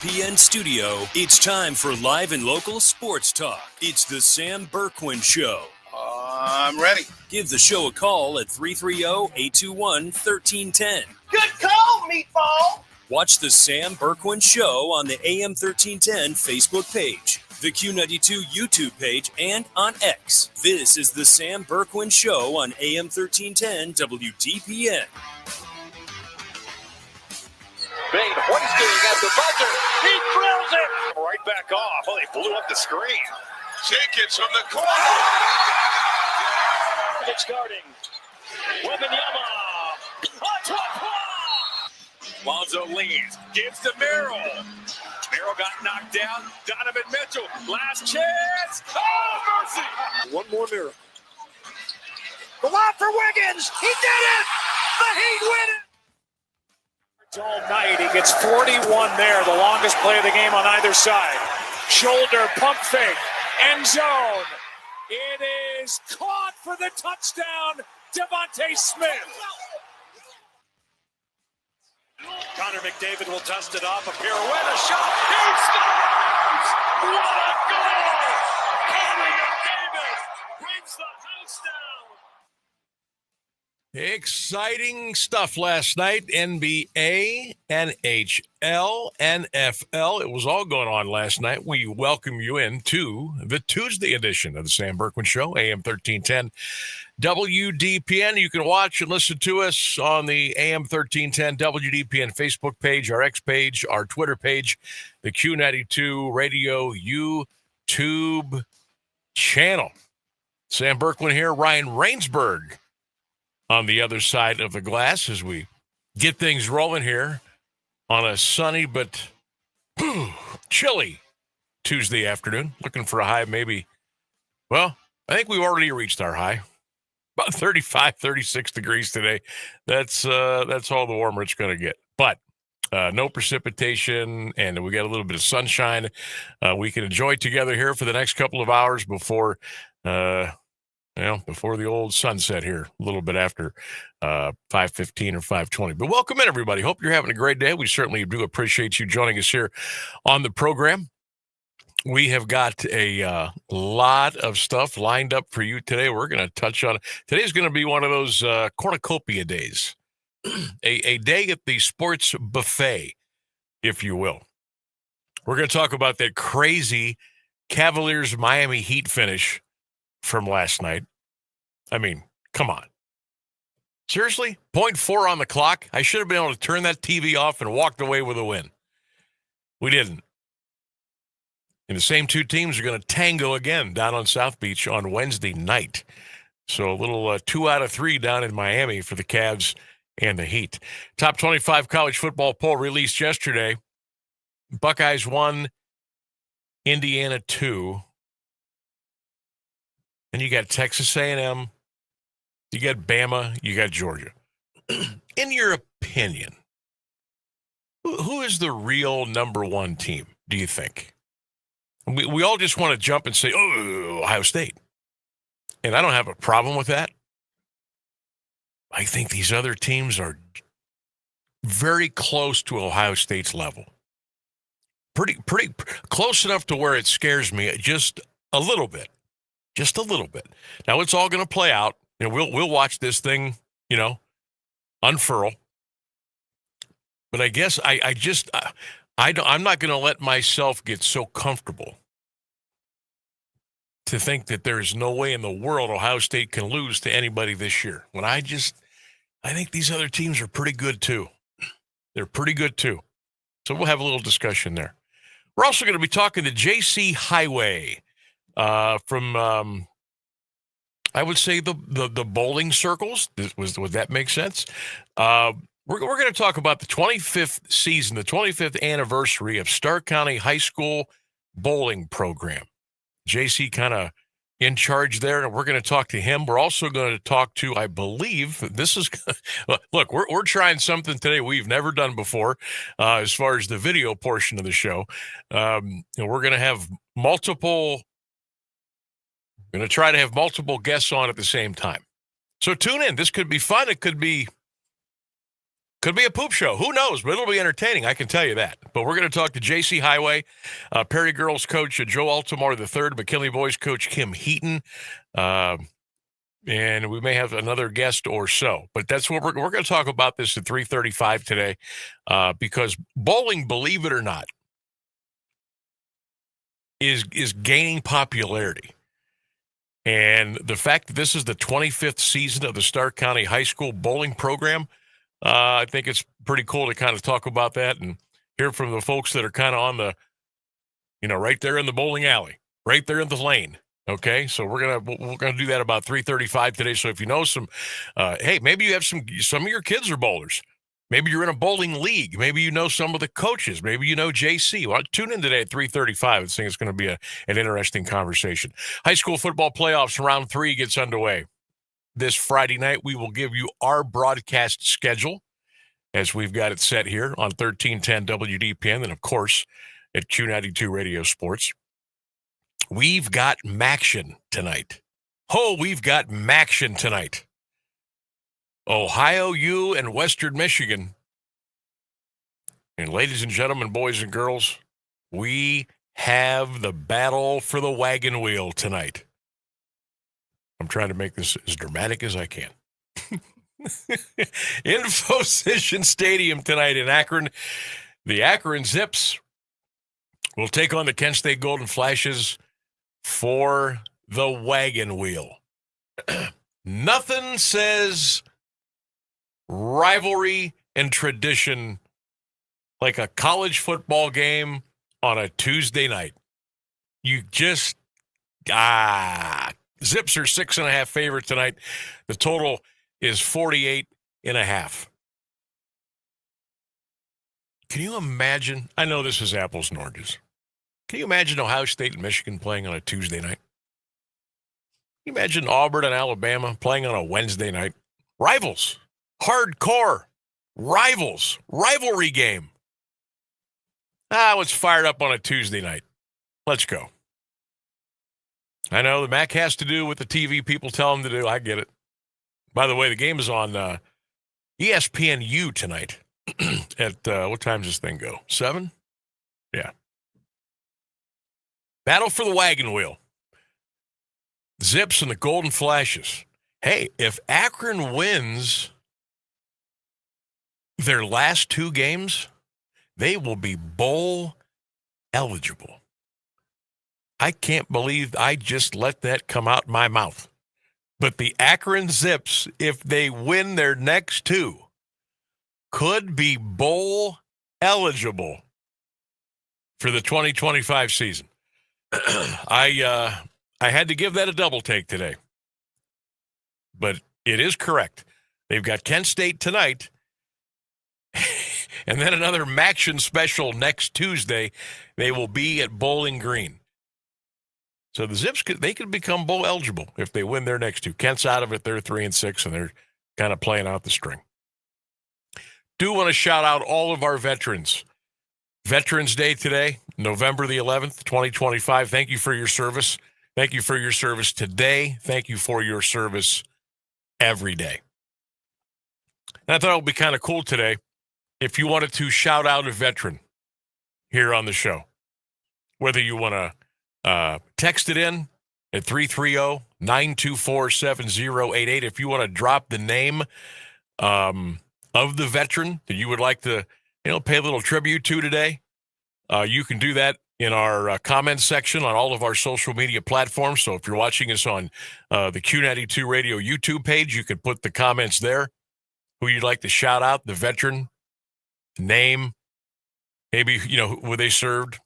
PN Studio, it's time for live and local sports talk. It's the Sam Bourquin Show. I'm ready. Give the show a call at 330-821-1310. Good call, meatball. Watch the Sam Bourquin Show on the AM1310 Facebook page, the Q92 YouTube page, and on X. This is the Sam Bourquin Show on AM1310 WDPN. Bain hoisting at the buzzer. He drills it right back off. Oh, they blew up the screen. Jenkins from the corner. It's guarding. Wembanyama. Lonzo leans. Gives to Merrill. Merrill got knocked down. Donovan Mitchell. Last chance. Oh, mercy. One more miracle. The lob for Wiggins. He did it. The Heat win it. All night. He gets 41 there, the longest play of the game on either side. Shoulder pump fake, end zone. It is caught for the touchdown, Devontae Smith. Connor McDavid will dust it off, a pirouette, a shot. He scores! What a goal! Connor McDavid brings the house down. Exciting stuff last night. NBA, NHL, NFL. It was all going on last night. We welcome you into the Tuesday edition of the Sam Bourquin Show, AM 1310 WDPN. You can watch and listen to us on the AM 1310 WDPN Facebook page, our X page, our Twitter page, the Q92 Radio YouTube channel. Sam Bourquin here, Ryan Rainsberg on the other side of the glass as we get things rolling here on a sunny but chilly Tuesday afternoon. Looking for a high maybe, well, I think we've already reached our high. About 35, 36 degrees today. That's all the warmer it's going to get. But no precipitation, and we got a little bit of sunshine. We can enjoy together here for the next couple of hours before before the old sunset here, a little bit after 5:15 or 5:20. But welcome in, everybody. Hope you're having a great day. We certainly do appreciate you joining us here on the program. We have got a lot of stuff lined up for you today. We're going to touch on it. Today's going to be one of those cornucopia days, a day at the sports buffet, if you will. We're going to talk about that crazy Cavaliers-Miami Heat finish from last night. I mean, come on. Seriously? 0.4 on the clock? I should have been able to turn that TV off and walked away with a win. We didn't. And the same two teams are going to tango again down on South Beach on Wednesday night. So a little 2 out of 3 down in Miami for the Cavs and the Heat. Top 25 college football poll released yesterday. Buckeyes 1, Indiana 2. And you got Texas A&M, you got Bama, you got Georgia. In your opinion, who is the real number one team, do you think? We all just want to jump and say, oh, Ohio State. And I don't have a problem with that. I think these other teams are very close to Ohio State's level. Pretty close enough to where it scares me just a little bit. Just a little bit. Now it's all going to play out. We'll watch this thing, unfurl. But I guess I'm not going to let myself get so comfortable to think that there is no way in the world Ohio State can lose to anybody this year. When I think these other teams are pretty good too. They're pretty good too. So we'll have a little discussion there. We're also going to be talking to J.C. Heighway. From I would say the bowling circles. Would that make sense? We're going to talk about the 25th season, the 25th anniversary of Stark County High School bowling program. JC kind of in charge there, and we're going to talk to him. We're also going to talk to, I believe, this is look, we're trying something today we've never done before as far as the video portion of the show. We're going to have multiple. Going to try to have multiple guests on at the same time. So tune in. This could be fun. It could be Could be a poop show. Who knows? But it'll be entertaining. I can tell you that. But we're going to talk to J.C. Heighway, Perry girls coach Joe Altamar III, McKinley boys coach Kim Heaton, and we may have another guest or so. But that's what we're going to talk about this at 3:35 today, because bowling, believe it or not, is gaining popularity. And the fact that this is the 25th season of the Stark County High School bowling program, I think it's pretty cool to kind of talk about that and hear from the folks that are kind of on the, right there in the bowling alley, right there in the lane. Okay, so we're gonna do that about 3:35 today. So if you know some, hey, maybe you have some of your kids are bowlers. Maybe you're in a bowling league. Maybe you know some of the coaches. Maybe you know JC. Well, tune in today at 3:35. I think it's going to be an interesting conversation. High school football playoffs round 3 gets underway. This Friday night, we will give you our broadcast schedule as we've got it set here on 1310 WDPN and, of course, at Q92 Radio Sports. We've got Maction tonight. Oh, we've got Maction tonight. Ohio U and Western Michigan. And ladies and gentlemen, boys and girls, we have the battle for the wagon wheel tonight. I'm trying to make this as dramatic as I can. Infocision Stadium tonight in Akron. The Akron Zips will take on the Kent State Golden Flashes for the wagon wheel. Nothing says rivalry and tradition like a college football game on a Tuesday night. You just, Zips are 6.5 favorite tonight. The total is 48.5. Can you imagine? I know this is apples and oranges. Can you imagine Ohio State and Michigan playing on a Tuesday night? Can you imagine Auburn and Alabama playing on a Wednesday night? Rivals. Hardcore. Rivals. Rivalry game. Let's fire it up on a Tuesday night. Let's go. I know the MAC has to do what the TV people tell them to do. I get it. By the way, the game is on ESPNU tonight. At what time does this thing go? 7? Yeah. Battle for the wagon wheel. Zips and the Golden Flashes. Hey, if Akron wins their last 2 games, they will be bowl eligible. I can't believe I just let that come out my mouth. But the Akron Zips, if they win their next 2, could be bowl eligible for the 2025 season. I had to give that a double take today. But it is correct. They've got Kent State tonight, and then another Maction special next Tuesday. They will be at Bowling Green. So the Zips, they could become bowl eligible if they win their next 2. Kent's out of it. They're 3-6, and they're kind of playing out the string. Do want to shout out all of our veterans. Veterans Day today, November the 11th, 2025. Thank you for your service. Thank you for your service today. Thank you for your service every day. And I thought it would be kind of cool today if you wanted to shout out a veteran here on the show. Whether you want to text it in at 330-924-7088. If you want to drop the name of the veteran that you would like to, pay a little tribute to today, you can do that in our comments section on all of our social media platforms. So if you're watching us on the Q92 Radio YouTube page, you can put the comments there, who you'd like to shout out, the veteran, name, maybe, where they served,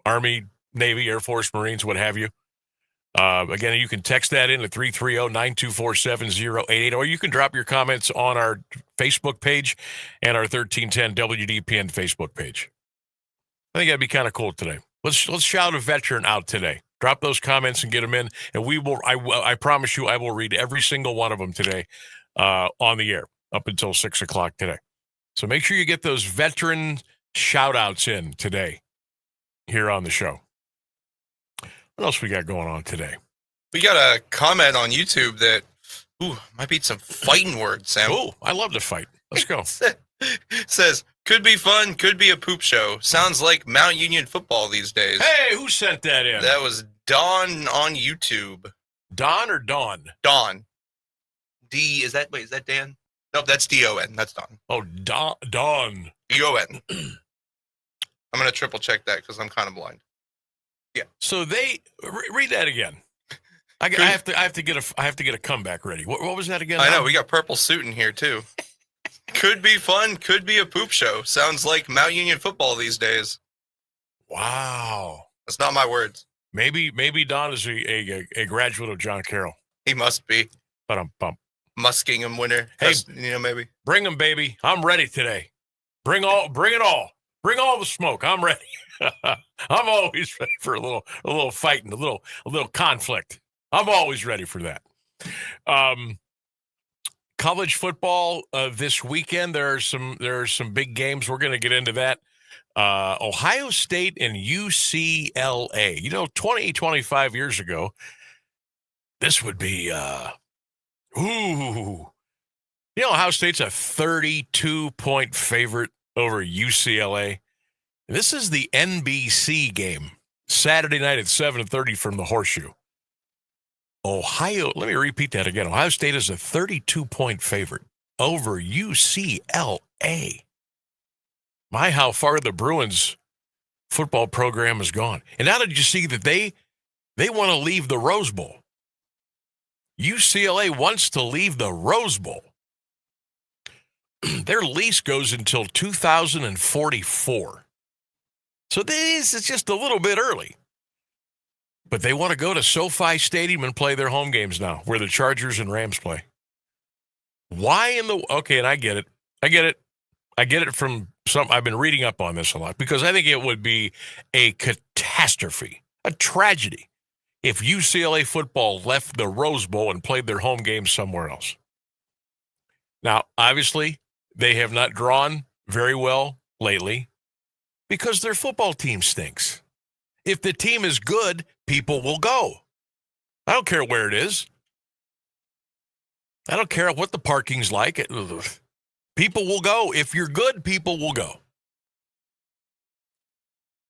Army, Navy, Air Force, Marines, what have you. Again, you can text that in at 330-924-7088, or you can drop your comments on our Facebook page and our 1310 WDPN Facebook page. I think that'd be kind of cool today. Let's shout a veteran out today. Drop those comments and get them in, and we will. I promise you, I will read every single one of them today on the air up until 6 o'clock today. So make sure you get those veteran shout outs in today here on the show. What else we got going on today? We got a comment on YouTube that might be some fighting words, Sam. Oh, I love to fight. Let's go. Says, could be fun, could be a poop show. Sounds like Mount Union football these days. Hey, who sent that in? That was Dawn on YouTube. Don or Dawn? Dawn. Is that Dan? No, that's D-O-N. That's Dawn. Oh, Dawn. D-O-N. I'm going to triple check that because I'm kind of blind. Yeah. So read that again. I have to get a comeback ready. What was that again? I know, we got purple suit in here too. Could be fun, could be a poop show. Sounds like Mount Union football these days. Wow. That's not my words. Maybe Don is a graduate of John Carroll. He must be. But I'm pumped. Muskingham winner. Hey, maybe. Bring him, baby. I'm ready today. Bring it all. Bring all the smoke. I'm ready. I'm always ready for a little fighting, a little conflict. I'm always ready for that. College football this weekend. There are some big games. We're going to get into that. Ohio State and UCLA. 25 years ago, this would be Ohio State's a 32-point favorite over UCLA. This is the NBC game, Saturday night at 7:30 from the Horseshoe. Let me repeat that again. Ohio State is a 32-point favorite over UCLA. My, how far the Bruins football program has gone. And now did you see that they want to leave the Rose Bowl? UCLA wants to leave the Rose Bowl. Their lease goes until 2044. So this is just a little bit early. But they want to go to SoFi Stadium and play their home games now, where the Chargers and Rams play. Why okay, and I get it. I get it from I've been reading up on this a lot, because I think it would be a catastrophe, a tragedy, if UCLA football left the Rose Bowl and played their home games somewhere else. Now, obviously, they have not drawn very well lately because their football team stinks. If the team is good, people will go. I don't care where it is. I don't care what the parking's like. People will go. If you're good, people will go.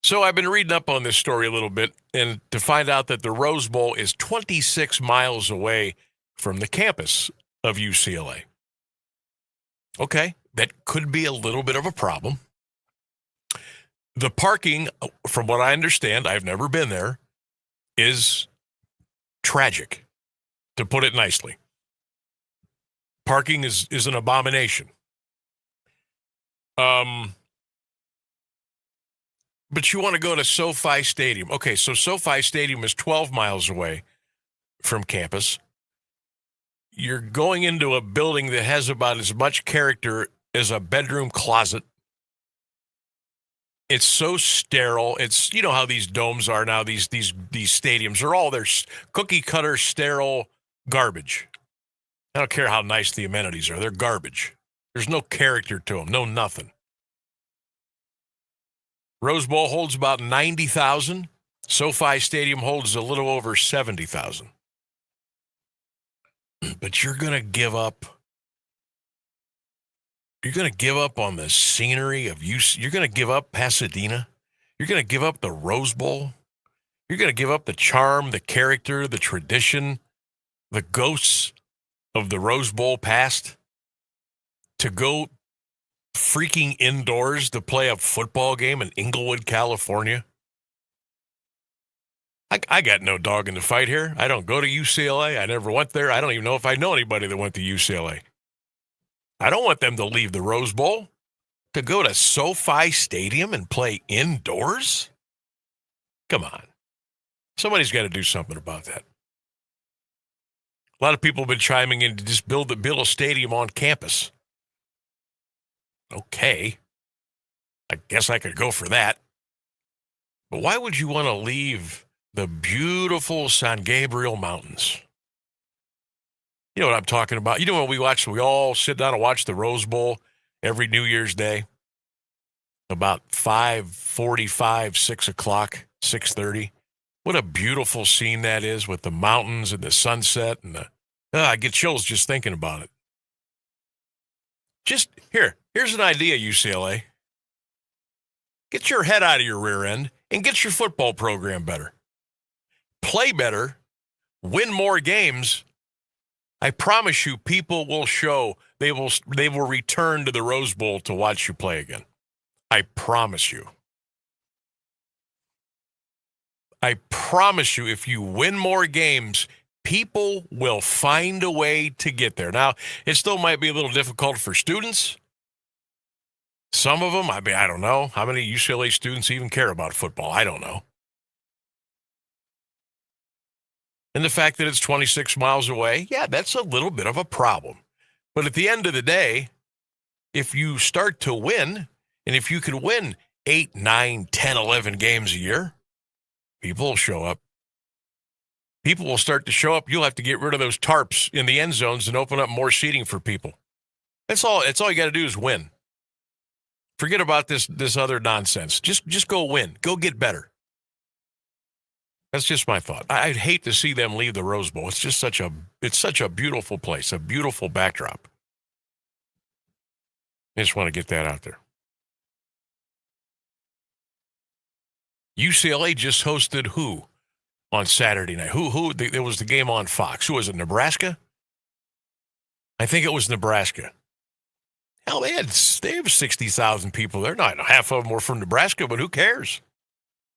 So I've been reading up on this story a little bit, and to find out that the Rose Bowl is 26 miles away from the campus of UCLA. Okay, that could be a little bit of a problem. The parking, from what I understand, I've never been there, is tragic, to put it nicely. Parking is an abomination. But you want to go to SoFi Stadium. Okay, so SoFi Stadium is 12 miles away from campus. You're going into a building that has about as much character as a bedroom closet. It's so sterile. It's, you know how these domes are now, these stadiums are all their cookie cutter, sterile garbage. I don't care how nice the amenities are. They're garbage. There's no character to them, no nothing. Rose Bowl holds about 90,000. SoFi Stadium holds a little over 70,000. But you're going to give up. You're going to give up on the scenery of UC. You're going to give up Pasadena. You're going to give up the Rose Bowl. You're going to give up the charm, the character, the tradition, the ghosts of the Rose Bowl past to go freaking indoors to play a football game in Inglewood, California. I got no dog in the fight here. I don't go to UCLA. I never went there. I don't even know if I know anybody that went to UCLA. I don't want them to leave the Rose Bowl to go to SoFi Stadium and play indoors. Come on. Somebody's got to do something about that. A lot of people have been chiming in to just build a stadium on campus. Okay. I guess I could go for that. But why would you want to leave the beautiful San Gabriel Mountains? You know what I'm talking about. You know what we all sit down and watch the Rose Bowl every New Year's Day. About 5:45, 6 o'clock, 6:30. What a beautiful scene that is with the mountains and the sunset. And I get chills just thinking about it. Just here's Here's an idea, UCLA. Get your head out of your rear end and get your football program better. Play better, win more games. I promise you, people will show they will return to the Rose Bowl to watch you play again. I promise you. I promise you, if you win more games, people will find a way to get there. Now, it still might be a little difficult for students. Some of them, I mean, I don't know. How many UCLA students even care about football? I don't know. And the fact that it's 26 miles away, yeah, that's a little bit of a problem. But at the end of the day, if you start to win, and if you can win 8, 9, 10, 11 games a year, people will show up. People will start to show up. You'll have to get rid of those tarps in the end zones and open up more seating for people. That's all you got to do is win. Forget about this other nonsense. Just go win. Go get better. That's just my thought. I'd hate to see them leave the Rose Bowl. It's just such a beautiful place, a beautiful backdrop. I just want to get that out there. UCLA just hosted who on Saturday night? There was the game on Fox. Who was it, Nebraska? I think it was Nebraska. Hell, they have 60,000 people there. Not half of them were from Nebraska, but who cares?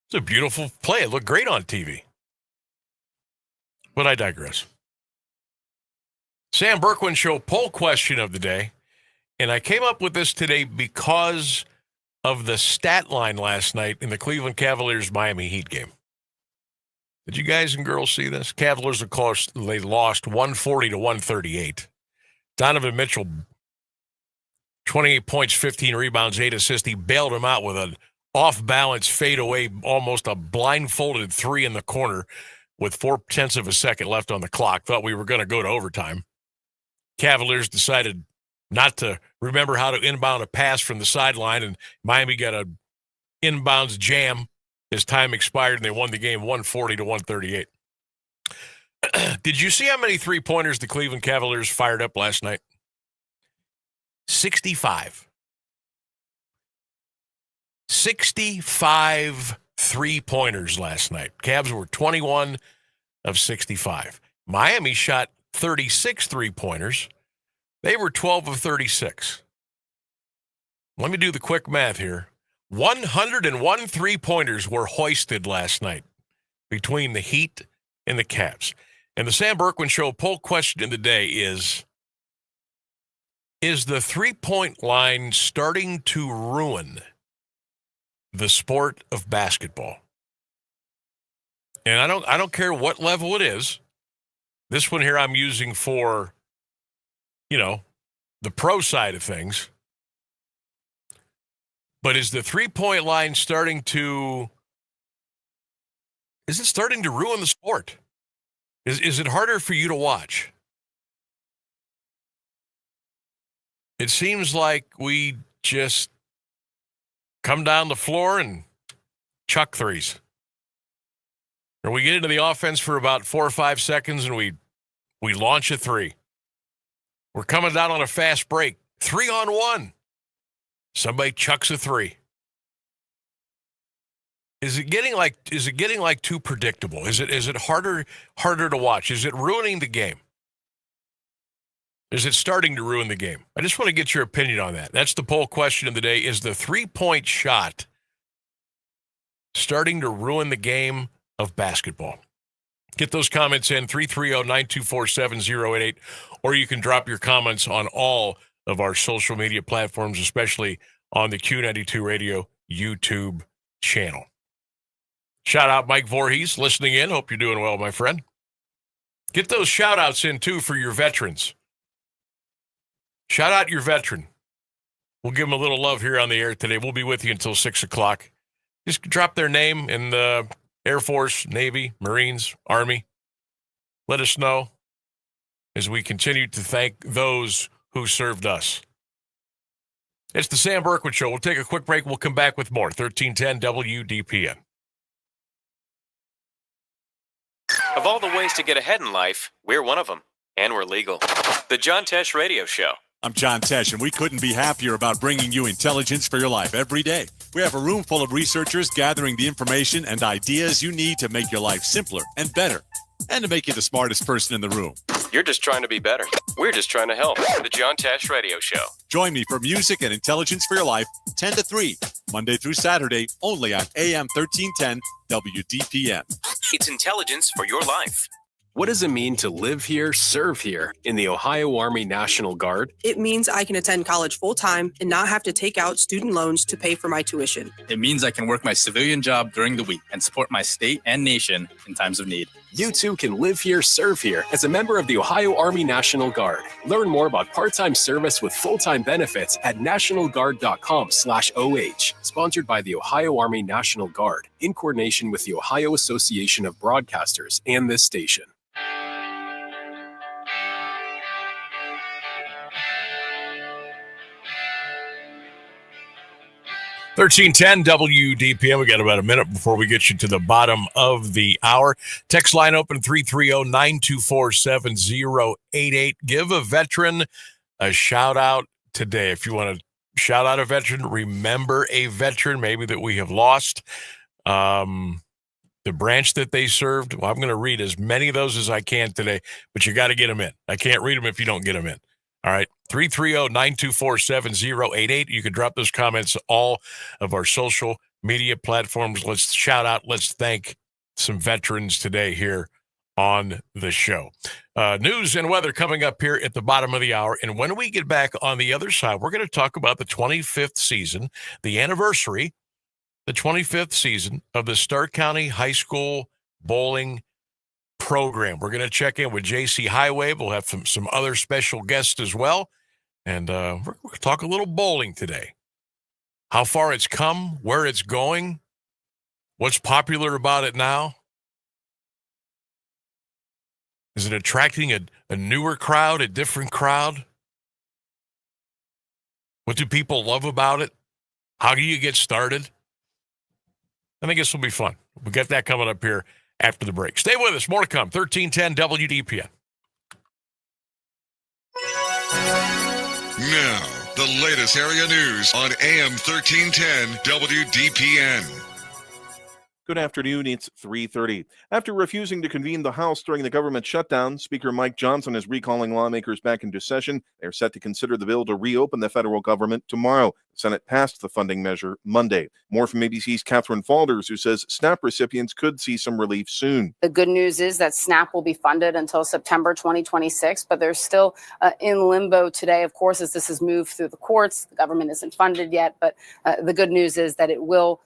It's a beautiful play. It looked great on TV. But I digress. Sam Bourquin Show poll question of the day. And I came up with this today because of the stat line last night in the Cleveland Cavaliers-Miami Heat game. Did you guys and girls see this? Cavaliers, of course, they lost 140-138. Donovan Mitchell, 28 points, 15 rebounds, 8 assists. He bailed him out with an off-balance fadeaway, almost a blindfolded three in the corner with 0.4 of a second left on the clock. Thought we were going to go to overtime. Cavaliers decided not to remember how to inbound a pass from the sideline, and Miami got an inbounds jam as time expired, and they won the game 140-138. Did you see how many three-pointers the Cleveland Cavaliers fired up last night? 65. 65 three-pointers last night. Cavs were 21 of 65. Miami shot 36 three-pointers. They were 12 of 36. Let me do the quick math here. 101 three-pointers were hoisted last night between the Heat and the Cavs. And the Sam Bourquin Show poll question of the day is the three-point line starting to ruin the sport of basketball? And I don't care what level it is. This one here I'm using for, the pro side of things. But is the three-point line starting to ruin the sport? Is it harder for you to watch? It seems like we just come down the floor and chuck threes. Or we get into the offense for about 4 or 5 seconds and we launch a three. We're coming down on a fast break. 3-on-1. Somebody chucks a three. Is it getting like too predictable? Is it harder to watch? Is it ruining the game? Is it starting to ruin the game? I just want to get your opinion on that. That's the poll question of the day. Is the three-point shot starting to ruin the game of basketball? Get those comments in, 330-924-7088, or you can drop your comments on all of our social media platforms, especially on the Q92 Radio YouTube channel. Shout out Mike Voorhees listening in. Hope you're doing well, my friend. Get those shout-outs in, too, for your veterans. Shout out your veteran. We'll give them a little love here on the air today. We'll be with you until 6 o'clock. Just drop their name in the Air Force, Navy, Marines, Army. Let us know as we continue to thank those who served us. It's the Sam Bourquin Show. We'll take a quick break. We'll come back with more. 1310 WDPN. Of all the ways to get ahead in life, we're one of them. And we're legal. The John Tesh Radio Show. I'm John Tesh, and we couldn't be happier about bringing you intelligence for your life every day. We have a room full of researchers gathering the information and ideas you need to make your life simpler and better, and to make you the smartest person in the room. You're just trying to be better. We're just trying to help. The John Tesh Radio Show. Join me for music and intelligence for your life, 10 to 3, Monday through Saturday, only on AM 1310 WDPN. It's intelligence for your life. What does it mean to live here, serve here in the Ohio Army National Guard? It means I can attend college full-time and not have to take out student loans to pay for my tuition. It means I can work my civilian job during the week and support my state and nation in times of need. You too can live here, serve here as a member of the Ohio Army National Guard. Learn more about part-time service with full-time benefits at nationalguard.com/OH. Sponsored by the Ohio Army National Guard in coordination with the Ohio Association of Broadcasters and this station. 1310 WDPN. We got about a minute before we get you to the bottom of the hour. Text line open 330-924-7088. Give a veteran a shout out today. If you want to shout out a veteran, remember a veteran maybe that we have lost, the branch that they served. Well, I'm going to read as many of those as I can today, but you got to get them in. I can't read them if you don't get them in. All right, 330-924-7088. You can drop those comments all of our social media platforms. Let's shout out, let's thank some veterans today here on the show. News and weather coming up here at the bottom of the hour. And when we get back on the other side, we're going to talk about the 25th season, the anniversary, the 25th season of the Stark County High School Bowling program. We're going to check in with JC Heighway. We'll have some other special guests as well. And we're going to talk a little bowling today. How far it's come, where it's going, what's popular about it now. Is it attracting a newer crowd, a different crowd? What do people love about it? How do you get started? I think this will be fun. We'll get that coming up here after the break. Stay with us. More to come. 1310 WDPN. Now, the latest area news on AM 1310 WDPN. Good afternoon. It's 3:30. After refusing to convene the House during the government shutdown, Speaker Mike Johnson is recalling lawmakers back into session. They're set to consider the bill to reopen the federal government tomorrow. The Senate passed the funding measure Monday. More from ABC's Catherine Falders, who says SNAP recipients could see some relief soon. The good news is that SNAP will be funded until September 2026, but they're still in limbo today, of course, as this has moved through the courts. The government isn't funded yet, but the good news is that it will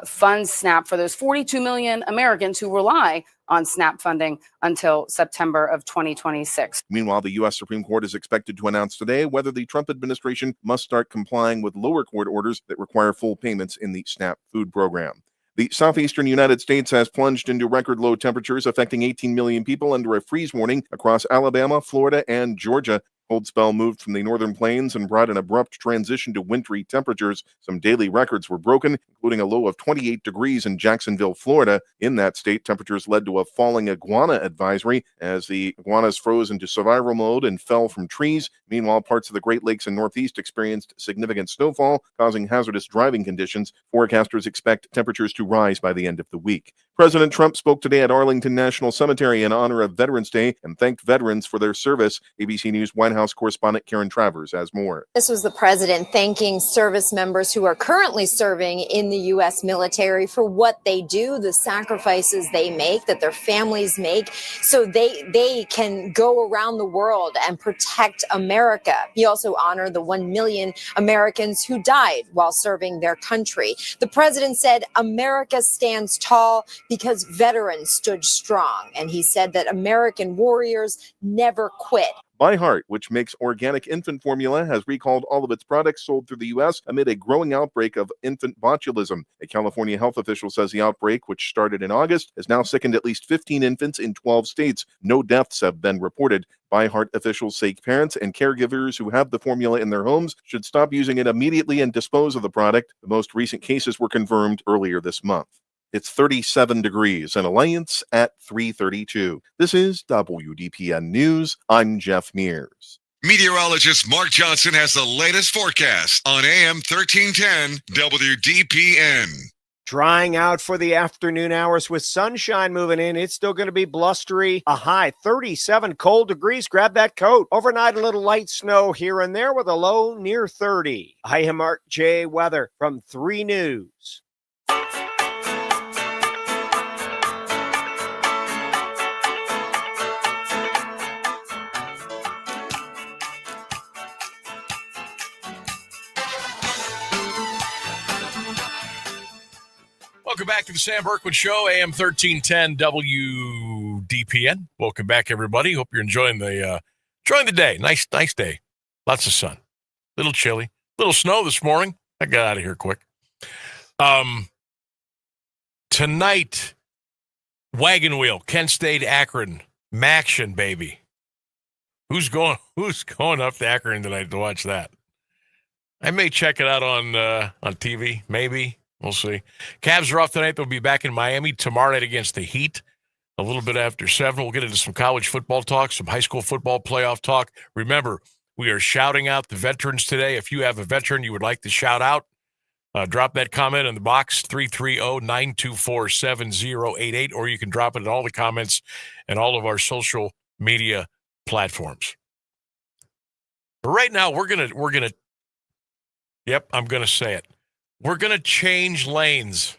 fund SNAP for those 42 million Americans who rely on SNAP funding until September of 2026. Meanwhile, the U.S. Supreme Court is expected to announce today whether the Trump administration must start complying with lower court orders that require full payments in the SNAP food program. The southeastern United States has plunged into record low temperatures, affecting 18 million people under a freeze warning across Alabama, Florida, and Georgia. Cold spell moved from the northern plains and brought an abrupt transition to wintry temperatures. Some daily records were broken, including a low of 28 degrees in Jacksonville, Florida. In that state, temperatures led to a falling iguana advisory as the iguanas froze into survival mode and fell from trees. Meanwhile, parts of the Great Lakes and Northeast experienced significant snowfall, causing hazardous driving conditions. Forecasters expect temperatures to rise by the end of the week. President Trump spoke today at Arlington National Cemetery in honor of Veterans Day and thanked veterans for their service. ABC News White House correspondent Karen Travers has more. This was the president thanking service members who are currently serving in the U.S. military for what they do, the sacrifices they make, that their families make, so they can go around the world and protect America. He also honored the 1 million Americans who died while serving their country. The president said America stands tall because veterans stood strong. And he said that American warriors never quit. By Heart, which makes organic infant formula, has recalled all of its products sold through the U.S. amid a growing outbreak of infant botulism. A California health official says the outbreak, which started in August, has now sickened at least 15 infants in 12 states. No deaths have been reported. By Heart officials say parents and caregivers who have the formula in their homes should stop using it immediately and dispose of the product. The most recent cases were confirmed earlier this month. It's 37 degrees in Alliance at 3:32. This is WDPN News. I'm Jeff Mears. Meteorologist Mark Johnson has the latest forecast on AM 1310 WDPN. Drying out for the afternoon hours with sunshine moving in. It's still going to be blustery. A high 37 cold degrees. Grab that coat. Overnight, a little light snow here and there with a low near 30. I am Mark J. Weather from 3 News. Welcome back to the Sam Bourquin Show, AM 1310 WDPN. Welcome back, everybody. Hope you're enjoying the day. Nice day. Lots of sun. Little chilly. Little snow this morning. I got out of here quick. Tonight, Wagon Wheel, Kent State, Akron, Maction, baby. Who's going up to Akron tonight to watch that? I may check it out on TV, maybe. We'll see. Cavs are off tonight. They'll be back in Miami tomorrow night against the Heat. A little bit after 7, we'll get into some college football talk, some high school football playoff talk. Remember, we are shouting out the veterans today. If you have a veteran you would like to shout out, drop that comment in the box, 330-924-7088, or you can drop it in all the comments and all of our social media platforms. But right now, we're gonna. Yep, I'm gonna say it. We're going to change lanes.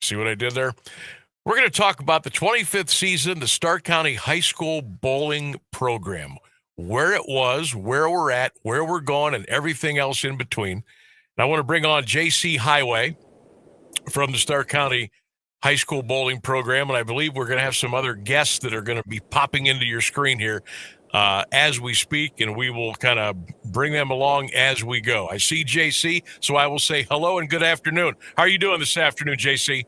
See what I did there? We're going to talk about the 25th season, the Stark County High School Bowling Program, where it was, where we're at, where we're going, and everything else in between. And I want to bring on J.C. Heighway from the Stark County High School Bowling Program, and I believe we're going to have some other guests that are going to be popping into your screen here as we speak, and we will kind of bring them along as we go. I see JC, so I will say hello and good afternoon. How are you doing this afternoon, JC?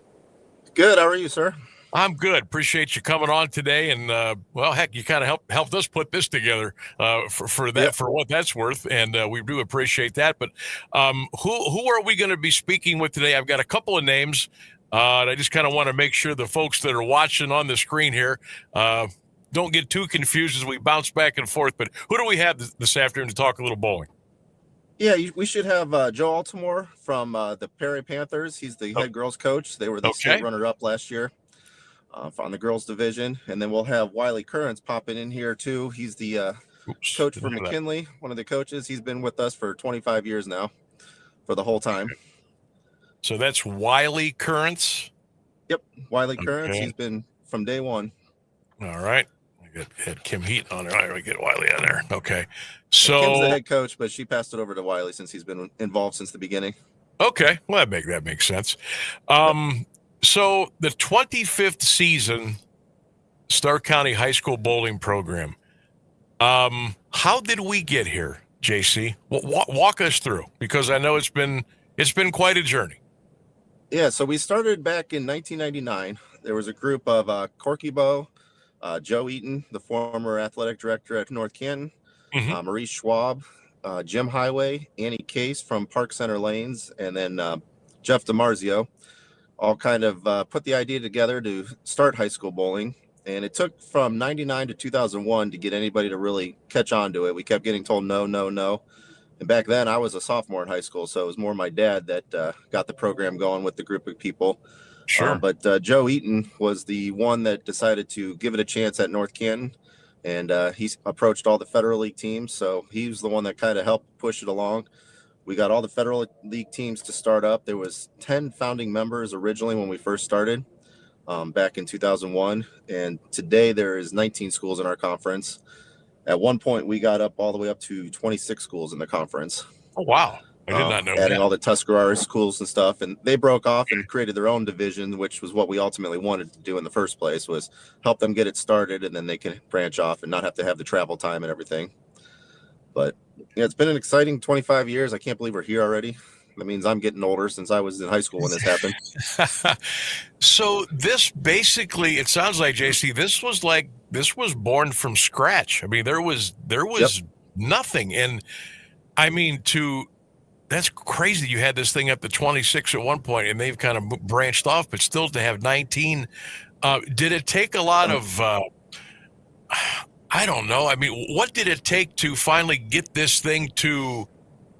Good. How are you, sir? I'm good. Appreciate you coming on today, and well, heck, you kind of helped us put this together for that, yep, for what that's worth, and we do appreciate that. But who are we going to be speaking with today? I've got a couple of names, and I just kind of want to make sure the folks that are watching on the screen here don't get too confused as we bounce back and forth. But who do we have this afternoon to talk a little bowling? Yeah, we should have Joe Altimore from the Perry Panthers. He's the head girls coach. They were the state runner-up last year on the girls division. And then we'll have Wiley Currents popping in here too. He's the coach for McKinley, one of the coaches. He's been with us for 25 years now, for the whole time. So that's Wiley Currents? Yep, Wiley Currents. He's been from day one. All right. Had Kim Heat on there. All right, we get Wiley on there. Okay. So Kim's the head coach, but she passed it over to Wiley since he's been involved since the beginning. Okay. Well, that makes sense. So the 25th season Stark County High School Bowling Program. How did we get here, JC? Walk us through, because I know it's been quite a journey. Yeah, so we started back in 1999. There was a group of Corky Bow, Joe Eaton, the former athletic director at North Canton, Maurice Schwab, Jim Heighway, Annie Case from Park Center Lanes, and then Jeff DiMarzio, all kind of put the idea together to start high school bowling. And it took from 99 to 2001 to get anybody to really catch on to it. We kept getting told no, no, no. And back then I was a sophomore in high school, so it was more my dad that got the program going with the group of people. Sure. But Joe Eaton was the one that decided to give it a chance at North Canton, and he approached all the Federal League teams. So he was the one that kind of helped push it along. We got all the Federal League teams to start up. There was 10 founding members originally when we first started back in 2001. And today there is 19 schools in our conference. At one point, we got up all the way up to 26 schools in the conference. Oh, wow. I did not know adding that. all the Tuscarora schools and stuff, and they broke off and created their own division, which was what we ultimately wanted to do in the first place, was help them get it started, and then they can branch off and not have to have the travel time and everything. But yeah, it's been an exciting 25 years. I can't believe we're here already. That means I'm getting older, since I was in high school when this happened. So this basically, it sounds like, JC, this was born from scratch. I mean, there was nothing, and I mean, that's crazy. You had this thing up to 26 at one point, and they've kind of branched off, but still to have 19. Did it take a lot of, I don't know. I mean, what did it take to finally get this thing to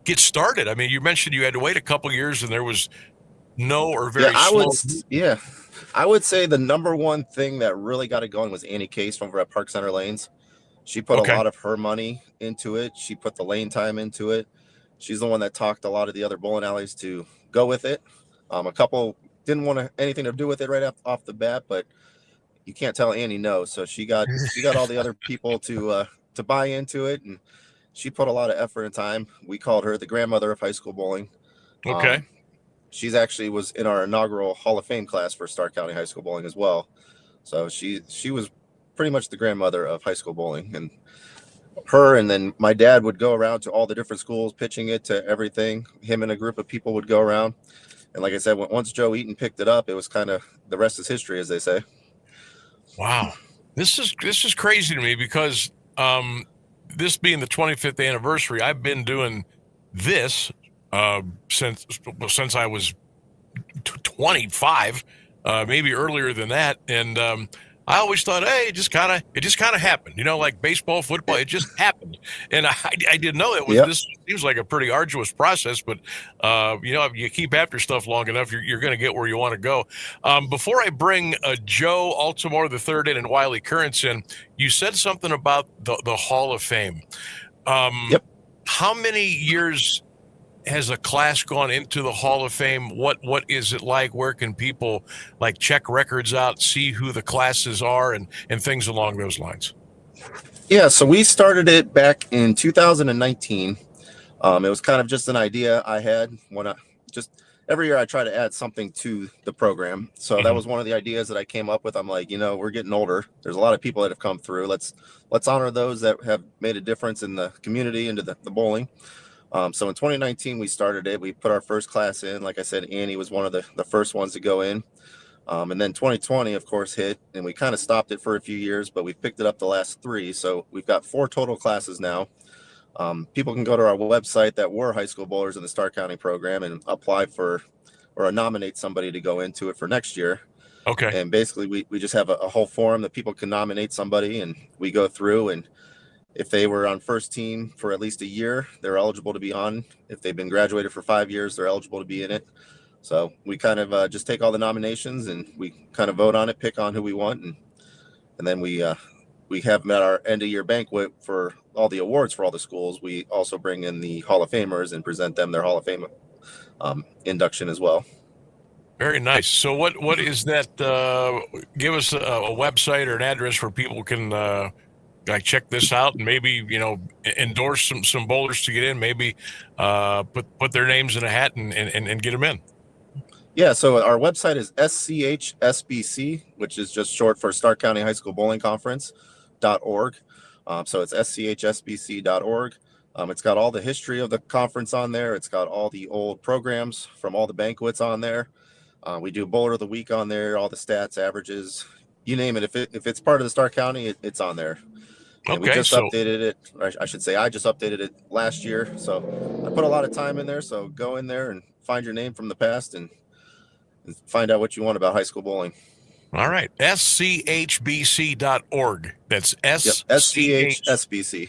get started? I mean, you mentioned you had to wait a couple years and there was no or very slow. I would say the number one thing that really got it going was Annie Case from over at Park Center Lanes. She put a lot of her money into it. She put the lane time into it. She's the one that talked a lot of the other bowling alleys to go with it. A couple didn't want anything to do with it right off the bat, but you can't tell Annie no. So she got all the other people to buy into it, and she put a lot of effort and time. We called her the grandmother of high school bowling. Okay. She's actually was in our inaugural Hall of Fame class for Stark County High School Bowling as well. So she was pretty much the grandmother of high school bowling, and her and then my dad would go around to all the different schools pitching it to everything. Him and a group of people would go around. And like I said, once Joe Eaton picked it up, it was kind of the rest is history, as they say. Wow. This is crazy to me because this being the 25th anniversary, I've been doing this since I was 25, maybe earlier than that. And I always thought, hey, it just kind of happened, like baseball, football, it just happened. And I didn't know it was. This seems like a pretty arduous process, but if you keep after stuff long enough, you're going to get where you want to go. Before I bring Joe Altamore III in and Wiley Currents in, you said something about the Hall of Fame. How many years has a class gone into the Hall of Fame? What is it like? Where can people check records out, see who the classes are, and things along those lines? Yeah, so we started it back in 2019. It was kind of just an idea I had when every year I try to add something to the program. So that was one of the ideas that I came up with. I'm like, we're getting older. There's a lot of people that have come through. Let's honor those that have made a difference in the community and to the bowling. So in 2019, we started it. We put our first class in. Like I said, Annie was one of the first ones to go in. And then 2020, of course, hit, and we kind of stopped it for a few years, but we've picked it up the last 3. So we've got 4 total classes now. People can go to our website that were high school bowlers in the Stark County program and apply for or nominate somebody to go into it for next year. Okay. And basically, we just have a whole forum that people can nominate somebody, and we go through, and if they were on first team for at least a year, they're eligible to be on. If they've been graduated for 5 years, they're eligible to be in it. So we kind of just take all the nominations and we kind of vote on it, pick on who we want. And then we have met our end of year banquet for all the awards for all the schools. We also bring in the Hall of Famers and present them their Hall of Fame induction as well. Very nice. So what is that? Give us a website or an address where people can check this out and maybe endorse some bowlers to get in, maybe put their names in a hat and get them in. Yeah, so our website is SCHSBC, which is just short for Stark County High School Bowling Conference.org. So it's SCHSBC.org. It's got all the history of the conference on there. It's got all the old programs from all the banquets on there. We do Bowler of the Week on there, all the stats, averages, you name it. If it's part of the Stark County, it's on there. And we just updated it. I should say I just updated it last year. So I put a lot of time in there. So go in there and find your name from the past and find out what you want about high school bowling. All right. SCHBC.org. That's SCHSBC.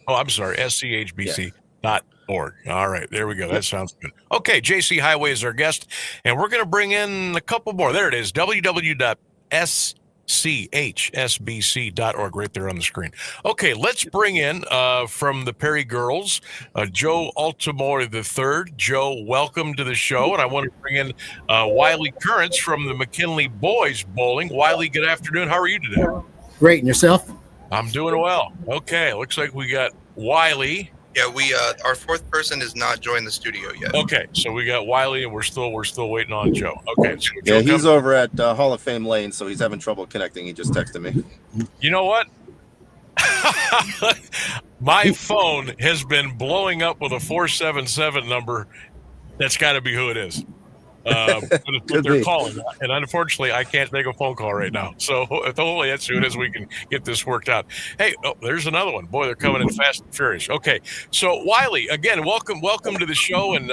Oh, I'm sorry. SCHBC.org. All right. There we go. That sounds good. Okay. JC Heighway is our guest, and we're going to bring in a couple more. There it is. www.schsbc.org right there on the screen. Okay, let's bring in from the Perry girls, Joe Altamore III. Joe, welcome to the show. And I want to bring in Wiley Currents from the McKinley boys bowling. Wiley, good afternoon. How are you today? Great. And yourself? I'm doing well. Okay, looks like we got Wiley. Yeah, we our fourth person has not joined the studio yet. Okay, so we got Wiley, and we're still waiting on Joe. Okay, so yeah, he's over at Hall of Fame Lane, so he's having trouble connecting. He just texted me. You know what? My phone has been blowing up with a 477 number. That's got to be who it is. But they're calling, and unfortunately, I can't make a phone call right now. So hopefully, as soon as we can get this worked out. Hey, there's another one. Boy, they're coming in fast and furious. Okay, so Wiley, again, welcome to the show. And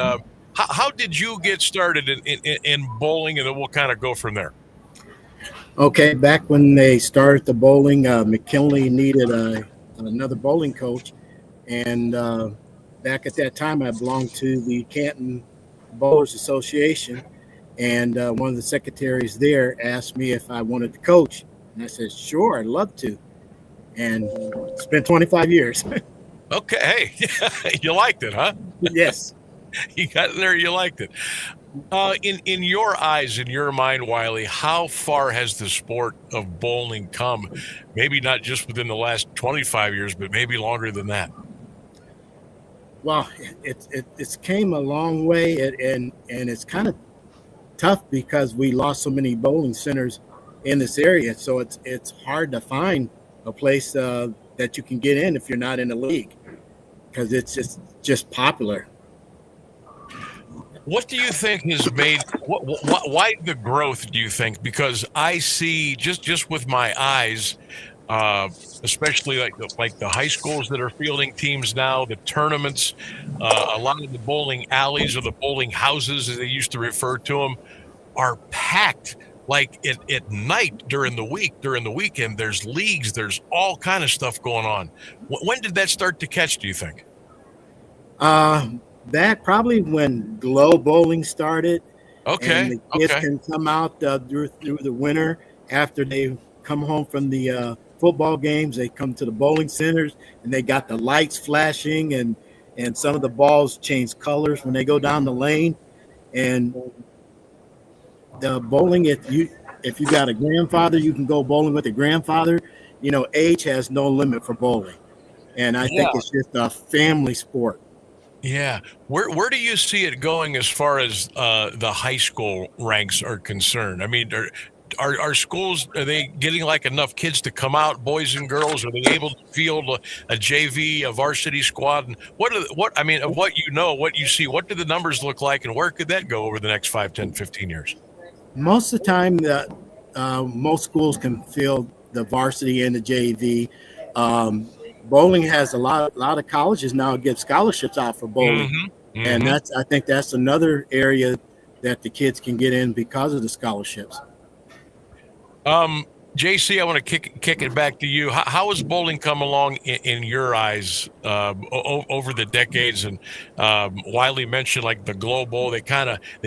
how did you get started in bowling? And then we'll kind of go from there. Okay, back when they started the bowling, McKinley needed another bowling coach. And back at that time, I belonged to the Canton Bowlers Association. And one of the secretaries there asked me if I wanted to coach. And I said, sure, I'd love to. And it's been 25 years. Okay. Hey, you liked it, huh? Yes. You got in there, you liked it. In your eyes, in your mind, Wiley, how far has the sport of bowling come? Maybe not just within the last 25 years, but maybe longer than that. Well, it's came a long way, and it's kind of tough because we lost so many bowling centers in this area. So it's hard to find a place that you can get in if you're not in the league, because it's just popular. What do you think has made why the growth, do you think? Because I see just with my eyes, especially like the high schools that are fielding teams now, the tournaments, a lot of the bowling alleys or the bowling houses, as they used to refer to them, are packed. Like at night during the week, during the weekend, there's leagues, there's all kind of stuff going on. When did that start to catch, do you think? That probably when glow bowling started. Okay. And the kids can come out through the winter after they come home from the football games. They come to the bowling centers and they got the lights flashing, and some of the balls change colors when they go down the lane. And the bowling, if you got a grandfather, you can go bowling with a grandfather. You know, age has no limit for bowling, and I think it's just a family sport. Yeah. Where do you see it going as far as the high school ranks are concerned? I mean, are schools, are they getting like enough kids to come out, boys and girls? Are they able to field a JV, a varsity squad? And what you see, what do the numbers look like, and where could that go over the next 5, 10, 15 years? Most of the time, most schools can field the varsity and the JV. Bowling has a lot of colleges now give scholarships out for bowling, and I think that's another area that the kids can get in because of the scholarships. JC, I want to kick it back to you. How has bowling come along in your eyes over the decades? And Wiley mentioned like the Glow Bowl. They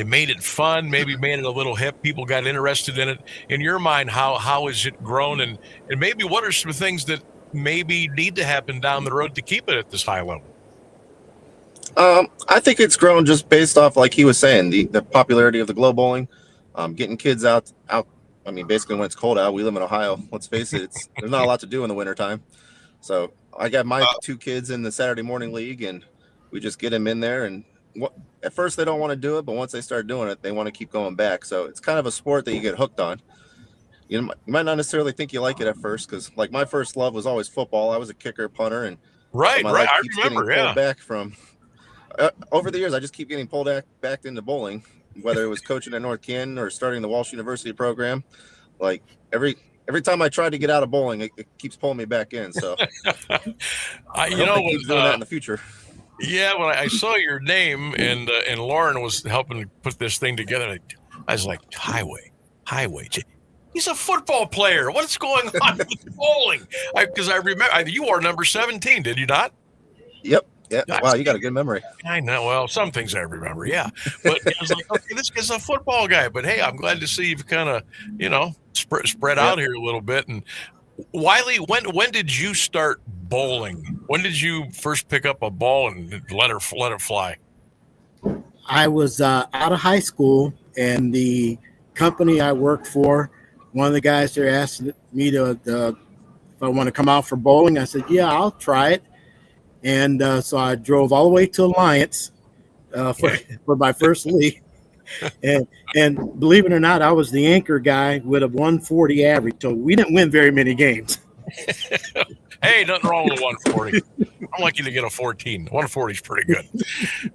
made it fun, maybe made it a little hip. People got interested in it. In your mind, how has it grown? And maybe what are some things that maybe need to happen down the road to keep it at this high level? I think it's grown just based off, like he was saying, the popularity of the glow bowling, getting kids out. I mean, basically when it's cold out, we live in Ohio. Let's face it, there's not a lot to do in the wintertime. So I got my 2 kids in the Saturday morning league, and we just get them in there. And at first they don't want to do it, but once they start doing it, they want to keep going back. So it's kind of a sport that you get hooked on. You might not necessarily think you like it at first, because like my first love was always football. I was a kicker, punter, and right. I remember. Pulled back from over the years. I just keep getting pulled back into bowling, whether it was coaching at North Canton or starting the Walsh University program. Like every time I try to get out of bowling, it keeps pulling me back in. So I keep doing that in the future. Yeah, when I saw your name and Lauren was helping to put this thing together, I was like, Heighway. He's a football player. What's going on with bowling? Because I remember you wore number 17, did you not? Yep. Yeah. Wow, you got a good memory. I know. Well, some things I remember, yeah. But I was like, okay, this guy's a football guy. But hey, I'm glad to see you've kind of, spread out here a little bit. And Wiley, when did you start bowling? When did you first pick up a ball and let it fly? I was out of high school, and the company I worked for, one of the guys there asked me if I want to come out for bowling. I said, yeah, I'll try it. And so I drove all the way to Alliance for my first league. And believe it or not, I was the anchor guy with a 140 average. So we didn't win very many games. Hey, nothing wrong with 140. I'm lucky to get a 14. 140 is pretty good.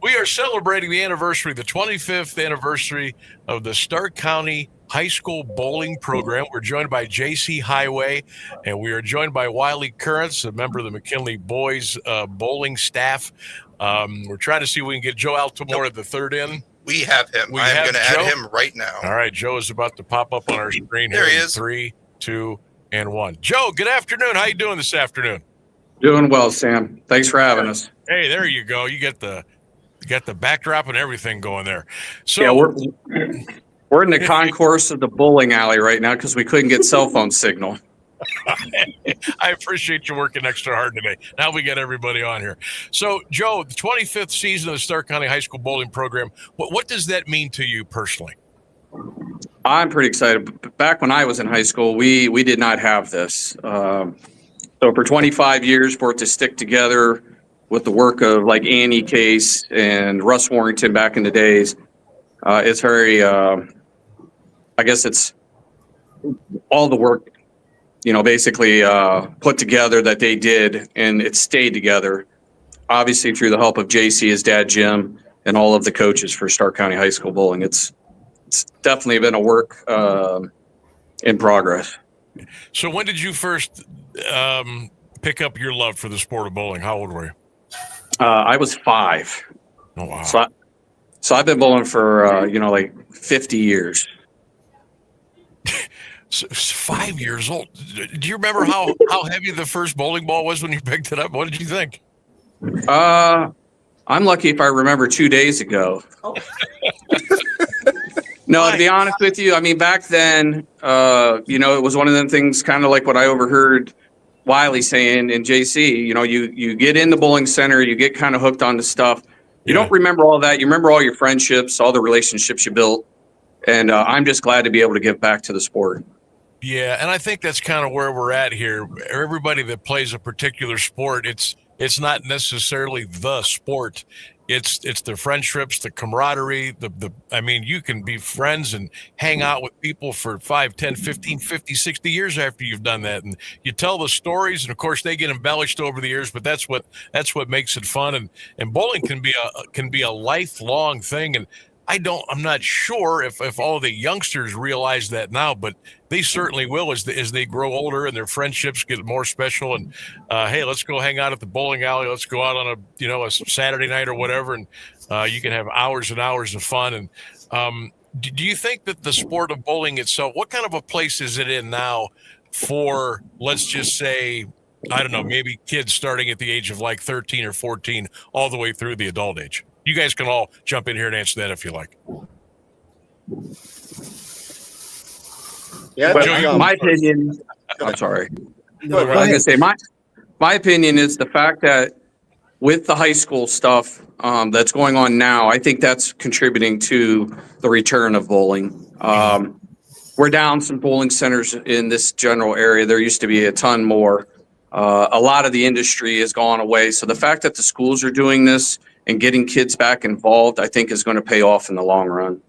We are celebrating the 25th anniversary of the Stark County High School Bowling Program. We're joined by JC Heighway, and we are joined by Wiley Currents, a member of the McKinley Boys bowling staff. We're trying to see if we can get Joe Altamora the third in. We have him. I'm going to add him right now. All right, Joe is about to pop up on our screen. There here he in is. 3, 2, and 1. Joe, good afternoon. How you doing this afternoon? Doing well, Sam. Thanks for having us. Hey, there you go. You got the backdrop and everything going there. So Yeah, we're in the concourse of the bowling alley right now because we couldn't get cell phone signal. I appreciate you working extra hard today. Now we got everybody on here. So, Joe, the 25th season of the Stark County High School Bowling Program, what does that mean to you personally? I'm pretty excited. Back when I was in high school, we did not have this. So for 25 years, for it to stick together with the work of like Annie Case and Russ Warrington back in the days, it's very, I guess it's all the work, basically put together that they did, and it stayed together, obviously through the help of JC, his dad, Jim, and all of the coaches for Stark County High School Bowling. It's definitely been a work in progress. So when did you first pick up your love for the sport of bowling? How old were you? I was 5. Oh, wow. So I've been bowling for, like 50 years. So 5 years old. Do you remember how heavy the first bowling ball was when you picked it up? What did you think? I'm lucky if I remember 2 days ago. No, to be honest with you, I mean, back then, it was one of them things kind of like what I overheard Wiley saying in JC. You get in the bowling center, you get kind of hooked on the stuff. You don't remember all that. You remember all your friendships, all the relationships you built. And I'm just glad to be able to give back to the sport. Yeah, and I think that's kind of where we're at here. Everybody that plays a particular sport, it's not necessarily the sport. It's the friendships, the camaraderie, I mean, you can be friends and hang out with people for 5, 10, 15, 50, 60 years after you've done that. And you tell the stories, and of course they get embellished over the years, but that's what makes it fun. And bowling can be a lifelong thing. And I'm not sure if all the youngsters realize that now, but they certainly will as they grow older and their friendships get more special. And hey, let's go hang out at the bowling alley. Let's go out on a Saturday night or whatever, and you can have hours and hours of fun. And do you think that the sport of bowling itself, what kind of a place is it in now for, let's just say, I don't know, maybe kids starting at the age of like 13 or 14 all the way through the adult age? You guys can all jump in here and answer that if you like. Yeah, my opinion. I'm sorry. I was going to say my opinion is the fact that with the high school stuff that's going on now, I think that's contributing to the return of bowling. We're down some bowling centers in this general area. There used to be a ton more. A lot of the industry has gone away. So the fact that the schools are doing this and getting kids back involved, I think is going to pay off in the long run.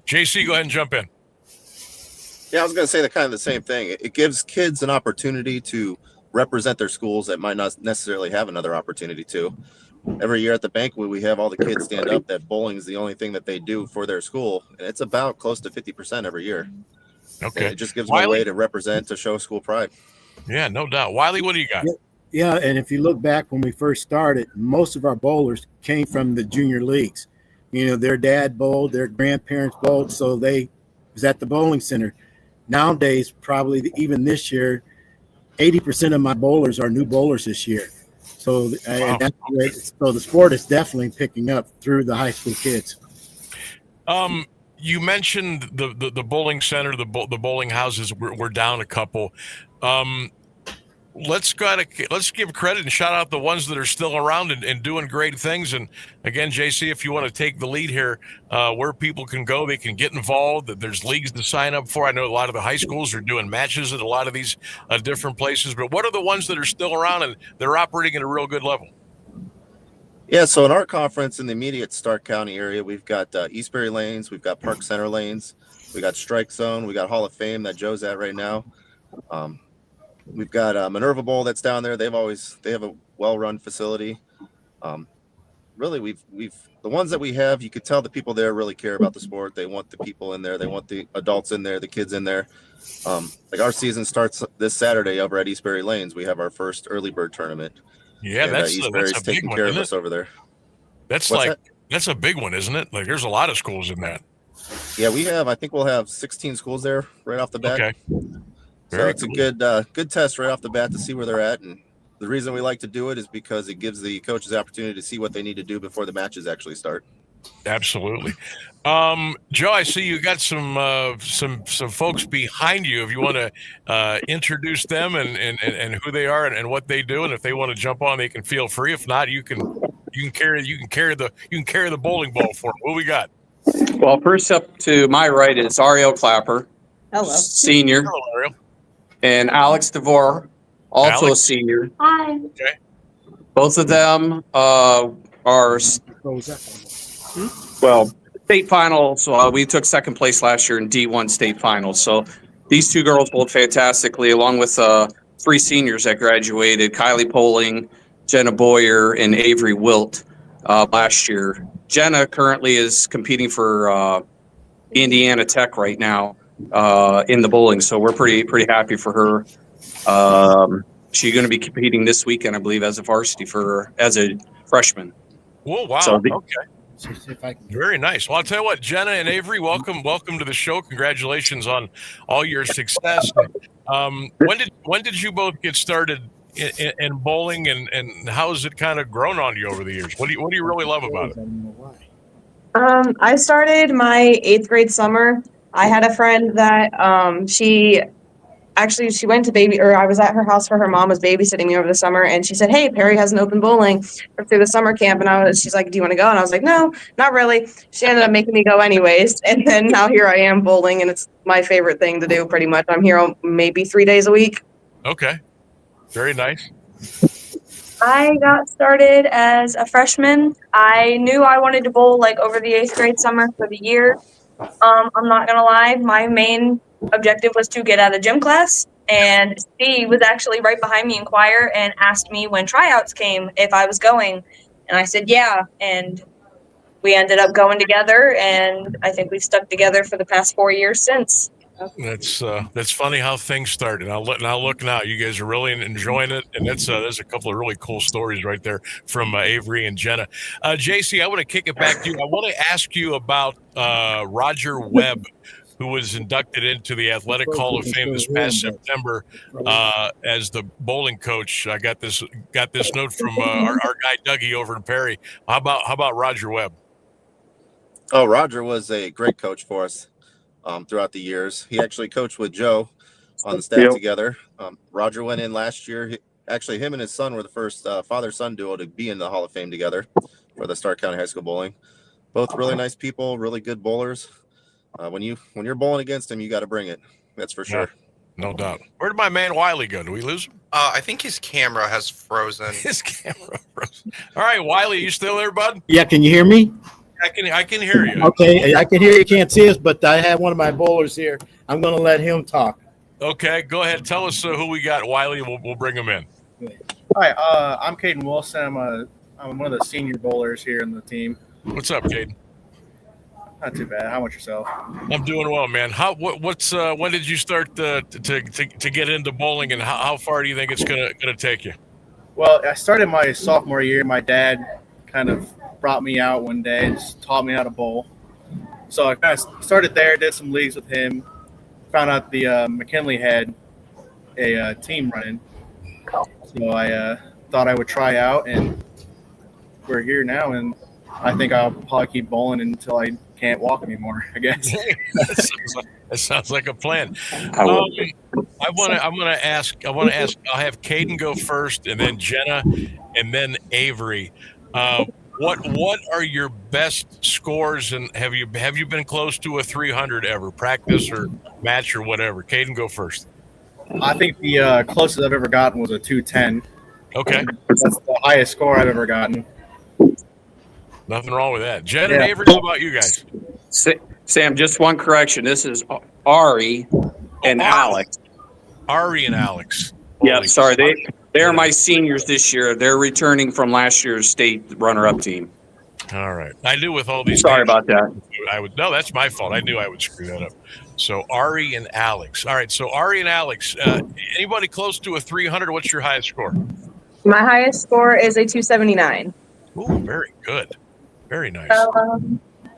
JC, go ahead and jump in. Yeah, I was going to say kind of the same thing. It gives kids an opportunity to represent their schools that might not necessarily have another opportunity to. Every year at the banquet, we have all the kids stand up that bowling is the only thing that they do for their school. And it's about close to 50% every year. Okay. And it just gives them a way to represent, to show school pride. Yeah, no doubt. Wiley, what do you got? Yeah, and if you look back when we first started, most of our bowlers came from the junior leagues. Their dad bowled, their grandparents bowled, so they was at the bowling center. Nowadays, probably even this year, 80% of my bowlers are new bowlers this year. So, so the sport is definitely picking up through the high school kids. You mentioned the bowling center, the bowling houses. We're down a couple. Let's give credit and shout out the ones that are still around and doing great things. And again, JC, if you want to take the lead here, where people can go, they can get involved. There's leagues to sign up for. I know a lot of the high schools are doing matches at a lot of these different places. But what are the ones that are still around and they're operating at a real good level? Yeah, so in our conference in the immediate Stark County area, we've got Eastbury Lanes, we've got Park Center Lanes, we got Strike Zone, we got Hall of Fame that Joe's at right now. We've got Minerva Bowl that's down there. They have a well-run facility. Really, we've the ones that we have, you could tell the people there really care about the sport. They want the people in there. They want the adults in there, the kids in there. Like our season starts this Saturday over at Eastbury Lanes. We have our first early bird tournament. Yeah, and, that's Eastbury's a big taking one, care of isn't us it? over there. That's that's a big one, isn't it? Like there's a lot of schools in that. Yeah, I think we'll have 16 schools there right off the bat. Okay. So it's a good test right off the bat to see where they're at, and The reason we like to do it is because it gives the coaches the opportunity to see what they need to do before the matches actually start. Absolutely. Joe, I see you got some folks behind you. If you want to introduce them and who they are and what they do, and if they want to jump on, they can feel free. If not, you can carry the bowling ball for them. What we got? Well, first up to my right is Ariel Clapper, Hello. senior, Hello, Ariel. and Alex DeVore, also Alex. a senior. Hi. Okay. Both of them are state finals. We took second place last year in D1 state finals. So these two girls bowled fantastically, along with 3 seniors that graduated: Kylie Poling, Jenna Boyer, and Avery Wilt last year. Jenna currently is competing for Indiana Tech right now in the bowling, so we're pretty happy for her. She's going to be competing this weekend, I believe, as a varsity as a freshman. Oh, wow. So Okay. Very nice. Well, I'll tell you what, Jenna and Avery, welcome to the show. Congratulations on all your success. When did you both get started in bowling, and how has it kind of grown on you over the years? What do you really love about it? I started my 8th grade summer. I had a friend that she went to I was at her house for her mom was babysitting me over the summer, and she said, "Hey, Perry has an open bowling through the summer camp." And she's like, "Do you want to go?" And I was like, "No, not really." She ended up making me go anyways. And then now here I am bowling, and it's my favorite thing to do pretty much. I'm here maybe 3 days a week. Okay. Very nice. I got started as a freshman. I knew I wanted to bowl over the 8th grade summer for the year. I'm not going to lie. My main objective was to get out of gym class, and Steve was actually right behind me in choir and asked me when tryouts came if I was going, and I said yeah, and we ended up going together, and I think we've stuck together for the past 4 years since. That's funny how things start, and I'll look now. You guys are really enjoying it, and there's a couple of really cool stories right there from Avery and Jenna. JC, I want to kick it back to you. I want to ask you about Roger Webb, who was inducted into the Athletic Hall of Fame this past September as the bowling coach. I got this note from our guy Dougie over in Perry. How about Roger Webb? Oh, Roger was a great coach for us throughout the years. He actually coached with Joe on the staff together. Roger went in last year. Him and his son were the first father-son duo to be in the Hall of Fame together for the Stark County High School Bowling. Both really nice people, really good bowlers. When you're bowling against him, you got to bring it. That's for sure. No doubt. Where did my man Wiley go? Did we lose him? I think his camera has frozen. His camera frozen. All right, Wiley, you still there, bud? Yeah, can you hear me? I can hear you. Okay, I can hear you. Can't see us, but I have one of my bowlers here. I'm going to let him talk. Okay, go ahead. Tell us who we got, Wiley. We'll bring him in. Hi, I'm Caden Wilson. I'm one of the senior bowlers here in the team. What's up, Caden? Not too bad. How about yourself? I'm doing well, man. When did you start to get into bowling, and how far do you think it's gonna take you? Well, I started my sophomore year. My dad kind of brought me out one day and just taught me how to bowl. So I kind of started there, did some leagues with him, found out the McKinley had a team running. So I thought I would try out, and we're here now, and I think I'll probably keep bowling until I can't walk anymore, I guess. That sounds like a plan. I want to ask. I'll have Caden go first, and then Jenna, and then Avery. What are your best scores, and have you been close to a 300 ever, practice or match or whatever? Caden, go first. I think the closest I've ever gotten was a 210. Okay. That's the highest score I've ever gotten. Nothing wrong with that. Jen and Avery, how about you guys? Sam, just one correction. This is Ari and Alex. Ari and Alex. Yeah, sorry. They are my seniors this year. They're returning from last year's state runner-up team. All right. I knew with all these. Sorry about that. No, that's my fault. I knew I would screw that up. So Ari and Alex. All right. So Ari and Alex. Anybody close to a 300? What's your highest score? My highest score is a 279. Ooh, very good. Very nice.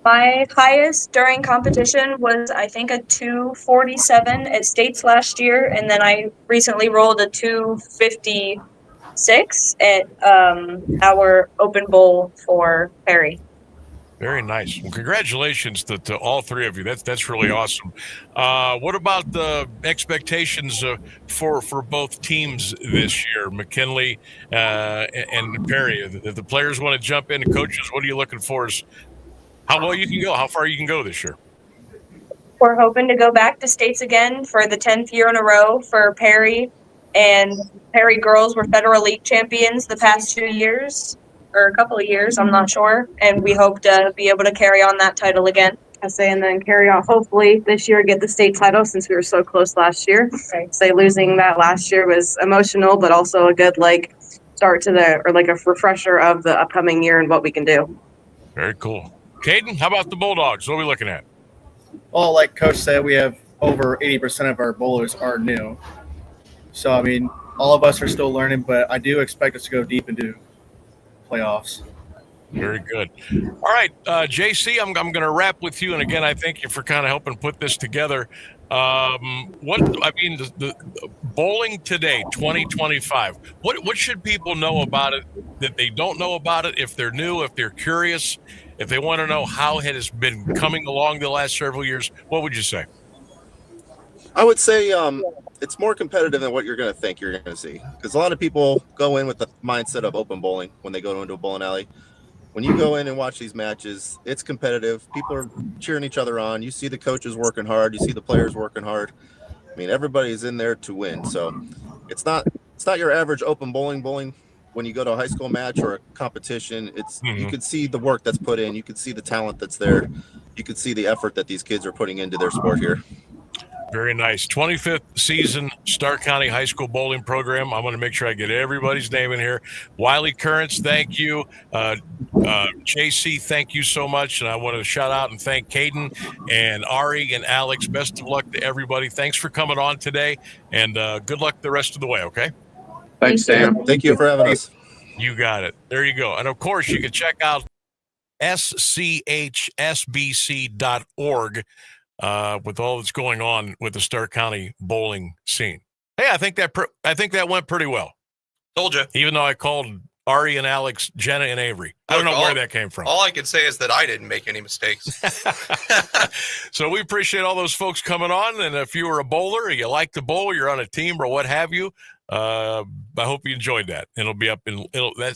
My highest during competition was, I think, a 247 at states last year, and then I recently rolled a 250 6 at our open bowl for Perry. Very nice. Well, congratulations to all three of you. That's really awesome. What about the expectations for both teams this year, McKinley and Perry? If the players want to jump in, and coaches, what are you looking for? Is how well you can go, how far you can go this year? We're hoping to go back to states again for the 10th year in a row for Perry. And Perry girls were federal league champions the past 2 years. Or a couple of years, I'm not sure. And we hope to be able to carry on that title again. I say, and then carry on, hopefully this year, get the state title since we were so close last year. Right. Say losing that last year was emotional, but also a good start to a refresher of the upcoming year and what we can do. Very cool. Caden, how about the Bulldogs? What are we looking at? Well, like Coach said, we have over 80% of our bowlers are new. So, I mean, all of us are still learning, but I do expect us to go deep into playoffs. Very good. All right, JC, I'm going to wrap with you. And again, I thank you for kind of helping put this together. The bowling today, 2025, what should people know about it that they don't know about it? If they're new, if they're curious, if they want to know how it has been coming along the last several years, what would you say? I would say it's more competitive than what you're going to think you're going to see. Because a lot of people go in with the mindset of open bowling when they go into a bowling alley. When you go in and watch these matches, it's competitive. People are cheering each other on. You see the coaches working hard. You see the players working hard. I mean, everybody's in there to win. So it's not your average open bowling when you go to a high school match or a competition. It's You can see the work that's put in. You can see the talent that's there. You can see the effort that these kids are putting into their sport here. Very nice. 25th season Stark County High School Bowling Program. I'm going to make sure I get everybody's name in here. Wiley Currents, thank you. JC, thank you so much. And I want to shout out and thank Caden and Ari and Alex. Best of luck to everybody. Thanks for coming on today. And good luck the rest of the way, okay? Thanks, Sam. Thank you for having us. You got it. There you go. And, of course, you can check out schsbc.org. With all that's going on with the Stark County bowling scene. Hey, I think that went pretty well. Told you. Even though I called Ari and Alex, Jenna and Avery. I don't know where that came from. All I can say is that I didn't make any mistakes. So we appreciate all those folks coming on. And if you were a bowler, or you like to bowl, you're on a team or what have you, I hope you enjoyed that. It'll be up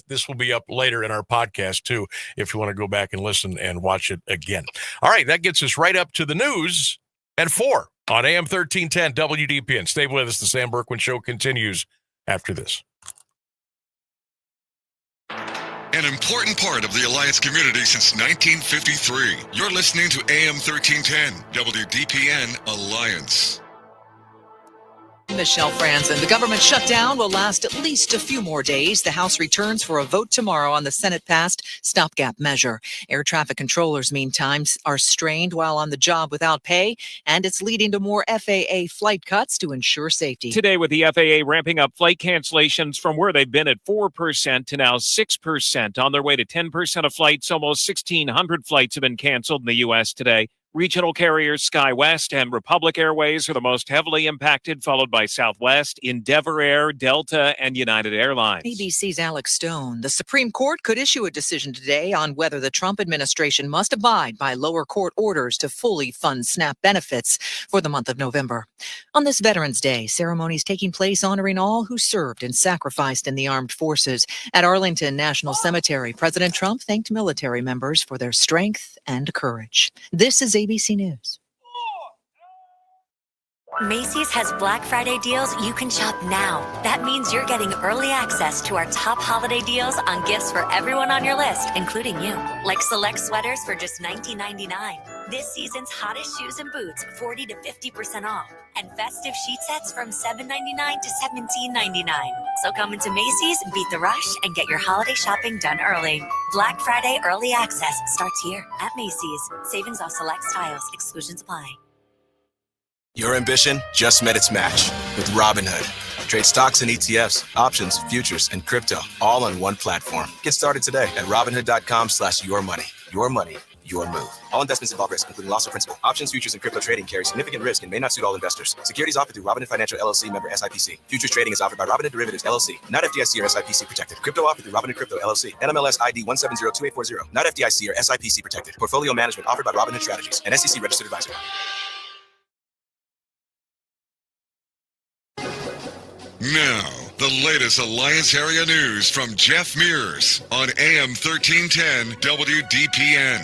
this will be up later in our podcast too, if you want to go back and listen and watch it again. All right, that gets us right up to the news at 4 on AM 1310 WDPN. Stay with us. The Sam Bourquin Show continues after this. An important part of the Alliance community since 1953. You're listening to AM 1310 WDPN Alliance. Michelle Franzen. The government shutdown will last at least a few more days. The House returns for a vote tomorrow on the Senate-passed stopgap measure. Air traffic controllers, meantime, are strained while on the job without pay, and it's leading to more FAA flight cuts to ensure safety. Today, with the FAA ramping up flight cancellations from where they've been at 4% to now 6%. On their way to 10% of flights, almost 1,600 flights have been canceled in the U.S. today. Regional carriers SkyWest and Republic Airways are the most heavily impacted, followed by Southwest, Endeavor Air, Delta, and United Airlines. ABC's Alex Stone. The Supreme Court could issue a decision today on whether the Trump administration must abide by lower court orders to fully fund SNAP benefits for the month of November. On this Veterans Day, ceremonies taking place honoring all who served and sacrificed in the armed forces. At Arlington National Cemetery, President Trump thanked military members for their strength and courage. This is ABC News. Macy's has Black Friday deals you can shop now. That means you're getting early access to our top holiday deals on gifts for everyone on your list, including you. Like select sweaters for just $19.99. This season's hottest shoes and boots, 40 to 50% off. And festive sheet sets from $7.99 to $17.99. So come into Macy's, beat the rush, and get your holiday shopping done early. Black Friday early access starts here at Macy's. Savings off select styles. Exclusions apply. Your ambition just met its match with Robinhood. Trade stocks and ETFs, options, futures, and crypto all on one platform. Get started today at Robinhood.com/yourmoney. Your money, your move. All investments involve risk, including loss of principal. Options, futures, and crypto trading carry significant risk and may not suit all investors. Securities offered through Robinhood Financial LLC, member SIPC. Futures trading is offered by Robinhood Derivatives LLC, not FDIC or SIPC protected. Crypto offered through Robinhood Crypto LLC, NMLS ID 1702840, not FDIC or SIPC protected. Portfolio management offered by Robinhood Strategies, an SEC registered advisor. Now, the latest Alliance area news from Jeff Mears on AM 1310 WDPN.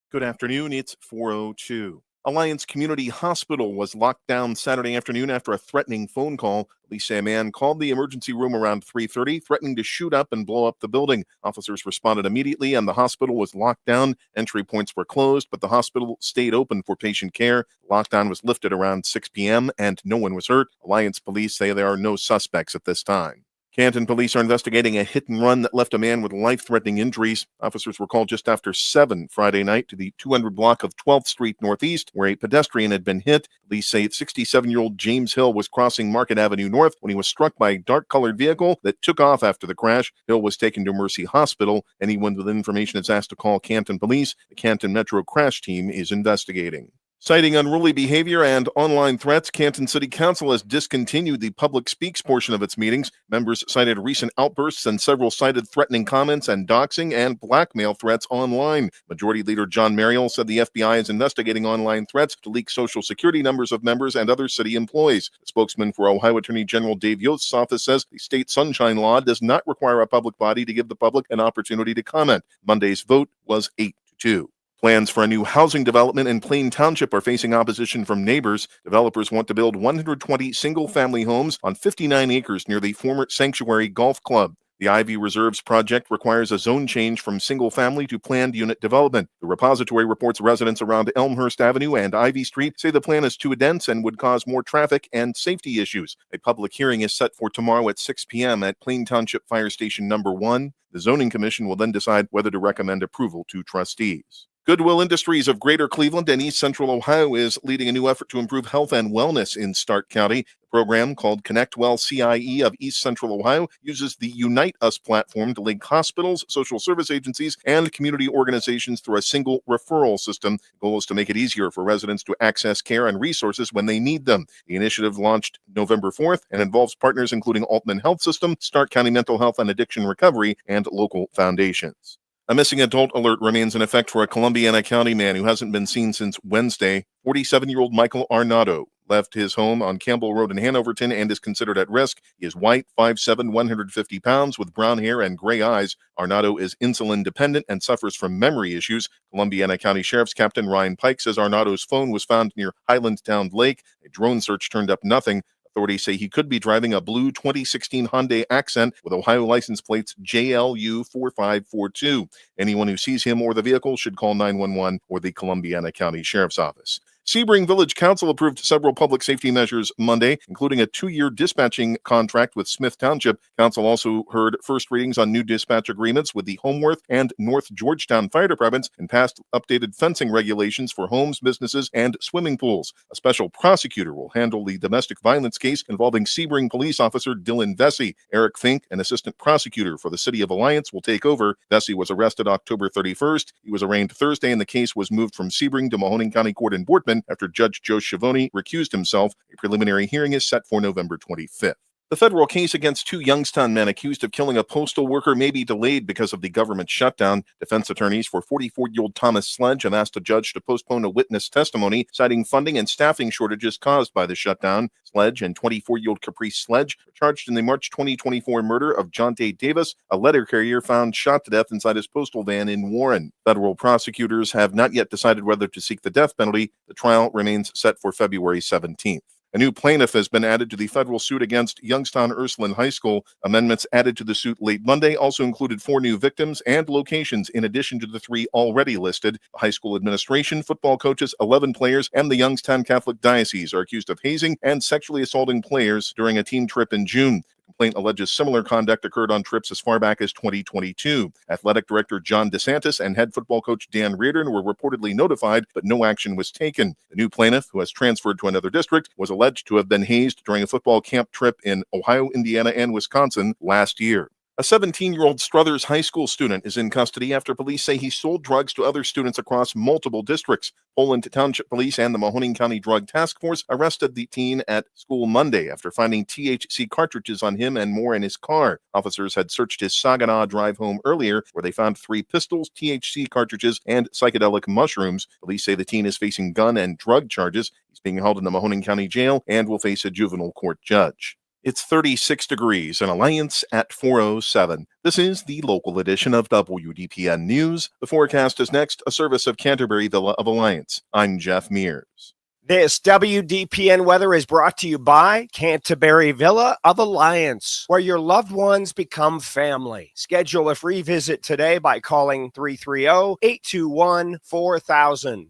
Good afternoon. It's 4:02. Alliance Community Hospital was locked down Saturday afternoon after a threatening phone call. Police say a man called the emergency room around 3:30, threatening to shoot up and blow up the building. Officers responded immediately, and the hospital was locked down. Entry points were closed, but the hospital stayed open for patient care. The lockdown was lifted around 6 p.m., and no one was hurt. Alliance police say there are no suspects at this time. Canton police are investigating a hit and run that left a man with life-threatening injuries. Officers were called just after 7 Friday night to the 200 block of 12th Street Northeast, where a pedestrian had been hit. Police say 67-year-old James Hill was crossing Market Avenue North when he was struck by a dark-colored vehicle that took off after the crash. Hill was taken to Mercy Hospital. Anyone with information is asked to call Canton police. The Canton Metro Crash Team is investigating. Citing unruly behavior and online threats, Canton City Council has discontinued the public speaks portion of its meetings. Members cited recent outbursts and several cited threatening comments and doxing and blackmail threats online. Majority Leader John Mariel said the FBI is investigating online threats to leak Social Security numbers of members and other city employees. The spokesman for Ohio Attorney General Dave Yost's office says the state sunshine law does not require a public body to give the public an opportunity to comment. Monday's vote was 8-2. Plans for a new housing development in Plain Township are facing opposition from neighbors. Developers want to build 120 single-family homes on 59 acres near the former Sanctuary Golf Club. The Ivy Reserves project requires a zone change from single-family to planned unit development. The repository reports residents around Elmhurst Avenue and Ivy Street say the plan is too dense and would cause more traffic and safety issues. A public hearing is set for tomorrow at 6 p.m. at Plain Township Fire Station Number 1. The Zoning Commission will then decide whether to recommend approval to trustees. Goodwill Industries of Greater Cleveland and East Central Ohio is leading a new effort to improve health and wellness in Stark County. The program, called Connect Well CIE of East Central Ohio, uses the Unite Us platform to link hospitals, social service agencies, and community organizations through a single referral system. The goal is to make it easier for residents to access care and resources when they need them. The initiative launched November 4th and involves partners including Altman Health System, Stark County Mental Health and Addiction Recovery, and local foundations. A missing adult alert remains in effect for a Columbiana County man who hasn't been seen since Wednesday. 47-year-old Michael Arnado left his home on Campbell Road in Hanoverton and is considered at risk. He is white, 5'7", 150 pounds, with brown hair and gray eyes. Arnado is insulin dependent and suffers from memory issues. Columbiana County Sheriff's Captain Ryan Pike says Arnado's phone was found near Highlandtown Lake. A drone search turned up nothing. Authorities say he could be driving a blue 2016 Hyundai Accent with Ohio license plates JLU4542. Anyone who sees him or the vehicle should call 911 or the Columbiana County Sheriff's Office. Sebring Village Council approved several public safety measures Monday, including a 2-year dispatching contract with Smith Township. Council also heard first readings on new dispatch agreements with the Homeworth and North Georgetown Fire Departments and passed updated fencing regulations for homes, businesses, and swimming pools. A special prosecutor will handle the domestic violence case involving Sebring police officer Dylan Vesey. Eric Fink, an assistant prosecutor for the City of Alliance, will take over. Vesey was arrested October 31st. He was arraigned Thursday, and the case was moved from Sebring to Mahoning County Court in Boardman after Judge Joe Schiavone recused himself. A preliminary hearing is set for November 25th. The federal case against 2 Youngstown men accused of killing a postal worker may be delayed because of the government shutdown. Defense attorneys for 44-year-old Thomas Sledge have asked a judge to postpone a witness testimony, citing funding and staffing shortages caused by the shutdown. Sledge and 24-year-old Caprice Sledge were charged in the March 2024 murder of John Day Davis, a letter carrier found shot to death inside his postal van in Warren. Federal prosecutors have not yet decided whether to seek the death penalty. The trial remains set for February 17th. A new plaintiff has been added to the federal suit against Youngstown Ursuline High School. Amendments added to the suit late Monday also included 4 new victims and locations in addition to the 3 already listed. The high school administration, football coaches, 11 players, and the Youngstown Catholic Diocese are accused of hazing and sexually assaulting players during a team trip in June. The complaint alleges similar conduct occurred on trips as far back as 2022. Athletic director John DeSantis and head football coach Dan Reardon were reportedly notified, but no action was taken. The new plaintiff, who has transferred to another district, was alleged to have been hazed during a football camp trip in Ohio, Indiana, and Wisconsin last year. A 17-year-old Struthers High School student is in custody after police say he sold drugs to other students across multiple districts. Poland Township Police and the Mahoning County Drug Task Force arrested the teen at school Monday after finding THC cartridges on him and more in his car. Officers had searched his Saginaw drive home earlier, where they found 3 pistols, THC cartridges, and psychedelic mushrooms. Police say the teen is facing gun and drug charges. He's being held in the Mahoning County Jail and will face a juvenile court judge. It's 36 degrees in Alliance at 4:07. This is the local edition of WDPN News. The forecast is next, a service of Canterbury Villa of Alliance. I'm Jeff Mears. This WDPN weather is brought to you by Canterbury Villa of Alliance, where your loved ones become family. Schedule a free visit today by calling 330-821-4000.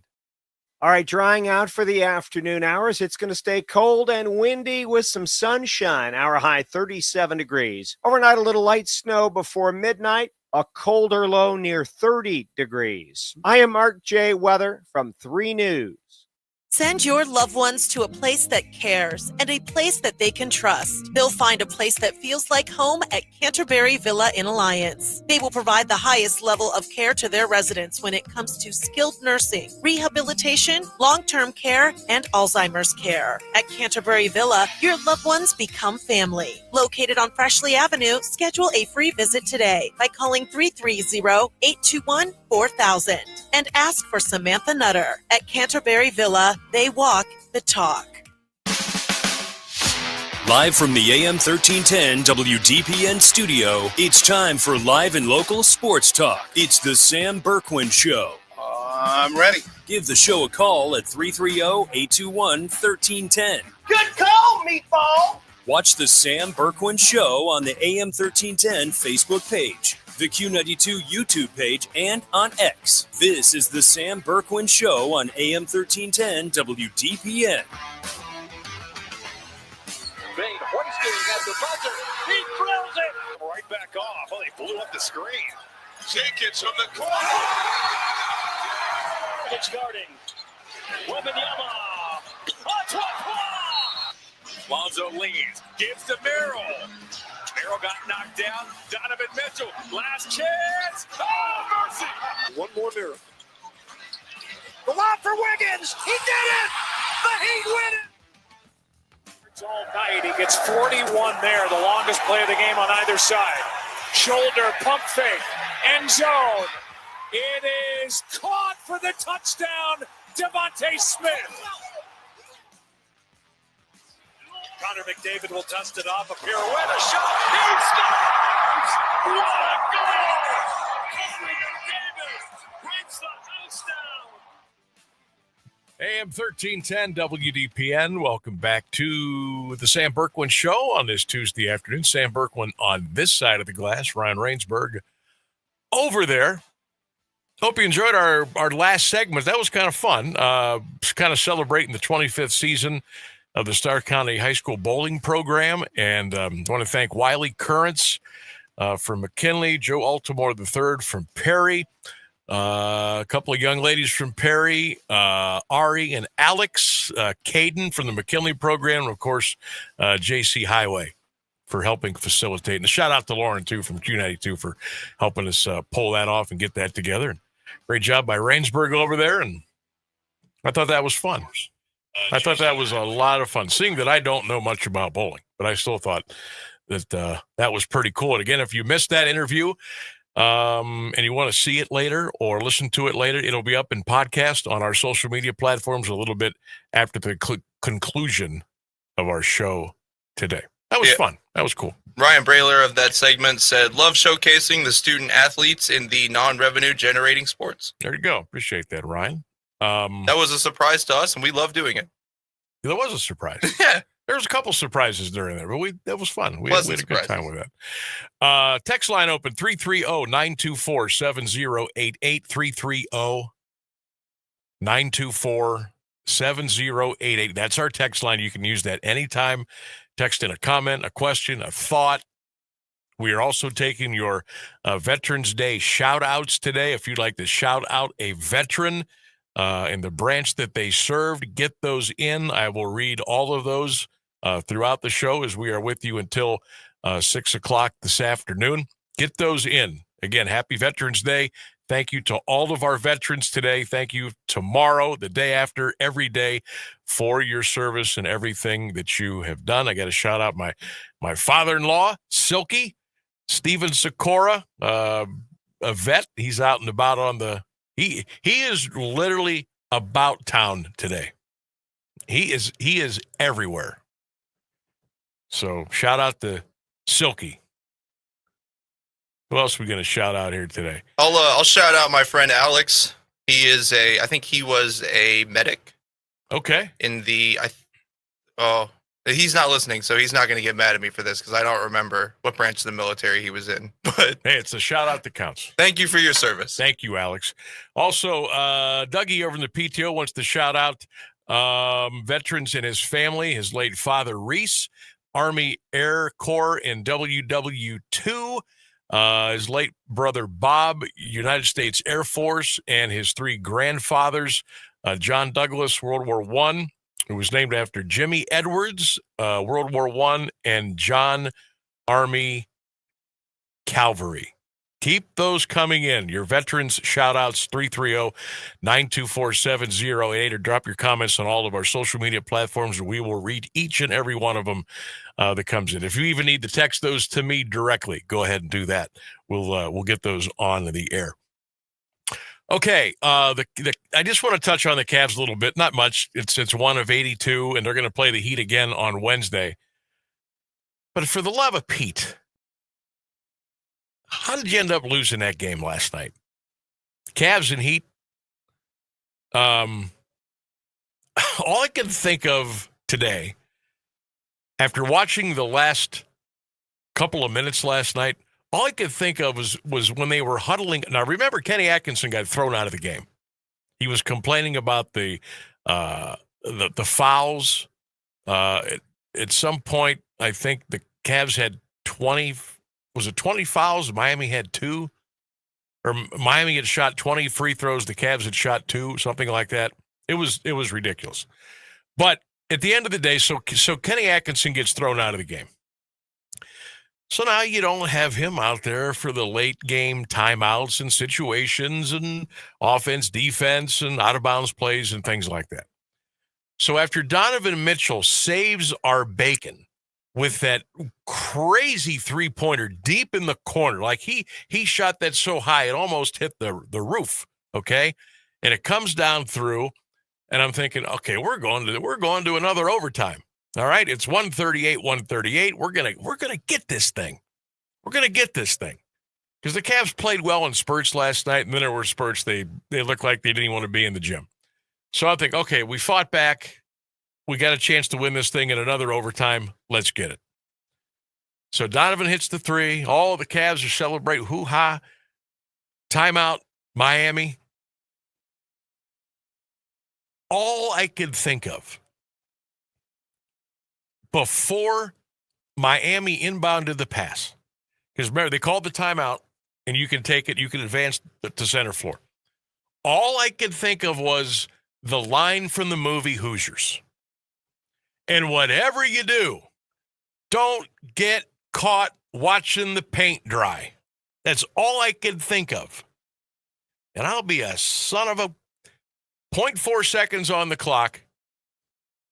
All right, drying out for the afternoon hours. It's going to stay cold and windy with some sunshine. Our high 37 degrees. Overnight, a little light snow before midnight. A colder low near 30 degrees. I am Mark J. Weather from 3 News. Send your loved ones to a place that cares and a place that they can trust. They'll find a place that feels like home at Canterbury Villa in Alliance. They will provide the highest level of care to their residents when it comes to skilled nursing, rehabilitation, long-term care, and Alzheimer's care. At Canterbury Villa, your loved ones become family. Located on Freshley Avenue, schedule a free visit today by calling 330-821-4000 and ask for Samantha Nutter. At Canterbury Villa, they walk the talk. Live from the AM1310 WDPN studio, it's time for live and local sports talk. It's the Sam Bourquin Show. I'm ready. Give the show a call at 330-821-1310. Good call, meatball. Watch the Sam Bourquin Show on the AM1310 Facebook page, the Q92 YouTube page, and on X. This is the Sam Bourquin Show on AM1310 WDPN. Bane hoisting at the buzzer. He drills it. Right back off. Oh, they blew up the screen. Jenkins from the corner. It's guarding. Wembanyama. Lonzo leads. Gives to Merrill. Merrill got knocked down. Donovan Mitchell. Last chance. Oh, mercy. One more Merrill. The lob for Wiggins. He did it. The Heat win it. All night. He gets 41 there. The longest play of the game on either side. Shoulder pump fake. End zone. It is caught for the touchdown. Devontae Smith. Connor McDavid will dust it off. A pirouette, a shot. He scores! What a goal! Connor McDavid breaks the house down. AM 1310 WDPN. Welcome back to the Sam Bourquin Show on this Tuesday afternoon. Sam Bourquin on this side of the glass. Ryan Rainsberg over there. Hope you enjoyed our last segment. That was kind of fun. Kind of celebrating the 25th season of the Stark County High School bowling program. And I want to thank Wiley Currents from McKinley, Joe Altamore III from Perry, a couple of young ladies from Perry, Ari and Alex, Caden from the McKinley program, and of course, JC Heighway for helping facilitate. And a shout out to Lauren, too, from Q92 for helping us pull that off and get that together. Great job by Rainsberg over there, and I thought that was fun. I thought that was a lot of fun, seeing that I don't know much about bowling, but I still thought that that was pretty cool. And again, if you missed that interview and you want to see it later or listen to it later, it'll be up in podcast on our social media platforms a little bit after the conclusion of our show today. That was fun. That was cool. Ryan Brayler of that segment said, love showcasing the student athletes in the non-revenue generating sports. There you go. Appreciate that, Ryan. That was a surprise to us, and we love doing it. There was a surprise. Yeah. There was a couple surprises during there, but that was fun. We had a good time with that. Text line open, 330-924-7088, 330-924-7088. That's our text line. You can use that anytime. Text in a comment, a question, a thought. We are also taking your Veterans Day shout-outs today. If you'd like to shout out a veteran in the branch that they served, get those in. I will read all of those throughout the show as we are with you until 6 o'clock this afternoon. Get those in. Again, happy Veterans Day. Thank you to all of our veterans today. Thank you tomorrow, the day after, every day for your service and everything that you have done. I got to shout out my father-in-law, Silky, Steven Sikora, a vet. He's out and about on the he is literally about town today. He is everywhere. So shout out to Silky. Who else are we going to shout out here today? I'll shout out my friend Alex. I think he was a medic. Okay. He's not listening, so he's not going to get mad at me for this because I don't remember what branch of the military he was in. But hey, it's a shout out that counts. Thank you for your service. Thank you, Alex. Also, Dougie over in the PTO wants to shout out veterans and his family, his late father, Reese, Army Air Corps in WW2, his late brother, Bob, United States Air Force, and his 3 grandfathers, John Douglas, World War I, who was named after Jimmy Edwards, World War I, and John Army Cavalry. Keep those coming in. Your veterans shout-outs, 330-924-7088, or drop your comments on all of our social media platforms, and we will read each and every one of them that comes in. If you even need to text those to me directly, go ahead and do that. We'll get those on the air. Okay, I just want to touch on the Cavs a little bit. Not much. It's one of 82, and they're going to play the Heat again on Wednesday. But for the love of Pete, how did you end up losing that game last night? Cavs and Heat. All I can think of today, after watching the last couple of minutes last night, all I could think of was when they were huddling. Now, remember, Kenny Atkinson got thrown out of the game. He was complaining about the fouls. At some point, I think the Cavs had 20. Was it 20 fouls? Miami had 2. Or Miami had shot 20 free throws. The Cavs had shot 2, something like that. It was ridiculous. But at the end of the day, so Kenny Atkinson gets thrown out of the game. So now you don't have him out there for the late game timeouts and situations and offense, defense, and out-of-bounds plays and things like that. So after Donovan Mitchell saves our bacon with that crazy three-pointer deep in the corner, like he shot that so high it almost hit the roof, okay? And it comes down through, and I'm thinking, okay, we're going to another overtime. All right, it's 138. We're gonna get this thing. We're gonna get this thing because the Cavs played well in spurts last night, and then there were spurts they looked like they didn't even want to be in the gym. So I think, okay, we fought back. We got a chance to win this thing in another overtime. Let's get it. So Donovan hits the 3. All the Cavs are celebrating. Hoo-ha. Timeout, Miami. All I could think of before Miami inbounded the pass, because remember, they called the timeout, and you can take it, you can advance to center floor. All I could think of was the line from the movie Hoosiers. And whatever you do, don't get caught watching the paint dry. That's all I could think of. And I'll be a son of a 0.4 seconds on the clock.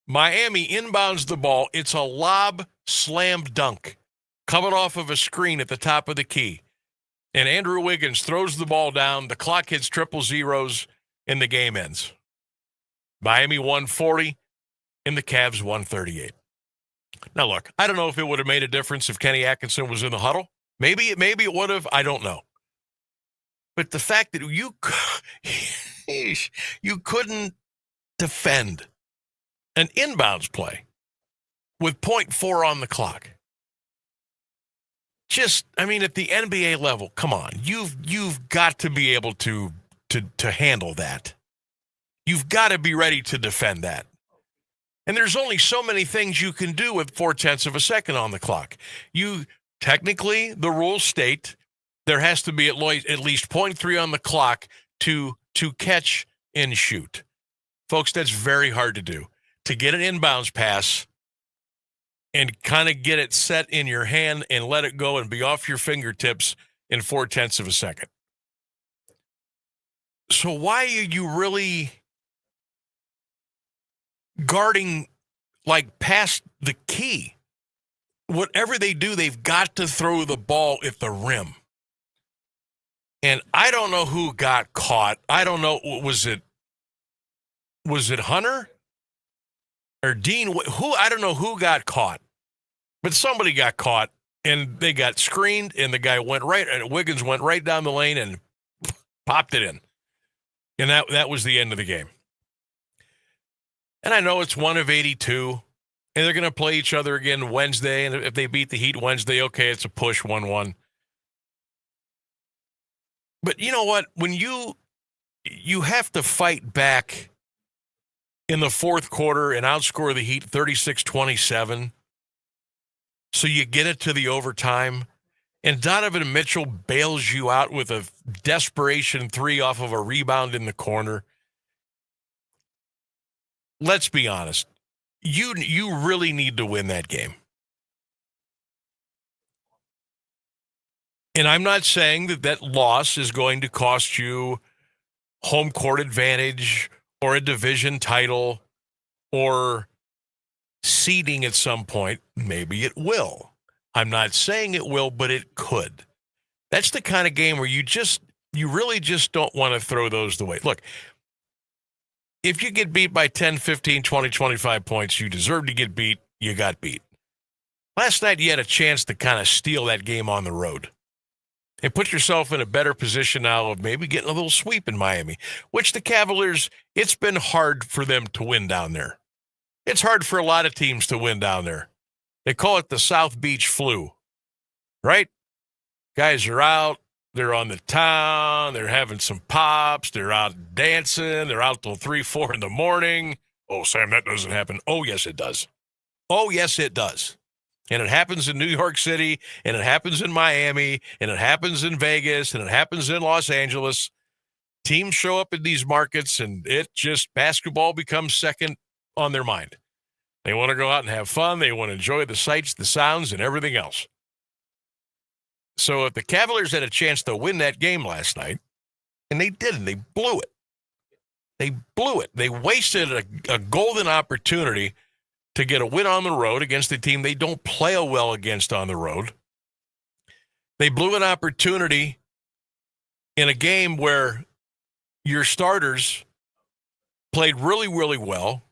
Miami inbounds the ball. It's a lob slam dunk coming off of a screen at the top of the key. And Andrew Wiggins throws the ball down. The clock hits 000, and the game ends. Miami 140 and the Cavs 138. Now, look, I don't know if it would have made a difference if Kenny Atkinson was in the huddle. Maybe it would have. I don't know. But the fact that you couldn't defend an inbounds play with 0.4 on the clock. Just, I mean, at the NBA level, come on. You've got to be able to handle that. You've got to be ready to defend that. And there's only so many things you can do with 0.4 of a second on the clock. Technically, the rules state there has to be at least 0.3 on the clock to catch and shoot. Folks, that's very hard to do. To get an inbounds pass and kind of get it set in your hand and let it go and be off your fingertips in 0.4 of a second. So why are you really guarding like past the key? Whatever they do, they've got to throw the ball at the rim. And I don't know who got caught. I don't know. Was it Hunter or Dean? Who? I don't know who got caught, but somebody got caught and they got screened and the guy went right, and Wiggins went right down the lane and popped it in. And that was the end of the game. And I know it's 1 of 82, and they're going to play each other again Wednesday. And if they beat the Heat Wednesday, okay, it's a push 1-1. But you know what? When you have to fight back in the fourth quarter and outscore the Heat 36-27, so you get it to the overtime, and Donovan Mitchell bails you out with a desperation 3 off of a rebound in the corner. Let's be honest. You really need to win that game. And I'm not saying that loss is going to cost you home court advantage or a division title or seeding at some point. Maybe it will. I'm not saying it will, but it could. That's the kind of game where you really just don't want to throw those away. Look, if you get beat by 10, 15, 20, 25 points, you deserve to get beat. You got beat. Last night, you had a chance to kind of steal that game on the road and put yourself in a better position now of maybe getting a little sweep in Miami, which the Cavaliers, it's been hard for them to win down there. It's hard for a lot of teams to win down there. They call it the South Beach flu, right? Guys are out. They're on the town. They're having some pops. They're out dancing. They're out till 3, 4 in the morning. Oh, Sam, that doesn't happen. Oh, yes, it does. Oh, yes, it does. And it happens in New York City, and it happens in Miami, and it happens in Vegas, and it happens in Los Angeles. Teams show up in these markets, and basketball becomes second on their mind. They want to go out and have fun. They want to enjoy the sights, the sounds, and everything else. So if the Cavaliers had a chance to win that game last night, and they didn't, they blew it. They blew it. They wasted a golden opportunity to get a win on the road against a team they don't play well against on the road. They blew an opportunity in a game where your starters played really, really well.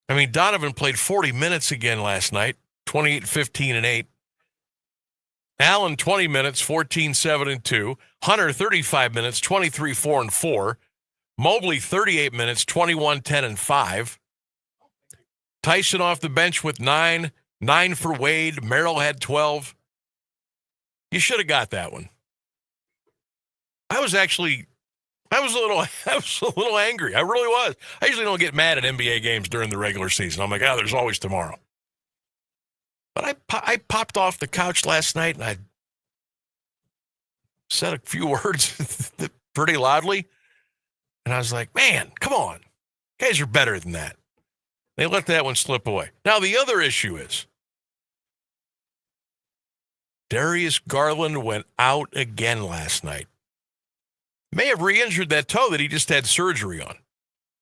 I mean, Donovan played 40 minutes again last night, 28, 15, and 8. Allen, 20 minutes, 14, 7, and 2. Hunter, 35 minutes, 23, 4, and 4. Mobley, 38 minutes, 21, 10, and 5. Tyson off the bench with 9 for Wade. Merrill had 12. You should have got that one. I was a little angry. I really was. I usually don't get mad at NBA games during the regular season. I'm like, there's always tomorrow. But I popped off the couch last night and I said a few words pretty loudly. And I was like, man, come on. You guys are better than that. They let that one slip away. Now, the other issue is Darius Garland went out again last night. May have re-injured that toe that he just had surgery on.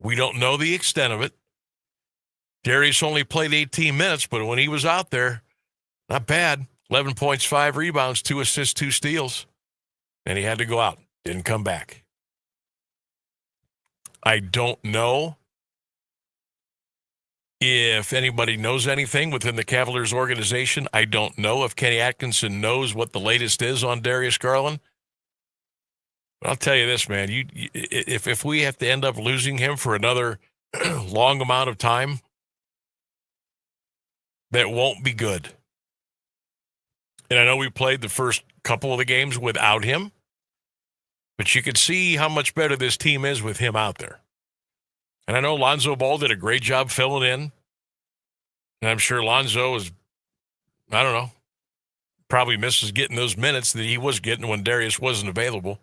We don't know the extent of it. Darius only played 18 minutes, but when he was out there, not bad. 11 points, 5 rebounds, 2 assists, 2 steals. And he had to go out. Didn't come back. I don't know if anybody knows anything within the Cavaliers organization. I don't know if Kenny Atkinson knows what the latest is on Darius Garland. But I'll tell you this, man. If we have to end up losing him for another long amount of time, that won't be good. And I know we played the first couple of the games without him, but you could see how much better this team is with him out there. And I know Lonzo Ball did a great job filling in. And I'm sure Lonzo is, I don't know, probably misses getting those minutes that he was getting when Darius wasn't available.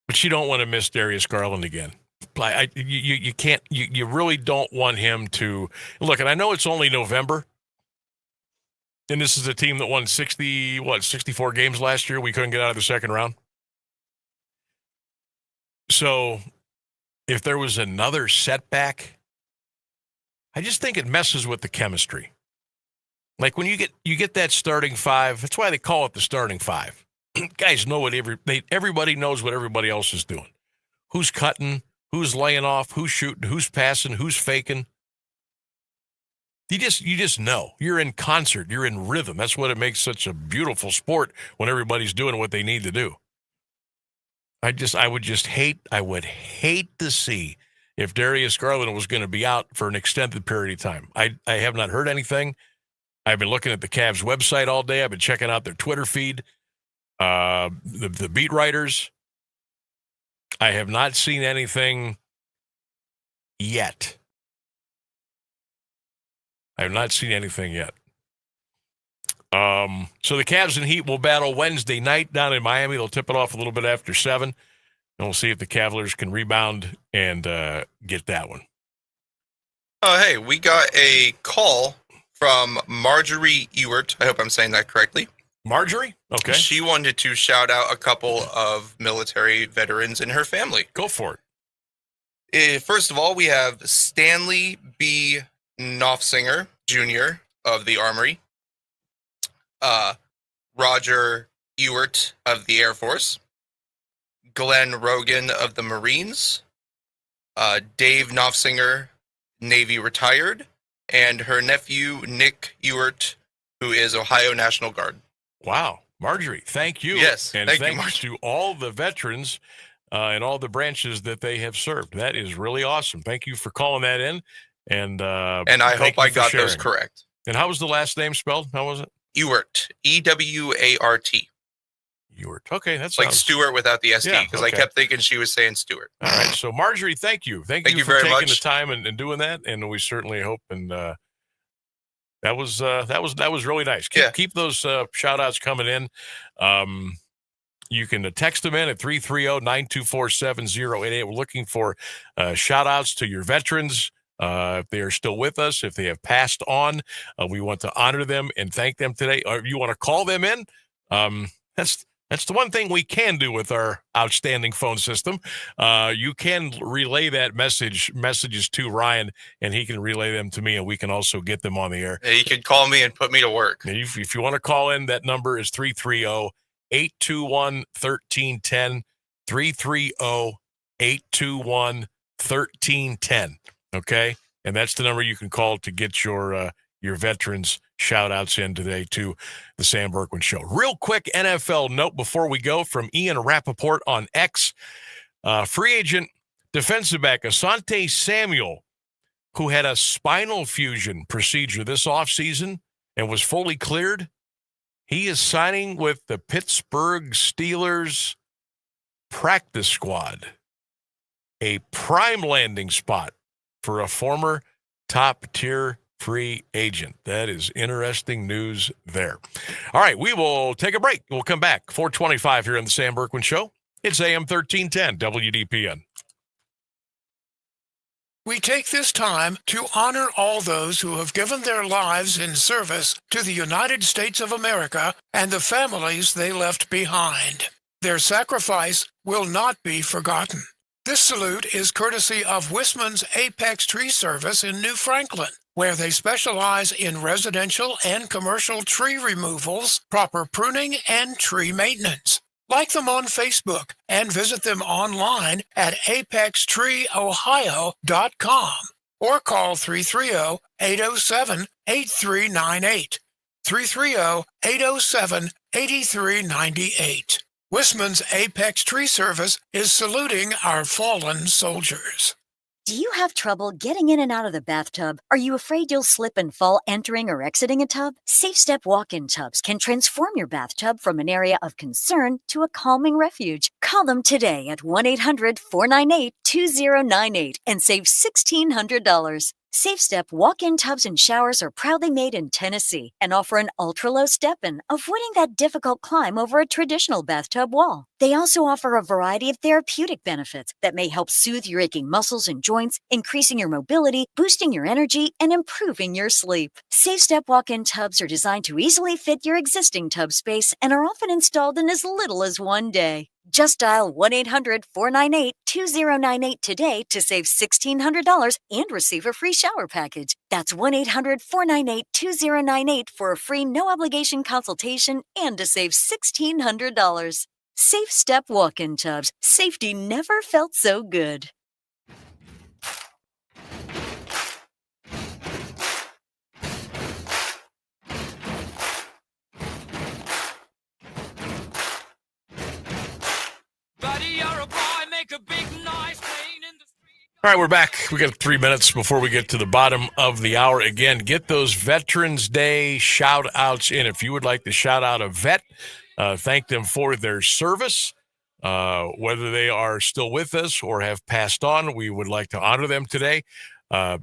But you don't want to miss Darius Garland again. You can't, you really don't want him to look. And I know it's only November, and this is a team that won 64 games last year. We couldn't get out of the second round. So if there was another setback, I just think it messes with the chemistry. Like when you get that starting five, that's why they call it the starting five. Guys know what everybody knows what everybody else is doing. Who's cutting, who's laying off, who's shooting, who's passing, who's faking. You just know. You're in concert, you're in rhythm. That's what it makes such a beautiful sport when everybody's doing what they need to do. I would hate to see if Darius Garland was going to be out for an extended period of time. I have not heard anything. I've been looking at the Cavs website all day. I've been checking out their Twitter feed, the beat writers. I have not seen anything yet. I have not seen anything yet. So the Cavs and Heat will battle Wednesday night down in Miami. They'll tip it off a little bit after 7. And we'll see if the Cavaliers can rebound and get that one. Oh, hey, we got a call from Marjorie Ewert. I hope I'm saying that correctly. Marjorie? Okay. She wanted to shout out a couple of military veterans in her family. Go for it. First of all, we have Stanley B. Knopfsinger Jr. of the Armory. Roger Ewert of the Air Force. Glenn Rogan of the Marines. Dave Knopfsinger, Navy retired. And her nephew, Nick Ewert, who is Ohio National Guard. Wow. Marjorie, thank you. Yes, and thank you, thanks to all the veterans and all the branches that they have served. That is really awesome. Thank you for calling that in. And I hope I got those correct. And how was the last name spelled? How was it? Ewert. Ewart. Ewert. Okay, that's like Stewart without the SD, because I kept thinking she was saying Stewart. All right. So Marjorie, thank you. Thank you for very taking much. the time and doing that. And we certainly hope that was really nice. Keep those shout outs coming in. You can text them in at 330-924-7088. We're looking for shout outs to your veterans. If they are still with us, if they have passed on, we want to honor them and thank them today. Or if you want to call them in, that's the one thing we can do with our outstanding phone system. You can relay that messages to Ryan, and he can relay them to me, and we can also get them on the air. Yeah, you can call me and put me to work. If you want to call in, that number is 330-821-1310, 330-821-1310. Okay, and that's the number you can call to get your veterans shout outs in today to the Sam Bourquin Show. Real quick NFL note before we go from Ian Rappaport on X. Free agent defensive back Asante Samuel, who had a spinal fusion procedure this offseason and was fully cleared. He is signing with the Pittsburgh Steelers practice squad, a prime landing spot for a former top-tier free agent. That is interesting news there. All right, we will take a break. We'll come back. 4:25 here on the Sam Bourquin Show. It's AM 1310 WDPN. We take this time to honor all those who have given their lives in service to the United States of America and the families they left behind. Their sacrifice will not be forgotten. This salute is courtesy of Wisman's Apex Tree Service in New Franklin, where they specialize in residential and commercial tree removals, proper pruning, and tree maintenance. Like them on Facebook and visit them online at apextreeohio.com or call 330-807-8398. 330-807-8398. Wisman's Apex Tree Service is saluting our fallen soldiers. Do you have trouble getting in and out of the bathtub? Are you afraid you'll slip and fall entering or exiting a tub? Safe Step walk-in tubs can transform your bathtub from an area of concern to a calming refuge. Call them today at 1-800-498-2098 and save $1,600. Safe Step walk-in tubs and showers are proudly made in Tennessee and offer an ultra-low step-in, avoiding that difficult climb over a traditional bathtub wall. They also offer a variety of therapeutic benefits that may help soothe your aching muscles and joints, increasing your mobility, boosting your energy, and improving your sleep. Safe Step walk-in tubs are designed to easily fit your existing tub space and are often installed in as little as one day. Just dial 1-800-498-2098 today to save $1,600 and receive a free shower package. That's 1-800-498-2098 for a free no-obligation consultation and to save $1,600. Safe Step walk-in tubs. Safety never felt so good. All right, we're back. We got 3 minutes before we get to the bottom of the hour. Again, get those Veterans Day shout outs in. If you would like to shout out a vet, thank them for their service, whether they are still with us or have passed on, we would like to honor them today.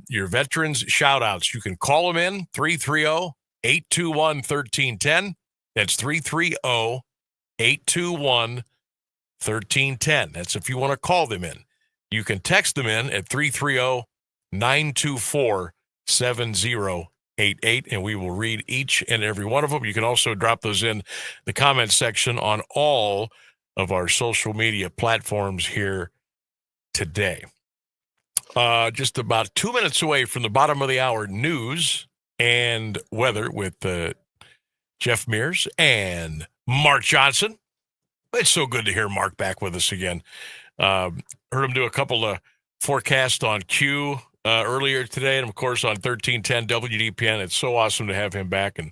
Your veterans shout outs, you can call them in 330-821-1310. That's 330-821-1310. That's if you want to call them in. You can text them in at 330-924-7088, and we will read each and every one of them. You can also drop those in the comments section on all of our social media platforms here today. Just about 2 minutes away from the bottom of the hour, news and weather with Jeff Mears and Mark Johnson. It's so good to hear Mark back with us again. Heard him do a couple of forecasts on Q earlier today, and of course on 1310 WDPN. It's so awesome to have him back, and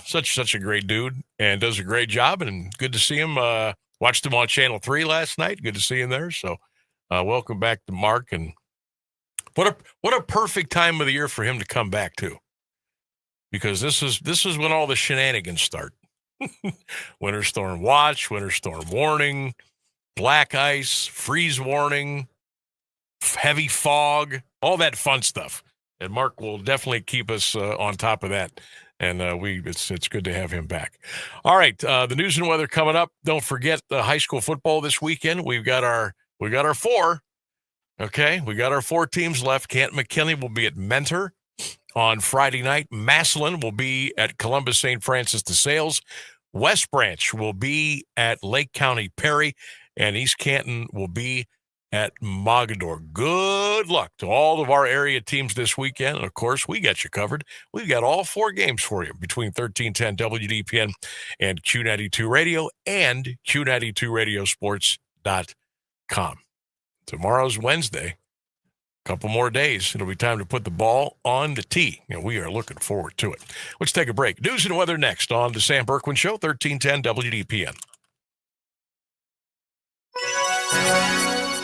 such a great dude, and does a great job. And good to see him. Watched him on Channel 3 last night. Good to see him there. So welcome back to Mark. And what a perfect time of the year for him to come back too, because this is when all the shenanigans start. Winter storm watch, winter storm warning, black ice, freeze warning, heavy fog, all that fun stuff. And Mark will definitely keep us on top of that. And it's good to have him back. All right, the news and weather coming up. Don't forget the high school football this weekend. We got our 4. Okay, we got our 4 teams left. Canton-McKinley will be at Mentor on Friday night. Massillon will be at Columbus St. Francis de Sales. West Branch will be at Lake County Perry. And East Canton will be at Mogador. Good luck to all of our area teams this weekend. And, of course, we got you covered. We've got all 4 games for you between 1310 WDPN and Q92 Radio and Q92radiosports.com. Tomorrow's Wednesday. A couple more days. It'll be time to put the ball on the tee. We are looking forward to it. Let's take a break. News and weather next on the Sam Bourquin Show, 1310 WDPN.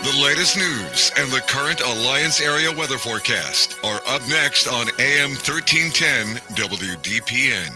The latest news and the current Alliance area weather forecast are up next on AM 1310 WDPN.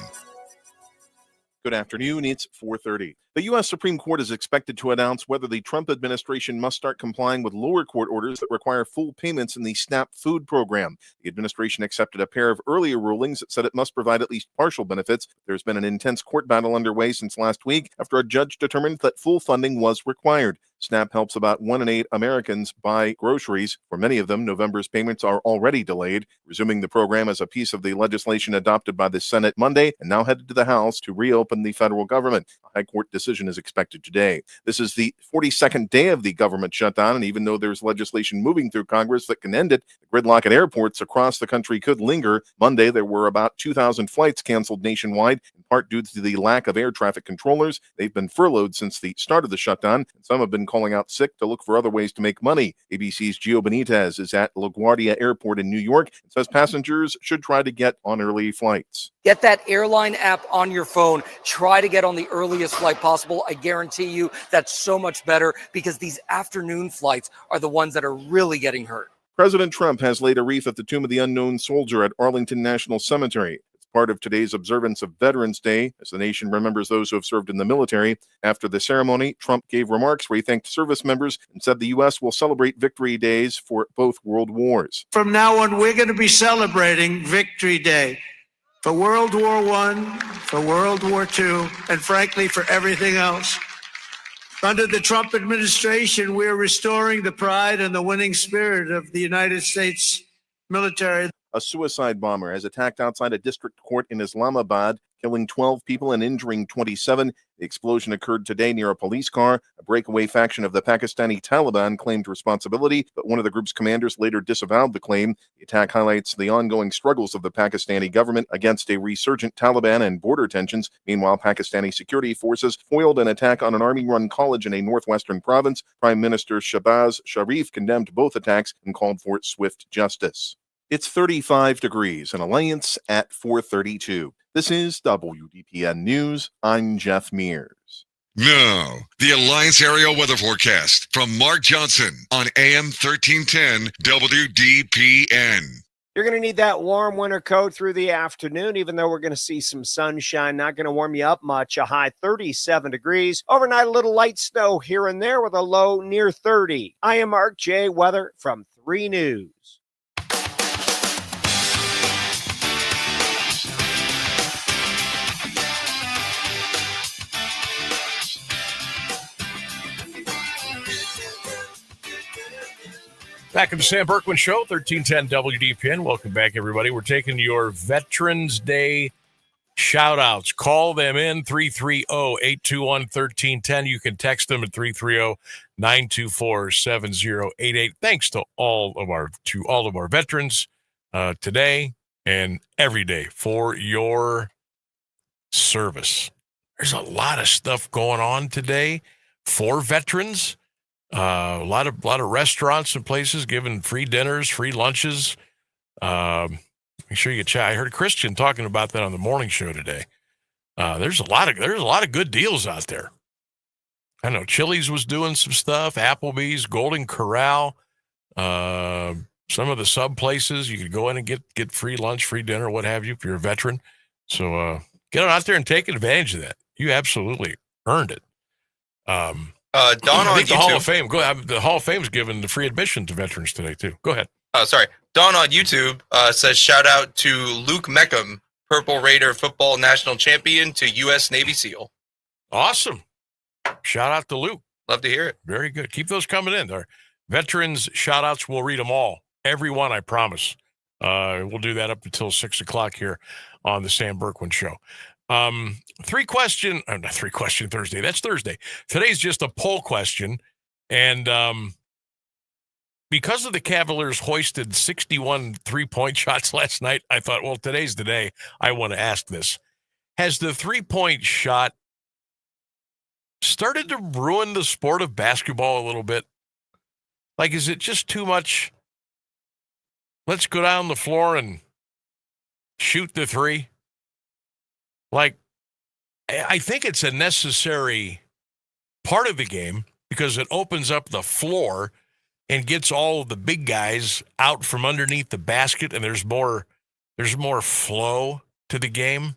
Good afternoon. It's 4:30. The U.S. Supreme Court is expected to announce whether the Trump administration must start complying with lower court orders that require full payments in the SNAP food program. The administration accepted a pair of earlier rulings that said it must provide at least partial benefits. There's been an intense court battle underway since last week after a judge determined that full funding was required. SNAP helps about 1 in 8 Americans buy groceries. For many of them, November's payments are already delayed. Resuming the program as a piece of the legislation adopted by the Senate Monday and now headed to the House to reopen the federal government. A high court decision is expected today. This is the 42nd day of the government shutdown, and even though there's legislation moving through Congress that can end it, the gridlock at airports across the country could linger. Monday, there were about 2,000 flights canceled nationwide, in part due to the lack of air traffic controllers. They've been furloughed since the start of the shutdown, and some have been calling out sick to look for other ways to make money. ABC's Gio Benitez is at LaGuardia Airport in New York and says passengers should try to get on early flights. Get that airline app on your phone. Try to get on the earliest flight possible. I guarantee you that's so much better because these afternoon flights are the ones that are really getting hurt. President Trump has laid a wreath at the Tomb of the Unknown Soldier at Arlington National Cemetery. part of today's observance of Veterans Day, as the nation remembers those who have served in the military. After the ceremony, Trump gave remarks where he thanked service members and said the U.S. will celebrate Victory Days for both world wars. From now on, we're going to be celebrating Victory Day for World War I, for World War II, and frankly, for everything else. Under the Trump administration, we're restoring the pride and the winning spirit of the United States military. A suicide bomber has attacked outside a district court in Islamabad, killing 12 people and injuring 27. The explosion occurred today near a police car. A breakaway faction of the Pakistani Taliban claimed responsibility, but one of the group's commanders later disavowed the claim. The attack highlights the ongoing struggles of the Pakistani government against a resurgent Taliban and border tensions. Meanwhile, Pakistani security forces foiled an attack on an army-run college in a northwestern province. Prime Minister Shahbaz Sharif condemned both attacks and called for swift justice. It's 35 degrees in Alliance at 432. This is WDPN News. I'm Jeff Mears. Now, the Alliance Area Weather Forecast from Mark Johnson on AM 1310 WDPN. You're going to need that warm winter coat through the afternoon, even though we're going to see some sunshine. Not going to warm you up much. A high 37 degrees. Overnight, a little light snow here and there with a low near 30. I am Mark J. Weather from 3 News. Back in the Sam Bourquin Show, 1310 WDPN. Welcome back, everybody. We're taking your Veterans Day shout-outs. Call them in, 330-821-1310. You can text them at 330-924-7088. Thanks to all of our veterans today and every day for your service. There's a lot of stuff going on today for veterans. A lot of restaurants and places giving free dinners, free lunches. Make sure you chat. I heard Christian talking about that on the morning show today. There's a lot of good deals out there. I know Chili's was doing some stuff. Applebee's, Golden Corral, some of the sub places you could go in and get free lunch, free dinner, what have you, if you're a veteran. So get out there and take advantage of that. You absolutely earned it. Don on YouTube. The Hall of Fame. The Hall of Fame's giving the free admission to veterans today too. Go ahead. Sorry. Don on YouTube says shout out to Luke Meckham, Purple Raider football national champion to U.S. Navy SEAL. Awesome. Shout out to Luke. Love to hear it. Very good. Keep those coming in. Our veterans shout outs, we'll read them all. Every one, I promise. We'll do that up until 6 o'clock here on the Sam Bourquin Show. Three question Thursday. That's Thursday. Today's just a poll question. And because of the Cavaliers hoisted 61 3-point shots last night, I thought, well, today's the day I want to ask this. Has the 3-point shot started to ruin the sport of basketball a little bit? Like, is it just too much? Let's go down the floor and shoot the three. Like, I think it's a necessary part of the game because it opens up the floor and gets all of the big guys out from underneath the basket, and there's more flow to the game.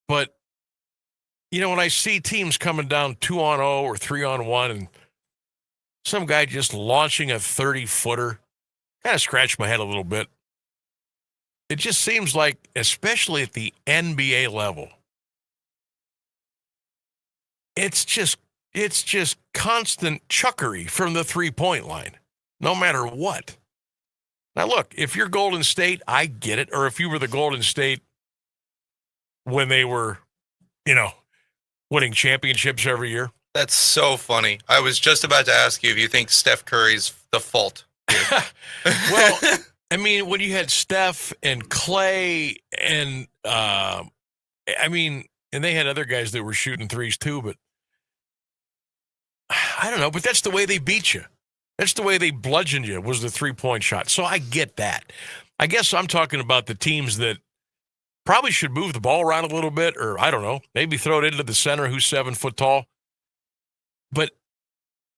But, when I see teams coming down 2-on-0 or 3-on-1 and some guy just launching a 30-footer, kind of scratch my head a little bit. It just seems like, especially at the NBA level, it's just constant chuckery from the 3-point line, no matter what. Now, look, if you're Golden State, I get it. Or if you were the Golden State when they were, winning championships every year. That's so funny. I was just about to ask you if you think Steph Curry's the fault. Well, I mean, when you had Steph and Clay and, and they had other guys that were shooting threes too, but I don't know, but that's the way they beat you. That's the way they bludgeoned you, was the 3-point shot. So I get that. I guess I'm talking about the teams that probably should move the ball around a little bit, or I don't know, maybe throw it into the center who's 7 foot tall. But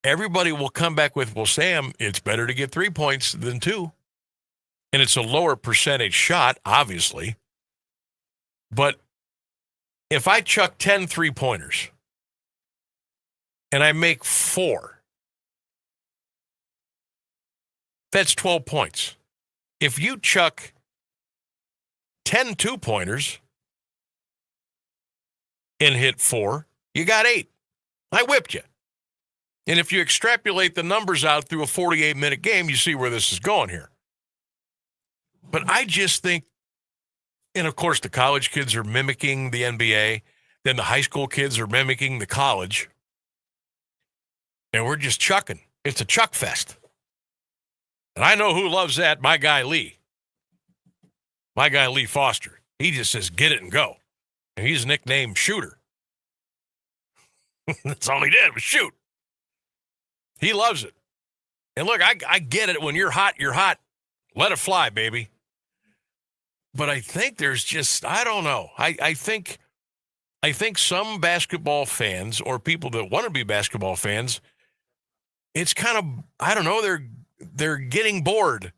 everybody will come back with, well, Sam, it's better to get 3 points than 2. And it's a lower percentage shot, obviously. But if I chuck 10 3-pointers and I make 4, that's 12 points. If you chuck 10 2-pointers and hit 4, you got 8. I whipped you. And if you extrapolate the numbers out through a 48-minute game, you see where this is going here. But I just think, and of course the college kids are mimicking the NBA, then the high school kids are mimicking the college, and we're just chucking. It's a chuck fest. And I know who loves that, my guy Lee. My guy Lee Foster. He just says, get it and go. And he's nicknamed Shooter. That's all he did was shoot. He loves it. And look, I get it. When you're hot, you're hot. Let it fly, baby. But I think there's just, I don't know. I think some basketball fans or people that want to be basketball fans, it's kind of, I don't know, they're getting bored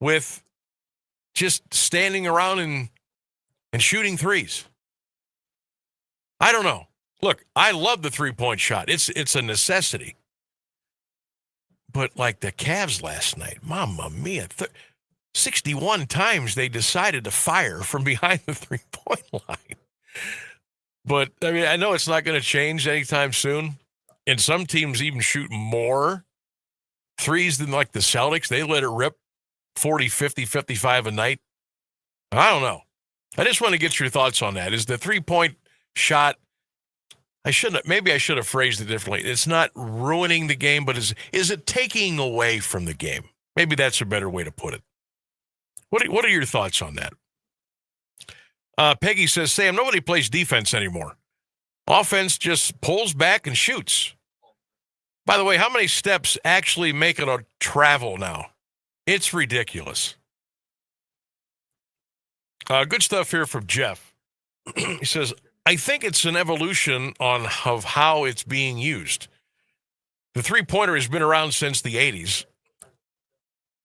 with just standing around and shooting threes. I don't know. Look, I love the 3-point shot. It's a necessity. But like the Cavs last night, mamma mia, 61 times they decided to fire from behind the 3-point line. But, I mean, I know it's not going to change anytime soon. And some teams even shoot more threes than like the Celtics. They let it rip 40, 50, 55 a night. I don't know. I just want to get your thoughts on that. Is the 3-point shot, maybe I should have phrased it differently. It's not ruining the game, but is it taking away from the game? Maybe that's a better way to put it. What are your thoughts on that? Peggy says, Sam, nobody plays defense anymore. Offense just pulls back and shoots. By the way, how many steps actually make it a travel now? It's ridiculous. Good stuff here from Jeff. He says, I think it's an evolution of how it's being used. The 3-pointer has been around since the 80s.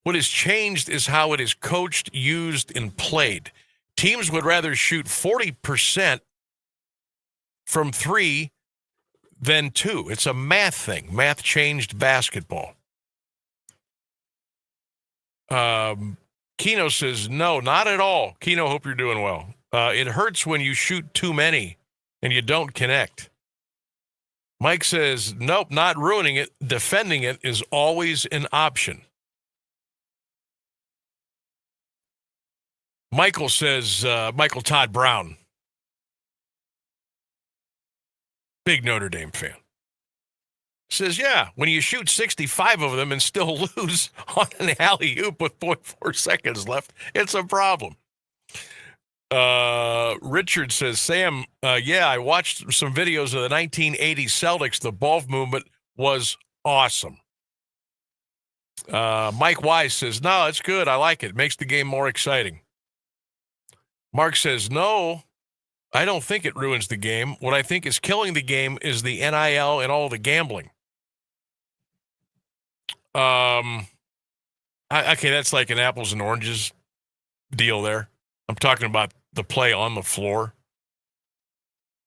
What has changed is how it is coached, used, and played. Teams would rather shoot 40% from 3 than 2. It's a math thing. Math changed basketball. Keno says, no, not at all. Keno, hope you're doing well. It hurts when you shoot too many and you don't connect. Mike says, nope, not ruining it. Defending it is always an option. Michael says, Michael Todd Brown, big Notre Dame fan, says, yeah, when you shoot 65 of them and still lose on an alley-oop with 0.4 seconds left, it's a problem. Richard says, Sam, yeah, I watched some videos of the 1980 Celtics. The ball movement was awesome. Mike Wise says, no, it's good. I like it. It makes the game more exciting. Mark says, no, I don't think it ruins the game. What I think is killing the game is the NIL and all the gambling. Okay, that's like an apples and oranges deal there. I'm talking about the play on the floor.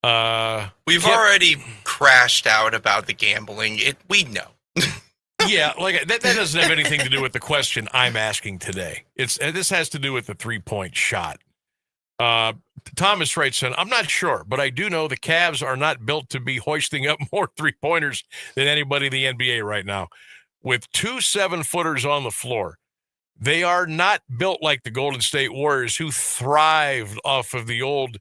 We've already crashed out about the gambling. We know. Yeah, like that doesn't have anything to do with the question I'm asking today. This has to do with the 3-point shot. Thomas writes in, I'm not sure, but I do know the Cavs are not built to be hoisting up more 3-pointers than anybody in the NBA right now. With 2 7-footers on the floor, they are not built like the Golden State Warriors, who thrived off of the old.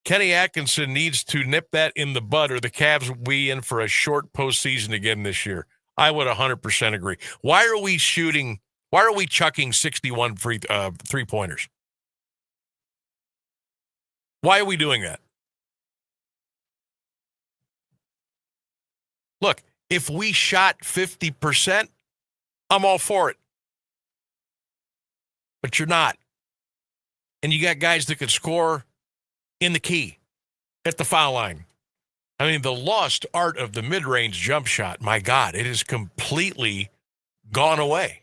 Kenny Atkinson needs to nip that in the bud, or the Cavs will be in for a short postseason again this year. I would 100% agree. Why are we chucking 61 3-pointers? Why are we doing that? Look, if we shot 50%, I'm all for it. But you're not. And you got guys that could score in the key, at the foul line. I mean, the lost art of the mid-range jump shot, my God, it has completely gone away.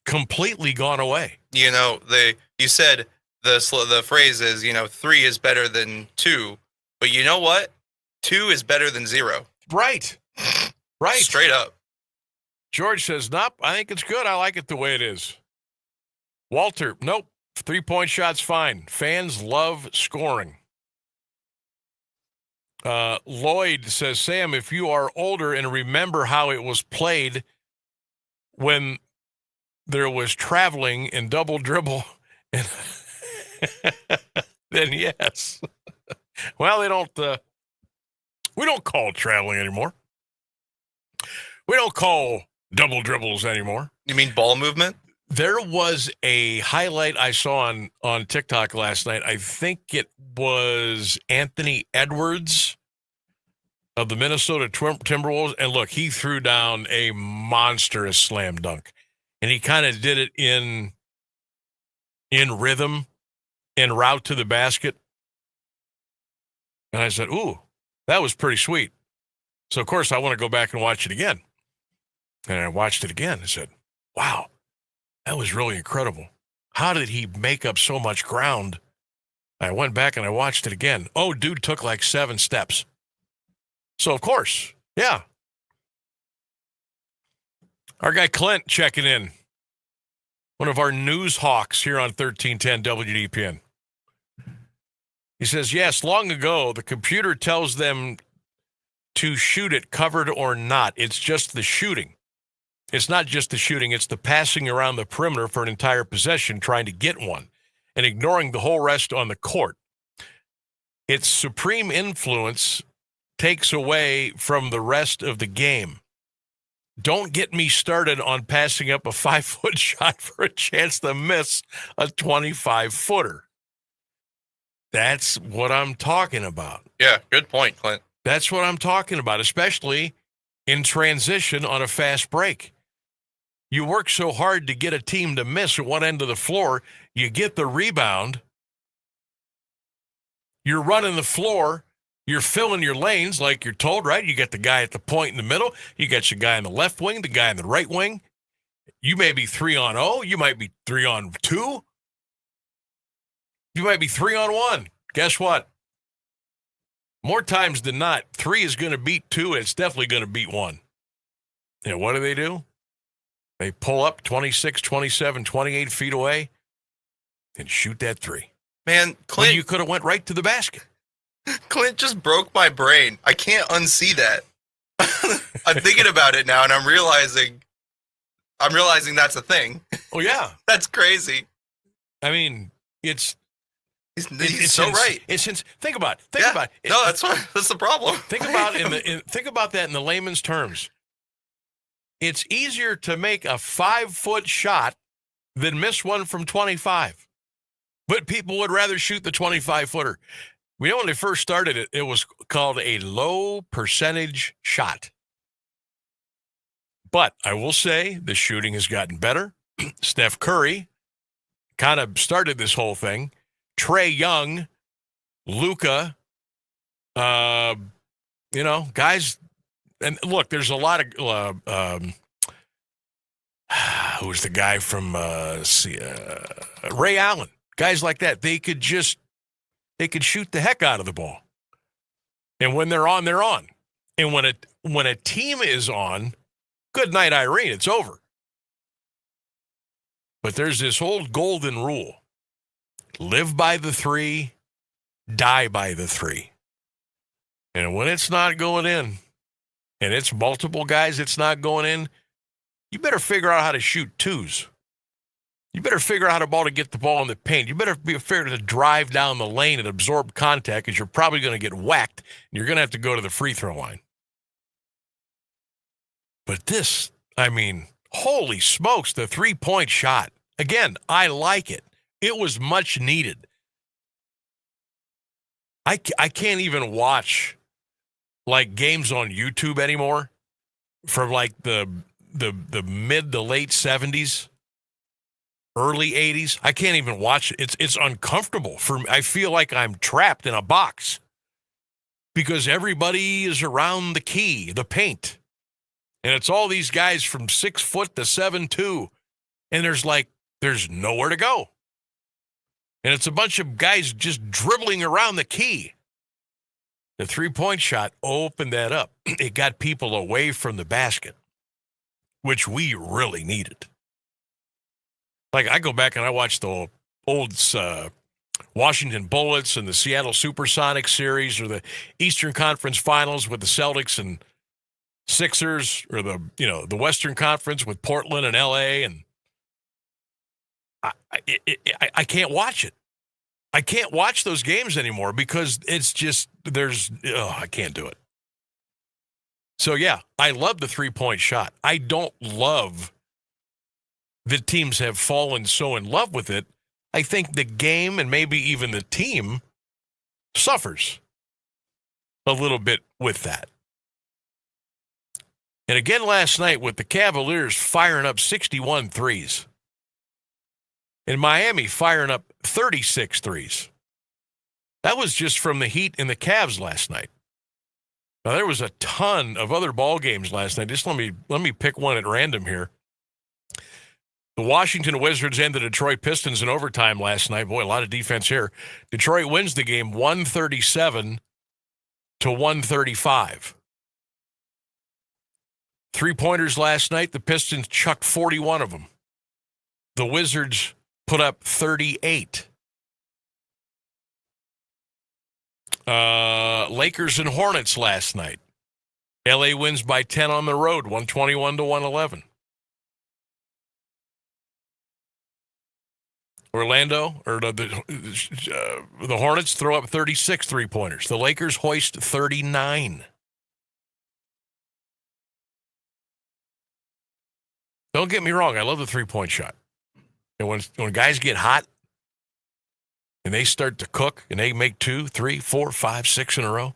Completely gone away. You know, you said the phrase is, 3 is better than 2, but you know what? 2 is better than 0. Right. Right. Straight up. George says, nope, I think it's good. I like it the way it is. Walter, nope. 3-point shots, fine. Fans love scoring. Lloyd says, Sam, if you are older and remember how it was played when there was traveling and double dribble, and then yes. Well, we don't call traveling anymore. We don't call double dribbles anymore. You mean ball movement? There was a highlight I saw on TikTok last night. I think it was Anthony Edwards of the Minnesota Timberwolves. And look, he threw down a monstrous slam dunk. And he kind of did it in rhythm, en route to the basket. And I said, ooh, that was pretty sweet. So, of course, I want to go back and watch it again. And I watched it again and said, wow, that was really incredible. How did he make up so much ground? I went back and I watched it again. Oh, dude took like 7 steps. So, of course, yeah. Our guy Clint checking in. One of our news hawks here on 1310 WDPN. He says, yes, long ago, the computer tells them to shoot it covered or not. It's just the shooting. It's not just the shooting. It's the passing around the perimeter for an entire possession, trying to get one, and ignoring the whole rest on the court. Its supreme influence takes away from the rest of the game. Don't get me started on passing up a 5-foot shot for a chance to miss a 25-footer. That's what I'm talking about. Yeah, good point, Clint. That's what I'm talking about, especially in transition on a fast break. You work so hard to get a team to miss at one end of the floor, you get the rebound, you're running the floor, you're filling your lanes like you're told, right? You got the guy at the point in the middle, you got your guy in the left wing, the guy in the right wing. You may be 3-on-0, you might be 3-on-2, you might be 3-on-1. Guess what? More times than not, 3 is going to beat 2, and it's definitely going to beat 1. And what do? They pull up 26, 27, 28 feet away and shoot that 3. Man, Clint, when you could have went right to the basket. Clint just broke my brain. I can't unsee that. I'm thinking about it now, and I'm realizing that's a thing. Oh yeah, that's crazy. I mean, it's so right. Think about it. No, that's the problem. Think about that in the layman's terms. It's easier to make a 5-foot shot than miss one from 25. But people would rather shoot the 25-footer. We know when they first started it, it was called a low percentage shot. But I will say the shooting has gotten better. Steph Curry kind of started this whole thing. Trae Young, Luka, guys. And look, there's a lot of who's the guy from Ray Allen, guys like that. They could shoot the heck out of the ball. And when they're on, they're on. And when a team is on, good night, Irene. It's over. But there's this old golden rule: live by the 3, die by the 3. And when it's not going in, and it's multiple guys it's not going in, you better figure out how to shoot 2s. You better figure out how to get the ball in the paint. You better be fair to drive down the lane and absorb contact, because you're probably going to get whacked, and you're going to have to go to the free throw line. But this, I mean, holy smokes, the 3-point shot. Again, I like it. It was much needed. I can't even watch like games on YouTube anymore from like the mid to late 70s, early 80s. I can't even watch it. It's uncomfortable for me. I feel like I'm trapped in a box because everybody is around the key, the paint. And it's all these guys from 6 foot to 7'2", and there's nowhere to go. And it's a bunch of guys just dribbling around the key. The three-point shot opened that up. It got people away from the basket, which we really needed. Like, I go back and I watch the old Washington Bullets and the Seattle Supersonics series, or the Eastern Conference Finals with the Celtics and Sixers, or the Western Conference with Portland and LA, and I can't watch it. I can't watch those games anymore because it's just I can't do it. So yeah, I love the three-point shot. I don't love that teams have fallen so in love with it. I think the game and maybe even the team suffers a little bit with that. And again last night with the Cavaliers firing up 61 threes. And Miami firing up 36 threes. That was just from the Heat and the Cavs last night. Now, there was a ton of other ball games last night. Just let me pick one at random here. The Washington Wizards and the Detroit Pistons in overtime last night. Boy, a lot of defense here. Detroit wins the game 137-135. Three-pointers last night, the Pistons chucked 41 of them. The Wizards put up 38. Lakers and Hornets last night. LA wins by 10 on the road, 121-111. Orlando, or the Hornets throw up 36 three-pointers. The Lakers hoist 39. Don't get me wrong, I love the three-point shot. And when guys get hot and they start to cook and they make 2, 3, 4, 5, 6 in a row,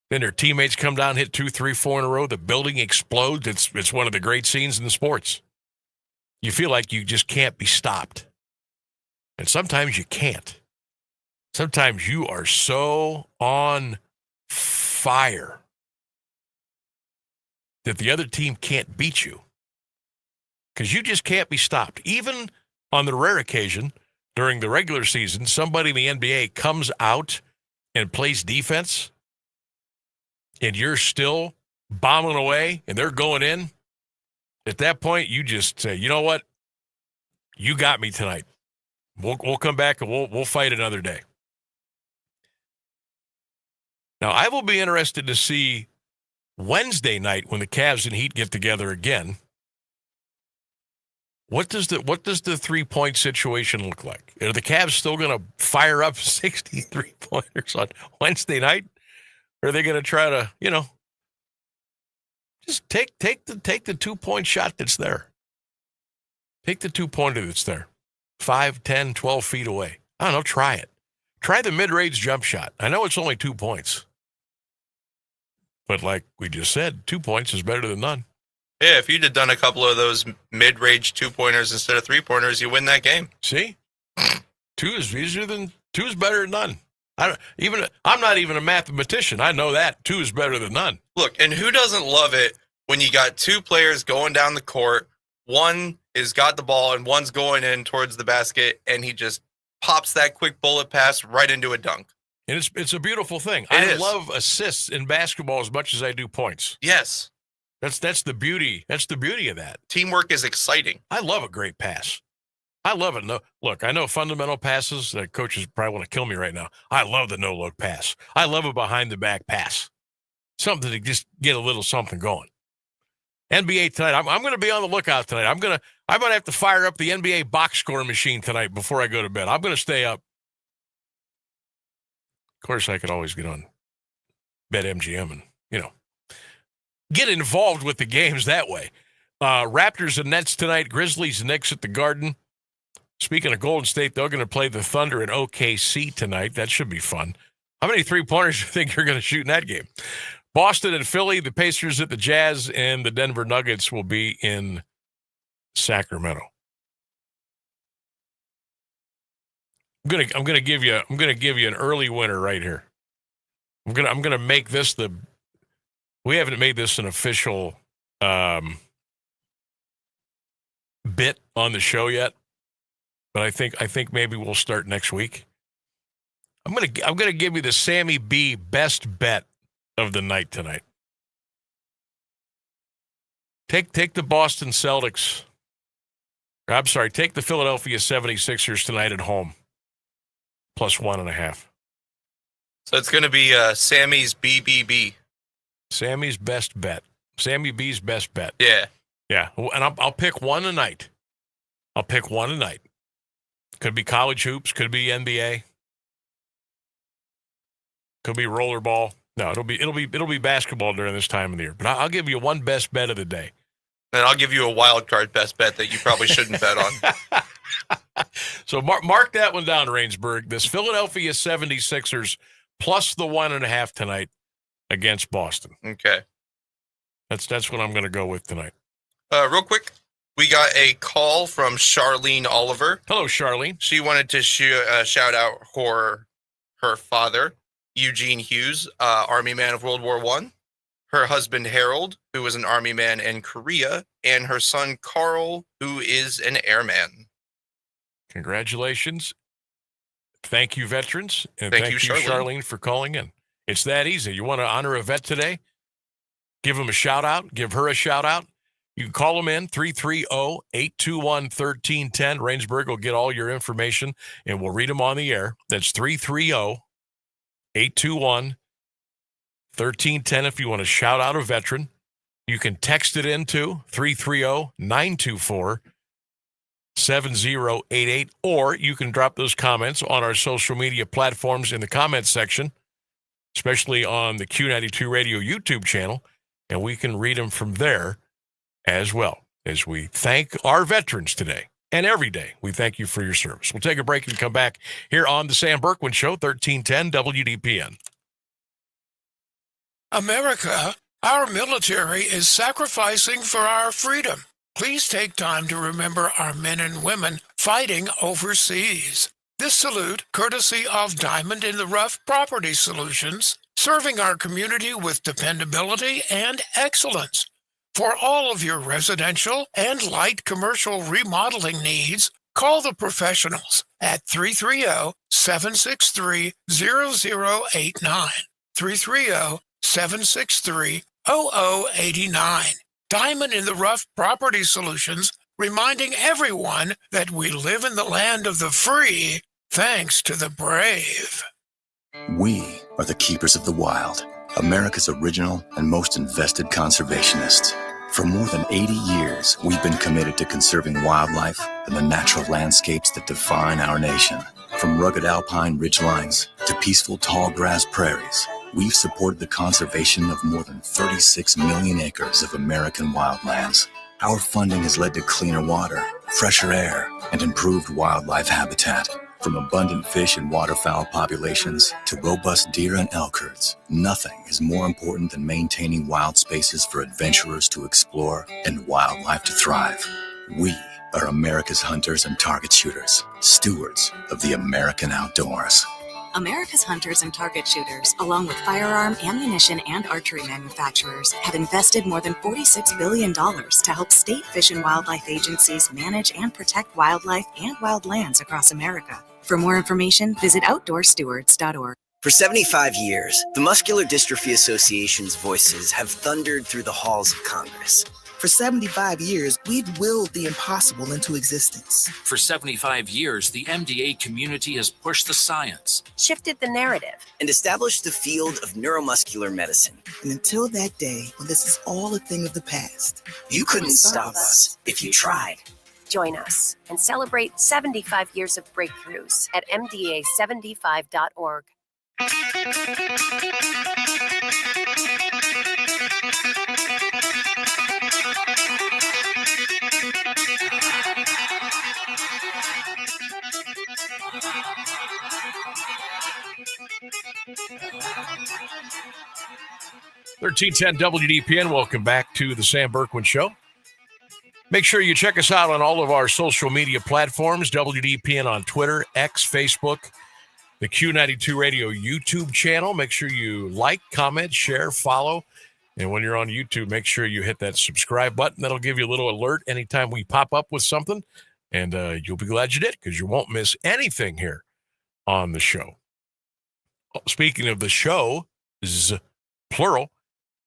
then their teammates come down, hit 2, 3, 4 in a row, the building explodes. It's one of the great scenes in the sports. You feel like you just can't be stopped. And sometimes you can't. Sometimes you are so on fire that the other team can't beat you. Because you just can't be stopped. Even on the rare occasion during the regular season, somebody in the NBA comes out and plays defense, and you're still bombing away, and they're going in. At that point, you just say, you know what? You got me tonight. We'll come back and we'll fight another day. Now, I will be interested to see Wednesday night when the Cavs and Heat get together again. What does the three-point situation look like? Are the Cavs still going to fire up 60 three-pointers on Wednesday night? Or are they going to try to, just take the two-point shot that's there? Take the two-pointer that's there. 5, 10, 12 feet away. I don't know, try it. Try the mid-range jump shot. I know it's only 2 points. But like we just said, 2 points is better than none. Yeah, if you'd have done a couple of those mid-range 2-pointers instead of 3-pointers, you win that game. See? 2 is better than none. I'm not even a mathematician. I know that 2 is better than none. Look, and who doesn't love it when you got 2 players going down the court, one is got the ball and one's going in towards the basket, and he just pops that quick bullet pass right into a dunk. And it's a beautiful thing. I love assists in basketball as much as I do points. Yes. That's the beauty. That's the beauty of that. Teamwork is exciting. I love a great pass. I love it. No, look, I know fundamental passes. Coaches probably want to kill me right now. I love the no-look pass. I love a behind-the-back pass. Something to just get a little something going. NBA tonight. I'm going to be on the lookout tonight. I might have to fire up the NBA box score machine tonight before I go to bed. I'm going to stay up. Of course, I could always get on BetMGM and, get involved with the games that way. Raptors and Nets tonight. Grizzlies and Knicks at the Garden. Speaking of Golden State, they're going to play the Thunder in OKC tonight. That should be fun. How many three-pointers do you think you're going to shoot in that game? Boston and Philly, the Pacers at the Jazz, and the Denver Nuggets will be in Sacramento. I'm gonna give you an early winner right here. I'm gonna make this we haven't made this an official bit on the show yet, but I think maybe we'll start next week. I'm gonna give you the Sammy B best bet of the night tonight. Take the Boston Celtics. I'm sorry, take the Philadelphia 76ers tonight at home. +1.5. So it's going to be Sammy's BBB. Sammy's best bet. Sammy B's best bet. Yeah. Yeah, and I'll pick one tonight. Could be college hoops, could be NBA, could be rollerball. No, it'll be basketball during this time of the year. But I'll give you one best bet of the day. And I'll give you a wild card best bet that you probably shouldn't bet on. So mark that one down, Rainsburg. This Philadelphia 76ers plus the 1.5 tonight against Boston. Okay. That's what I'm going to go with tonight. Real quick, we got a call from Charlene Oliver. Hello, Charlene. She wanted to shout out her father, Eugene Hughes, Army man of World War I, her husband, Harold, who was an Army man in Korea, and her son, Carl, who is an airman. Congratulations. Thank you, veterans. And Thank thank you, you, Charlene. Charlene, for calling in. It's that easy. You want to honor a vet today? Give them a shout out. Give her a shout out. You can call them in 330-821-1310. Rainsburg will get all your information and we'll read them on the air. That's 330-821-1310 if you want to shout out a veteran. You can text it into 330-924-7088, or you can drop those comments on our social media platforms in the comments section, especially on the Q92 Radio YouTube channel, and we can read them from there as well, as we thank our veterans today and every day. We thank you for your service. We'll take a break and come back here on the Sam Bourquin Show, 1310 WDPN. America, our military is sacrificing for our freedom. Please take time to remember our men and women fighting overseas. This salute, courtesy of Diamond in the Rough Property Solutions, serving our community with dependability and excellence. For all of your residential and light commercial remodeling needs, call the professionals at 330-763-0089, 330-763-0089. Diamond in the Rough Property Solutions, reminding everyone that we live in the land of the free, thanks to the brave. We are the keepers of the wild, America's original and most invested conservationists. For more than 80 years, we've been committed to conserving wildlife and the natural landscapes that define our nation. From rugged alpine ridgelines to peaceful tall grass prairies, we've supported the conservation of more than 36 million acres of American wildlands. Our funding has led to cleaner water, fresher air, and improved wildlife habitat. From abundant fish and waterfowl populations to robust deer and elk herds, nothing is more important than maintaining wild spaces for adventurers to explore and wildlife to thrive. We are America's hunters and target shooters, stewards of the American outdoors. America's hunters and target shooters, along with firearm, ammunition, and archery manufacturers, have invested more than $46 billion to help state fish and wildlife agencies manage and protect wildlife and wildlands across America. For more information, visit outdoorstewards.org. For 75 years, the Muscular Dystrophy Association's voices have thundered through the halls of Congress. For 75 years, we've willed the impossible into existence. For 75 years, the MDA community has pushed the science, shifted the narrative, and established the field of neuromuscular medicine. And until that day, when this is all a thing of the past, you couldn't stop us if you tried. Join us and celebrate 75 years of breakthroughs at MDA75.org. $1310 WDPN. Welcome back to the Sam Bourquin Show. Make sure you check us out on all of our social media platforms, WDPN on Twitter, X, Facebook, the Q92 Radio YouTube channel. Make sure you like, comment, share, follow. And when you're on YouTube, make sure you hit that subscribe button. That'll give you a little alert anytime we pop up with something. And you'll be glad you did, because you won't miss anything here on the show. Speaking of the show, plural,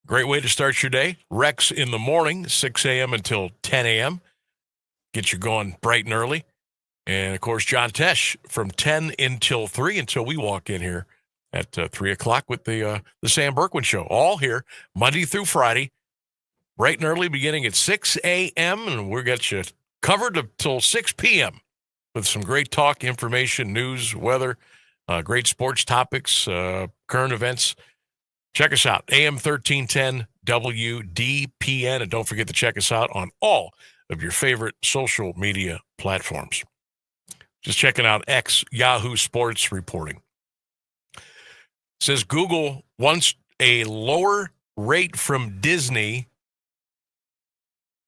great way to start your day. Rex in the morning, 6 a.m. until 10 a.m. Get you going bright and early. And, of course, John Tesh from 10 until 3 until we walk in here at 3 o'clock with the Sam Bourquin Show. All here Monday through Friday, bright and early, beginning at 6 a.m. And we'll get you covered until 6 p.m. with some great talk, information, news, weather, great sports topics, current events. Check us out, AM1310 WDPN. And don't forget to check us out on all of your favorite social media platforms. Just checking out X, Yahoo Sports reporting. Says Google wants a lower rate from Disney.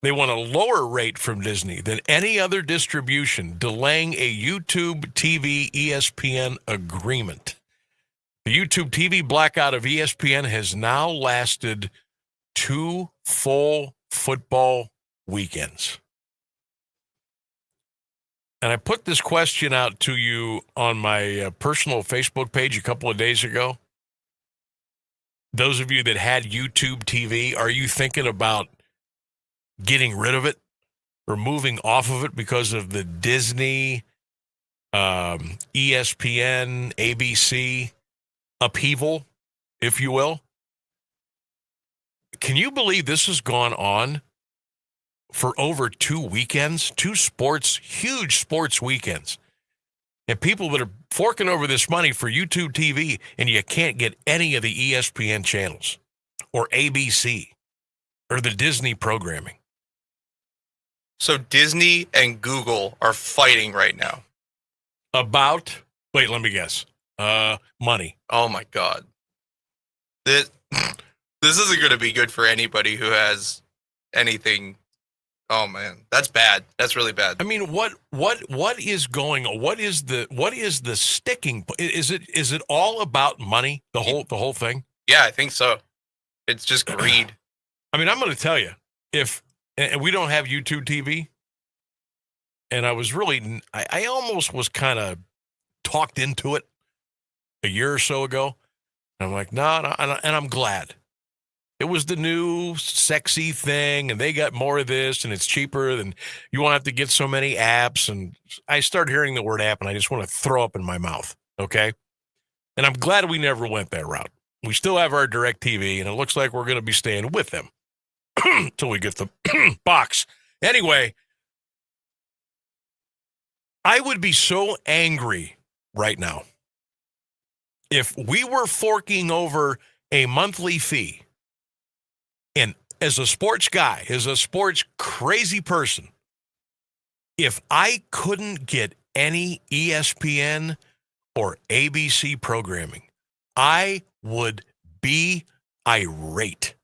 They want a lower rate from Disney than any other distribution, delaying a YouTube TV ESPN agreement. The YouTube TV blackout of ESPN has now lasted 2 full football weekends. And I put this question out to you on my personal Facebook page a couple of days ago. Those of you that had YouTube TV, are you thinking about getting rid of it or moving off of it because of the Disney, ESPN, ABC upheaval, if you will? Can you believe this has gone on for over 2 weekends, 2 huge sports weekends, and people that are forking over this money for YouTube TV, and you can't get any of the ESPN channels or ABC or the Disney programming? So Disney and Google are fighting right now. About, wait, let me guess, money. Oh my God. This isn't going to be good for anybody who has anything. Oh man, that's bad. That's really bad. I mean, what is going on? What is the sticking? Is it all about money? The whole thing? Yeah, I think so. It's just greed. I mean, I'm going to tell you, and we don't have YouTube TV, and I almost was kind of talked into it a year or so ago. And I'm like, no, and I'm glad. It was the new sexy thing, and they got more of this, and it's cheaper, and you won't have to get so many apps. And I started hearing the word app, and I just want to throw up in my mouth, okay? And I'm glad we never went that route. We still have our DirecTV, and it looks like we're going to be staying with them until we get the box. Anyway, I would be so angry right now if we were forking over a monthly fee. And as a sports guy, as a sports crazy person, if I couldn't get any ESPN or ABC programming, I would be irate.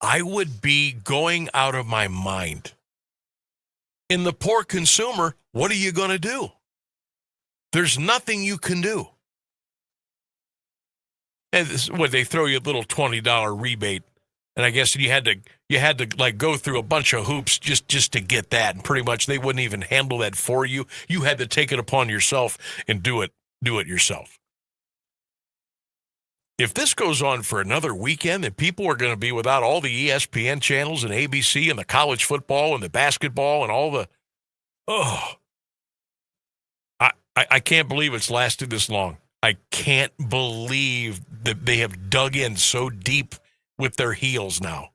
I would be going out of my mind. In the poor consumer, what are you going to do? There's nothing you can do. And they throw you a little $20 rebate, and I guess you had to like go through a bunch of hoops just to get that, and pretty much they wouldn't even handle that for you. You had to take it upon yourself and do it yourself. If this goes on for another weekend, then people are going to be without all the ESPN channels and ABC and the college football and the basketball and all the I can't believe it's lasted this long. I can't believe that they have dug in so deep with their heels now.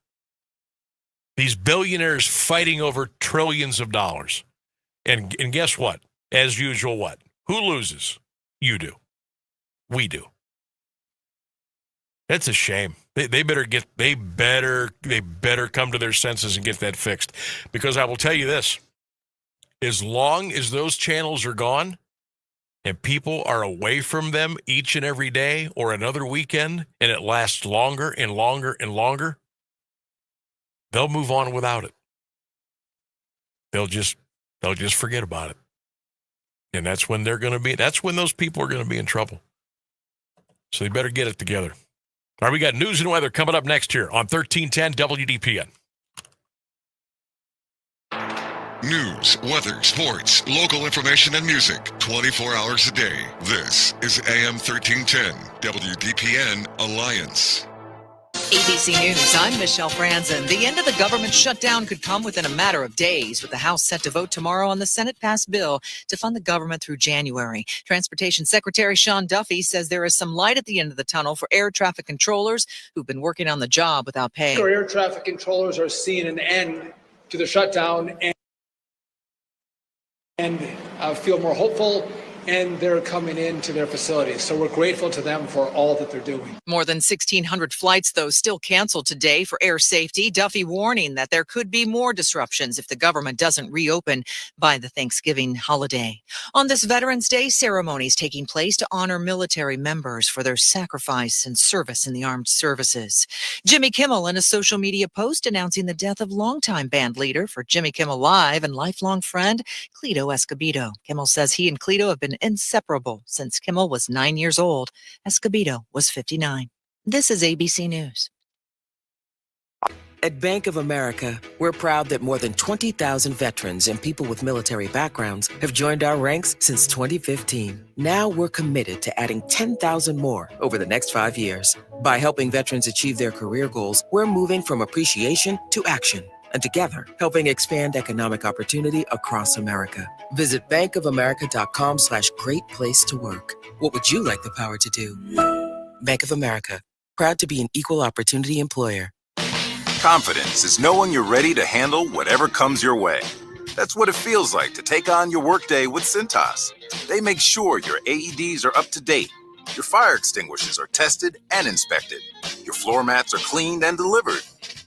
These billionaires fighting over trillions of dollars. And guess what? As usual, what? Who loses? You do. We do. That's a shame. They better come to their senses and get that fixed. Because I will tell you this, as long as those channels are gone, and people are away from them each and every day or another weekend, and it lasts longer and longer and longer, they'll move on without it. They'll just forget about it. And that's when those people are going to be in trouble. So they better get it together. All right, we got news and weather coming up next here on 1310 WDPN. News, weather, sports, local information, and music 24 hours a day. This is AM 1310 WDPN Alliance. ABC News, I'm Michelle Franzen. The end of the government shutdown could come within a matter of days, with the House set to vote tomorrow on the Senate-passed bill to fund the government through January. Transportation Secretary Sean Duffy says there is some light at the end of the tunnel for air traffic controllers who've been working on the job without pay. Our air traffic controllers are seeing an end to the shutdown and feel more hopeful, and they're coming into their facilities. So we're grateful to them for all that they're doing. More than 1,600 flights, though, still canceled today for air safety. Duffy warning that there could be more disruptions if the government doesn't reopen by the Thanksgiving holiday. On this Veterans Day, ceremonies taking place to honor military members for their sacrifice and service in the armed services. Jimmy Kimmel in a social media post announcing the death of longtime band leader for Jimmy Kimmel Live and lifelong friend Cleto Escobedo. Kimmel says he and Cleto have been inseparable since Kimmel was 9 years old. Escobedo was 59. This is ABC News. At Bank of America, we're proud that more than 20,000 veterans and people with military backgrounds have joined our ranks since 2015. Now we're committed to adding 10,000 more over the next 5 years. By helping veterans achieve their career goals, we're moving from appreciation to action. And together, helping expand economic opportunity across America. Visit bankofamerica.com/great place to work. What would you like the power to do? Bank of America, proud to be an equal opportunity employer. Confidence is knowing you're ready to handle whatever comes your way. That's what it feels like to take on your workday with Cintas. They make sure your AEDs are up to date, your fire extinguishers are tested and inspected, your floor mats are cleaned and delivered,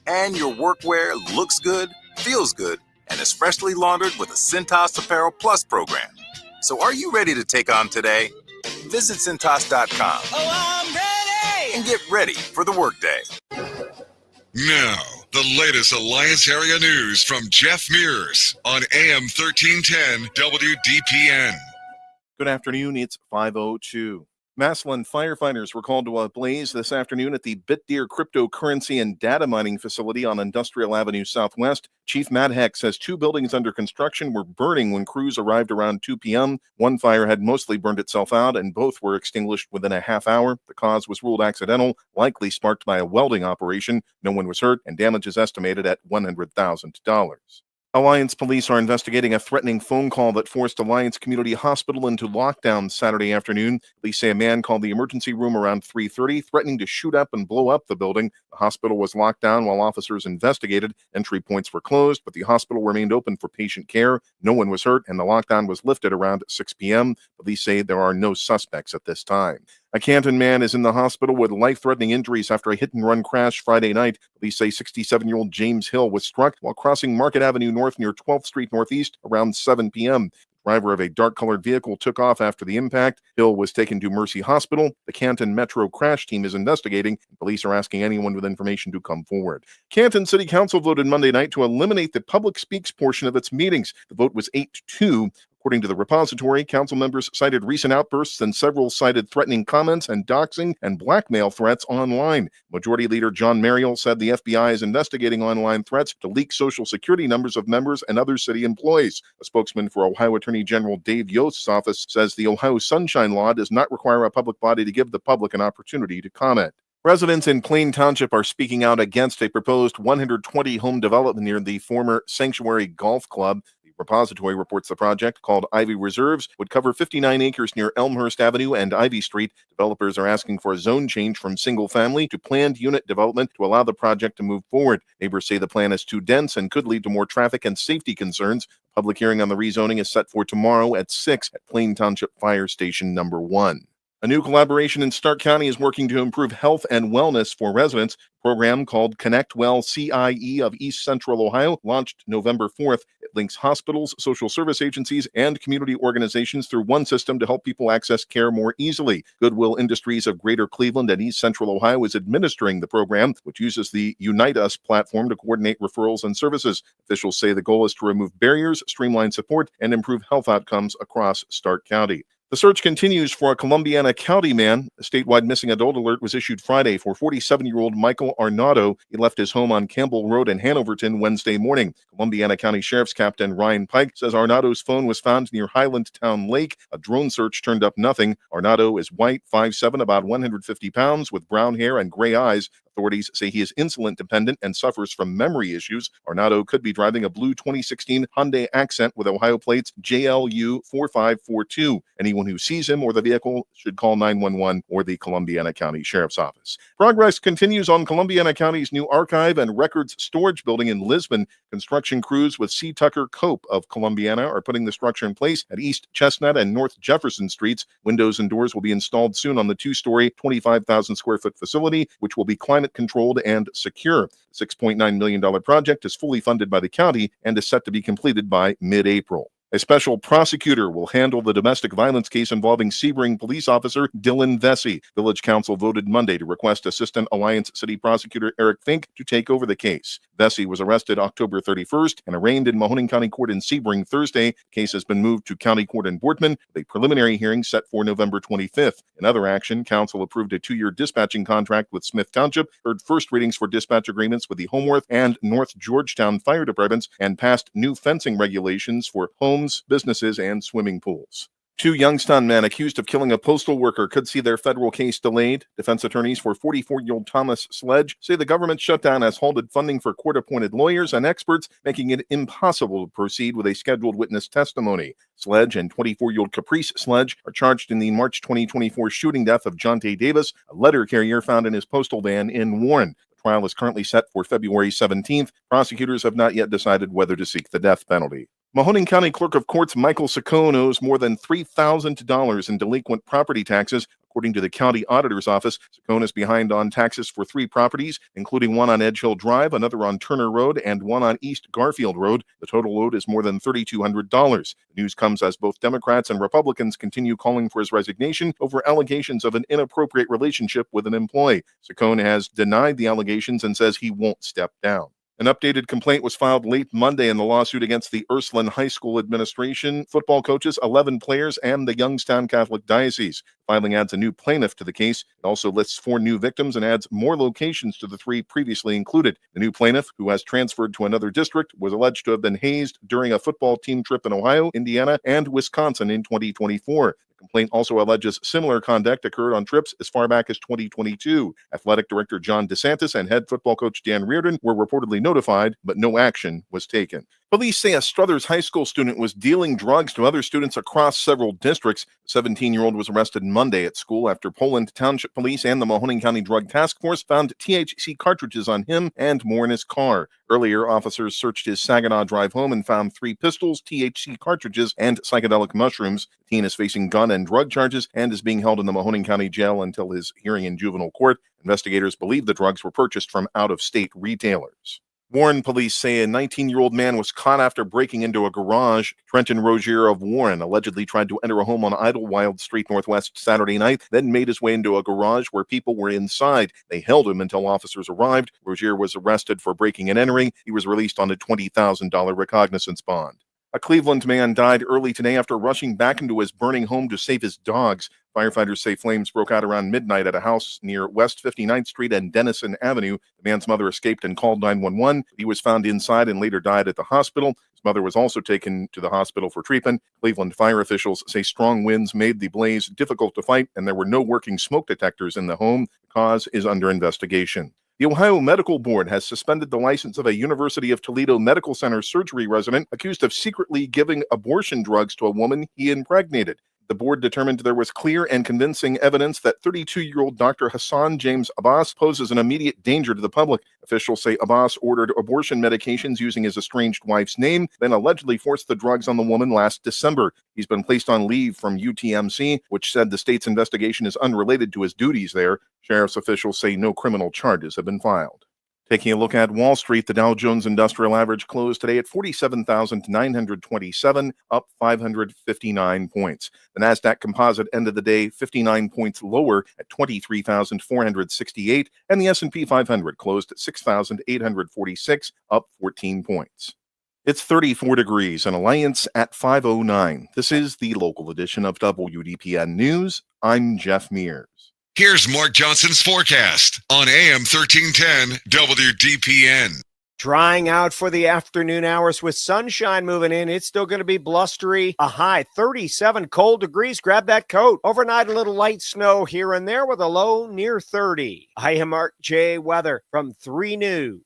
and your workwear looks good, feels good, and is freshly laundered with a Cintas Apparel Plus program. So are you ready to take on today? Visit Cintas.com. Oh, I'm ready! And get ready for the workday. Now, the latest Alliance area news from Jeff Mears on AM 1310 WDPN. Good afternoon. It's 5:02. Massillon firefighters were called to a blaze this afternoon at the BitDeer cryptocurrency and data mining facility on Industrial Avenue Southwest. Chief Matt Heck says 2 buildings under construction were burning when crews arrived around 2 p.m. One fire had mostly burned itself out, and both were extinguished within a half hour. The cause was ruled accidental, likely sparked by a welding operation. No one was hurt, and damage is estimated at $100,000. Alliance police are investigating a threatening phone call that forced Alliance Community Hospital into lockdown Saturday afternoon. Police say a man called the emergency room around 3:30, threatening to shoot up and blow up the building. The hospital was locked down while officers investigated. Entry points were closed, but the hospital remained open for patient care. No one was hurt, and the lockdown was lifted around 6 p.m. Police say there are no suspects at this time. A Canton man is in the hospital with life-threatening injuries after a hit-and-run crash Friday night. Police say 67-year-old James Hill was struck while crossing Market Avenue North near 12th Street Northeast around 7 p.m. The driver of a dark-colored vehicle took off after the impact. Hill was taken to Mercy Hospital. The Canton Metro crash team is investigating, and police are asking anyone with information to come forward. Canton City Council voted Monday night to eliminate the public speaks portion of its meetings. The vote was 8-2. According to the repository, council members cited recent outbursts and several cited threatening comments and doxing and blackmail threats online. Majority Leader John Mariel said the FBI is investigating online threats to leak social security numbers of members and other city employees. A spokesman for Ohio Attorney General Dave Yost's office says the Ohio Sunshine Law does not require a public body to give the public an opportunity to comment. Residents in Plain Township are speaking out against a proposed 120-home development near the former Sanctuary Golf Club. Repository reports the project, called Ivy Reserves, would cover 59 acres near Elmhurst Avenue and Ivy Street. Developers are asking for a zone change from single-family to planned unit development to allow the project to move forward. Neighbors say the plan is too dense and could lead to more traffic and safety concerns. A public hearing on the rezoning is set for tomorrow at 6 at Plain Township Fire Station number 1. A new collaboration in Stark County is working to improve health and wellness for residents. A program called Connect Well CIE of East Central Ohio launched November 4th. It links hospitals, social service agencies, and community organizations through one system to help people access care more easily. Goodwill Industries of Greater Cleveland and East Central Ohio is administering the program, which uses the Unite Us platform to coordinate referrals and services. Officials say the goal is to remove barriers, streamline support, and improve health outcomes across Stark County. The search continues for a Columbiana County man. A statewide missing adult alert was issued Friday for 47-year-old Michael Arnaudo. He left his home on Campbell Road in Hanoverton Wednesday morning. Columbiana County Sheriff's Captain Ryan Pike says Arnaudo's phone was found near Highland Town Lake. A drone search turned up nothing. Arnaudo is white, 5'7", about 150 pounds, with brown hair and gray eyes. Authorities say he is insulin dependent and suffers from memory issues. Arnaudo could be driving a blue 2016 Hyundai Accent with Ohio plates JLU 4542. Anyone who sees him or the vehicle should call 911 or the Columbiana County Sheriff's Office. Progress continues on Columbiana County's new archive and records storage building in Lisbon. Construction crews with C. Tucker Cope of Columbiana are putting the structure in place at East Chestnut and North Jefferson Streets. Windows and doors will be installed soon on the two-story, 25,000 square foot facility, which will be climate controlled and secure. The $6.9 million project is fully funded by the county and is set to be completed by mid-April. A special prosecutor will handle the domestic violence case involving Sebring police officer Dylan Vesey. Village Council voted Monday to request Assistant Alliance City Prosecutor Eric Fink to take over the case. Vesey was arrested October 31st and arraigned in Mahoning County Court in Sebring Thursday. The case has been moved to County Court in Boardman, with a preliminary hearing set for November 25th. In other action, Council approved a 2-year dispatching contract with Smith Township, heard first readings for dispatch agreements with the Homeworth and North Georgetown fire departments, and passed new fencing regulations for homes, businesses, and swimming pools. 2 Youngstown men accused of killing a postal worker could see their federal case delayed. Defense attorneys for 44-year-old Thomas Sledge say the government shutdown has halted funding for court-appointed lawyers and experts, making it impossible to proceed with a scheduled witness testimony. Sledge and 24-year-old Caprice Sledge are charged in the March 2024 shooting death of Jonte Davis, a letter carrier found in his postal van in Warren. The trial is currently set for February 17th. Prosecutors have not yet decided whether to seek the death penalty. Mahoning County Clerk of Courts Michael Saccone owes more than $3,000 in delinquent property taxes. According to the county auditor's office, Saccone is behind on taxes for 3 properties, including one on Edge Hill Drive, another on Turner Road, and one on East Garfield Road. The total load is more than $3,200. The news comes as both Democrats and Republicans continue calling for his resignation over allegations of an inappropriate relationship with an employee. Saccone has denied the allegations and says he won't step down. An updated complaint was filed late Monday in the lawsuit against the Ursuline High School administration, football coaches, 11 players, and the Youngstown Catholic Diocese. The filing adds a new plaintiff to the case. It also lists 4 new victims and adds more locations to the 3 previously included. The new plaintiff, who has transferred to another district, was alleged to have been hazed during a football team trip in Ohio, Indiana, and Wisconsin in 2024. The complaint also alleges similar conduct occurred on trips as far back as 2022. Athletic Director John DeSantis and head football coach Dan Reardon were reportedly notified, but no action was taken. Police say a Struthers High School student was dealing drugs to other students across several districts. The 17-year-old was arrested Monday at school after Poland Township Police and the Mahoning County Drug Task Force found THC cartridges on him and more in his car. Earlier, officers searched his Saginaw Drive home and found 3 pistols, THC cartridges, and psychedelic mushrooms. The teen is facing gun and drug charges and is being held in the Mahoning County Jail until his hearing in juvenile court. Investigators believe the drugs were purchased from out-of-state retailers. Warren police say a 19-year-old man was caught after breaking into a garage. Trenton Rozier of Warren allegedly tried to enter a home on Idlewild Street Northwest Saturday night, then made his way into a garage where people were inside. They held him until officers arrived. Rozier was arrested for breaking and entering. He was released on a $20,000 recognizance bond. A Cleveland man died early today after rushing back into his burning home to save his dogs. Firefighters say flames broke out around midnight at a house near West 59th Street and Dennison Avenue. The man's mother escaped and called 911. He was found inside and later died at the hospital. His mother was also taken to the hospital for treatment. Cleveland fire officials say strong winds made the blaze difficult to fight, and there were no working smoke detectors in the home. The cause is under investigation. The Ohio Medical Board has suspended the license of a University of Toledo Medical Center surgery resident accused of secretly giving abortion drugs to a woman he impregnated. The board determined there was clear and convincing evidence that 32-year-old Dr. Hassan James Abbas poses an immediate danger to the public. Officials say Abbas ordered abortion medications using his estranged wife's name, then allegedly forced the drugs on the woman last December. He's been placed on leave from UTMC, which said the state's investigation is unrelated to his duties there. Sheriff's officials say no criminal charges have been filed. Taking a look at Wall Street, the Dow Jones Industrial Average closed today at 47,927, up 559 points. The Nasdaq Composite ended the day 59 points lower at 23,468, and the S&P 500 closed at 6,846, up 14 points. It's 34 degrees and Alliance at 5:09. This is the local edition of WDPN News. I'm Jeff Mears. Here's Mark Johnson's forecast on AM 1310 WDPN. Drying out for the afternoon hours with sunshine moving in. It's still going to be blustery. A high 37 cold degrees. Grab that coat. Overnight, a little light snow here and there with a low near 30. I am Mark J. Weather from 3 News.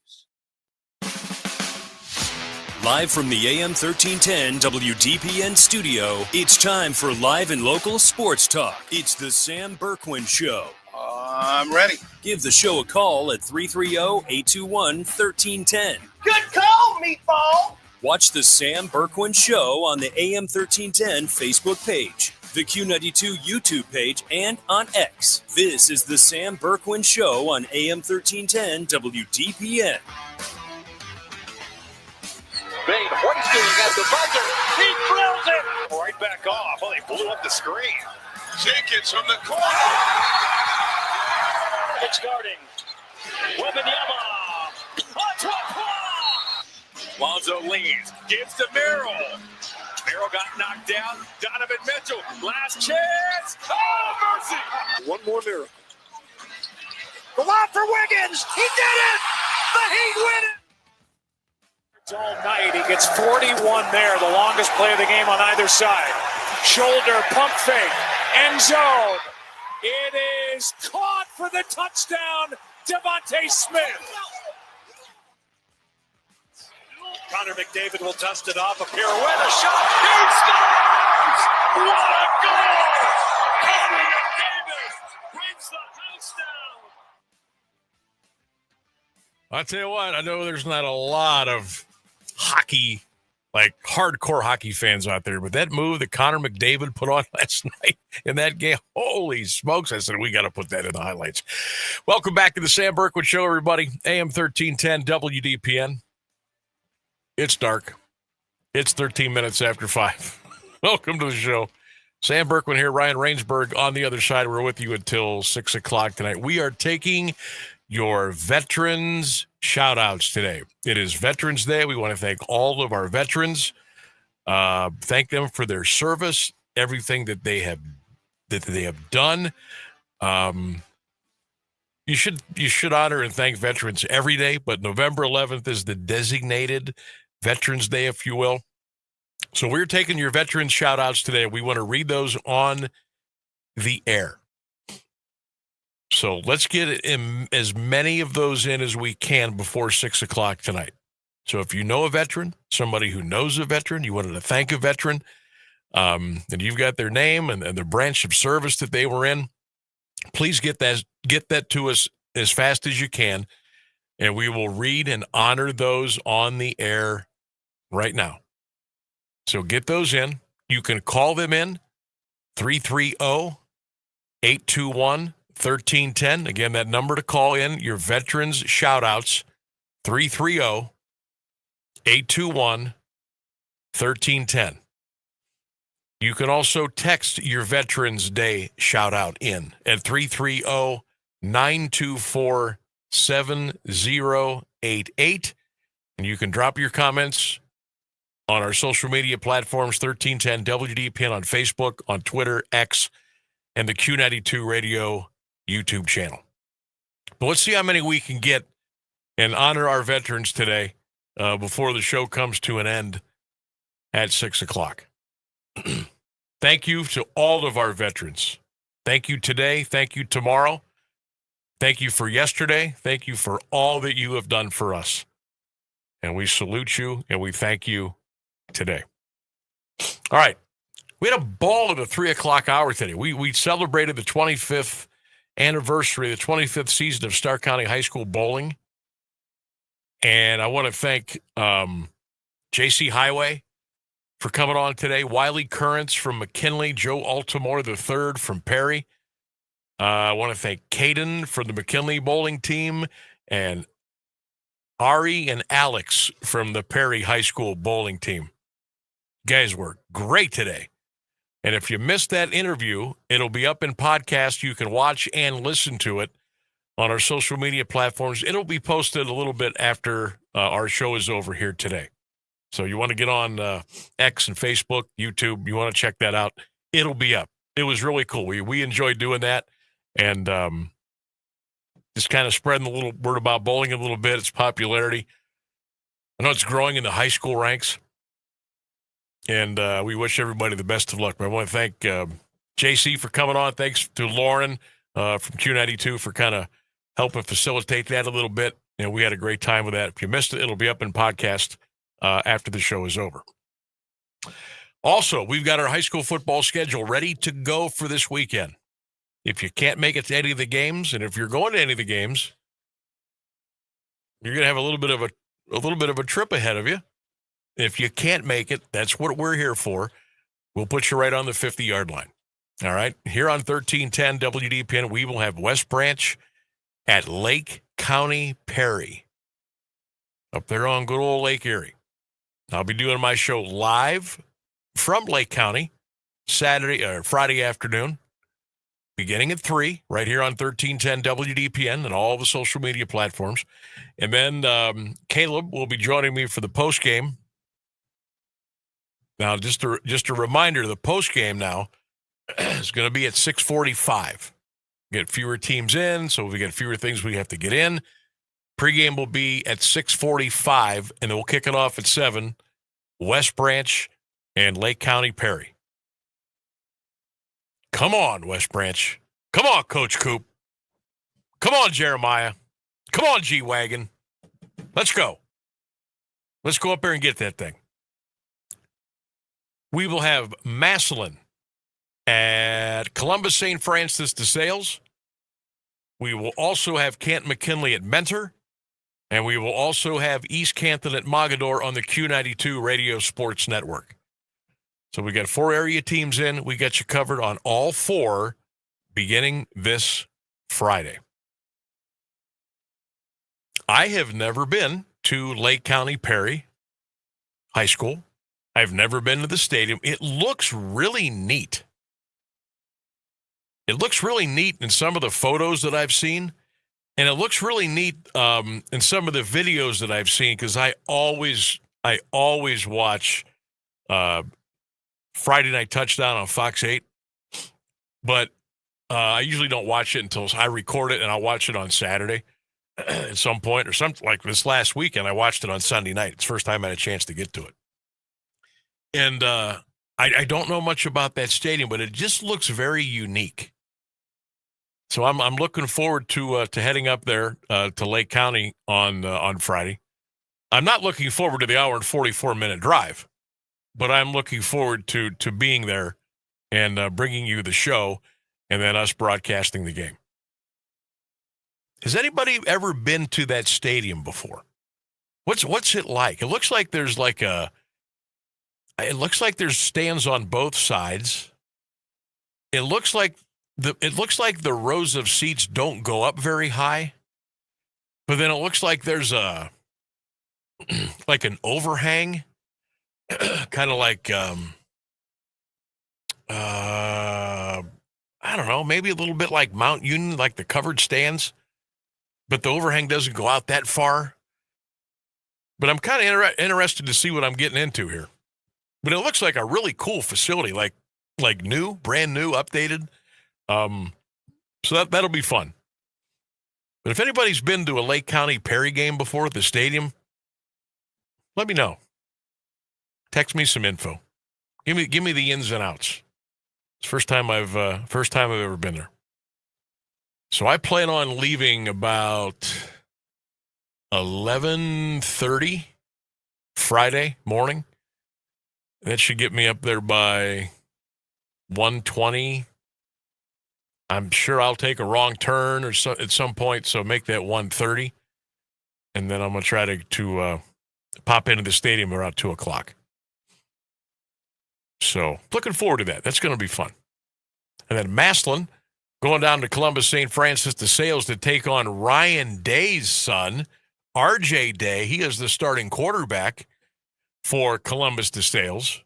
Live from the AM 1310 WDPN studio, it's time for live and local sports talk. It's the Sam Bourquin Show. I'm ready. Give the show a call at 330-821-1310. Good call, meatball. Watch the Sam Bourquin Show on the AM 1310 Facebook page, the Q92 YouTube page, and on X. This is the Sam Bourquin Show on AM 1310 WDPN. Bane hoisting at the buzzer. He drills it. Right back off. Well, they blew up the screen. Jenkins from the corner. It's guarding. Wembanyama. Lonzo leans. Gives to Merrill. Merrill got knocked down. Donovan Mitchell. Last chance. Oh, mercy. One more miracle. The lob for Wiggins. He did it. The Heat win it. All night. He gets 41 there. The longest play of the game on either side. Shoulder pump fake. End zone. It is caught for the touchdown, Devontae Smith. Connor McDavid will dust it off. A pirouette, a shot. He scores! What a goal! Connor McDavid brings the house down. I'll tell you what, I know there's not a lot of hockey, like hardcore hockey fans out there, but that move that Connor McDavid put on last night in that game, holy smokes, I said, we got to put that in the highlights. Welcome back to the Sam Bourquin Show, everybody. AM 1310 WDPN. It's dark. It's 13 minutes after 5. Welcome to the show. Sam Bourquin here, Ryan Rainsberg on the other side. We're with you until 6 o'clock tonight. We are taking your veterans shout-outs today. It is Veterans Day. We want to thank all of our veterans. Thank them for their service, everything that they have done. You should honor and thank veterans every day, but November 11th is the designated Veterans Day, if you will. So we're taking your veterans shout-outs today. We want to read those on the air. So let's get in as many of those in as we can before 6 o'clock tonight. So if you know a veteran, somebody who knows a veteran, you wanted to thank a veteran, and you've got their name and the branch of service that they were in, please get that to us as fast as you can, and we will read and honor those on the air right now. So get those in. You can call them in, 330-821-1310. Again, that number to call in, your veterans shout-outs, 330-821-1310. You can also text your Veterans Day shout-out in at 330-924-7088. And you can drop your comments on our social media platforms, 1310 WDPN on Facebook, on Twitter, X, and the Q92 Radio YouTube channel. But let's see how many we can get and honor our veterans today before the show comes to an end at 6 o'clock. Thank you to all of our veterans. Thank you today. Thank you tomorrow. Thank you for yesterday. Thank you for all that you have done for us. And we salute you and we thank you today. All right. We had a ball at the 3 o'clock hour today. We celebrated the 25th anniversary, the 25th season of Stark County High School bowling. And I want to thank J.C. Heighway for coming on today, Wiley Currents from McKinley, Joe Altamore III from Perry. I want to thank Caden for the McKinley bowling team, and Ari and Alex from the Perry High School bowling team. You guys were great today. And if you missed that interview, it'll be up in podcast. You can watch and listen to it on our social media platforms. It'll be posted a little bit after our show is over here today. So you want to get on X and Facebook, YouTube, you want to check that out, it'll be up. It was really cool. We enjoyed doing that, and just kind of spreading the little word about bowling a little bit, its popularity. I know it's growing in the high school ranks, and we wish everybody the best of luck. But I want to thank JC for coming on. Thanks to Lauren from Q92 for kind of helping facilitate that a little bit. And we had a great time with that. If you missed it, it'll be up in podcast after the show is over. Also, we've got our high school football schedule ready to go for this weekend. If you can't make it to any of the games, and if you're going to any of the games, you're going to have a little bit of a trip ahead of you. If you can't make it, that's what we're here for. We'll put you right on the 50-yard line. All right? Here on 1310 WDPN, we will have West Branch at Lake County Perry, up there on good old Lake Erie. I'll be doing my show live from Lake County Friday afternoon, beginning at 3, right here on 1310 WDPN and all the social media platforms. And then Caleb will be joining me for the postgame. Now, just a reminder, the postgame now is going to be at 6:45. Get fewer teams in, so we get fewer things we have to get in. Pregame will be at 6:45, and then we'll kick it off at 7, West Branch and Lake County Perry. Come on, West Branch. Come on, Coach Coop. Come on, Jeremiah. Come on, G-Wagon. Let's go. Let's go up there and get that thing. We will have Massillon at Columbus St. Francis de Sales. We will also have Canton McKinley at Mentor. And we will also have East Canton at Mogador on the Q92 Radio Sports Network. So we got 4 area teams in. We got you covered on all 4 beginning this Friday. I have never been to Lake County Perry High School. I've never been to the stadium. It looks really neat. It looks really neat in some of the photos that I've seen. And it looks really neat in some of the videos that I've seen, because I always watch Friday Night Touchdown on Fox 8. But I usually don't watch it until I record it, and I'll watch it on Saturday at some point, or something like this last weekend. I watched it on Sunday night. It's the first time I had a chance to get to it. And I don't know much about that stadium, but it just looks very unique. So I'm looking forward to heading up there to Lake County on Friday. I'm not looking forward to the hour and 44-minute drive, but I'm looking forward to being there and bringing you the show, and then us broadcasting the game. Has anybody ever been to that stadium before? What's it like? It looks like there's there's stands on both sides. It looks like the rows of seats don't go up very high, but then it looks like there's a like an overhang, kind of like I don't know, maybe a little bit like Mount Union, like the covered stands, but the overhang doesn't go out that far. But I'm kind of interested to see what I'm getting into here. But it looks like a really cool facility, like new, brand new, updated. So that'll be fun. But if anybody's been to a Lake County Perry game before at the stadium, let me know. Text me some info. Give me the ins and outs. It's the first time I've ever been there. So I plan on leaving about 11:30 Friday morning. That should get me up there by 1:20. I'm sure I'll take a wrong turn or at some point, so make that 1:30. And then I'm going to try to pop into the stadium around 2 o'clock. So looking forward to that. That's going to be fun. And then Massillon going down to Columbus St. Francis de Sales to take on Ryan Day's son, RJ Day. He is the starting quarterback for Columbus de Sales.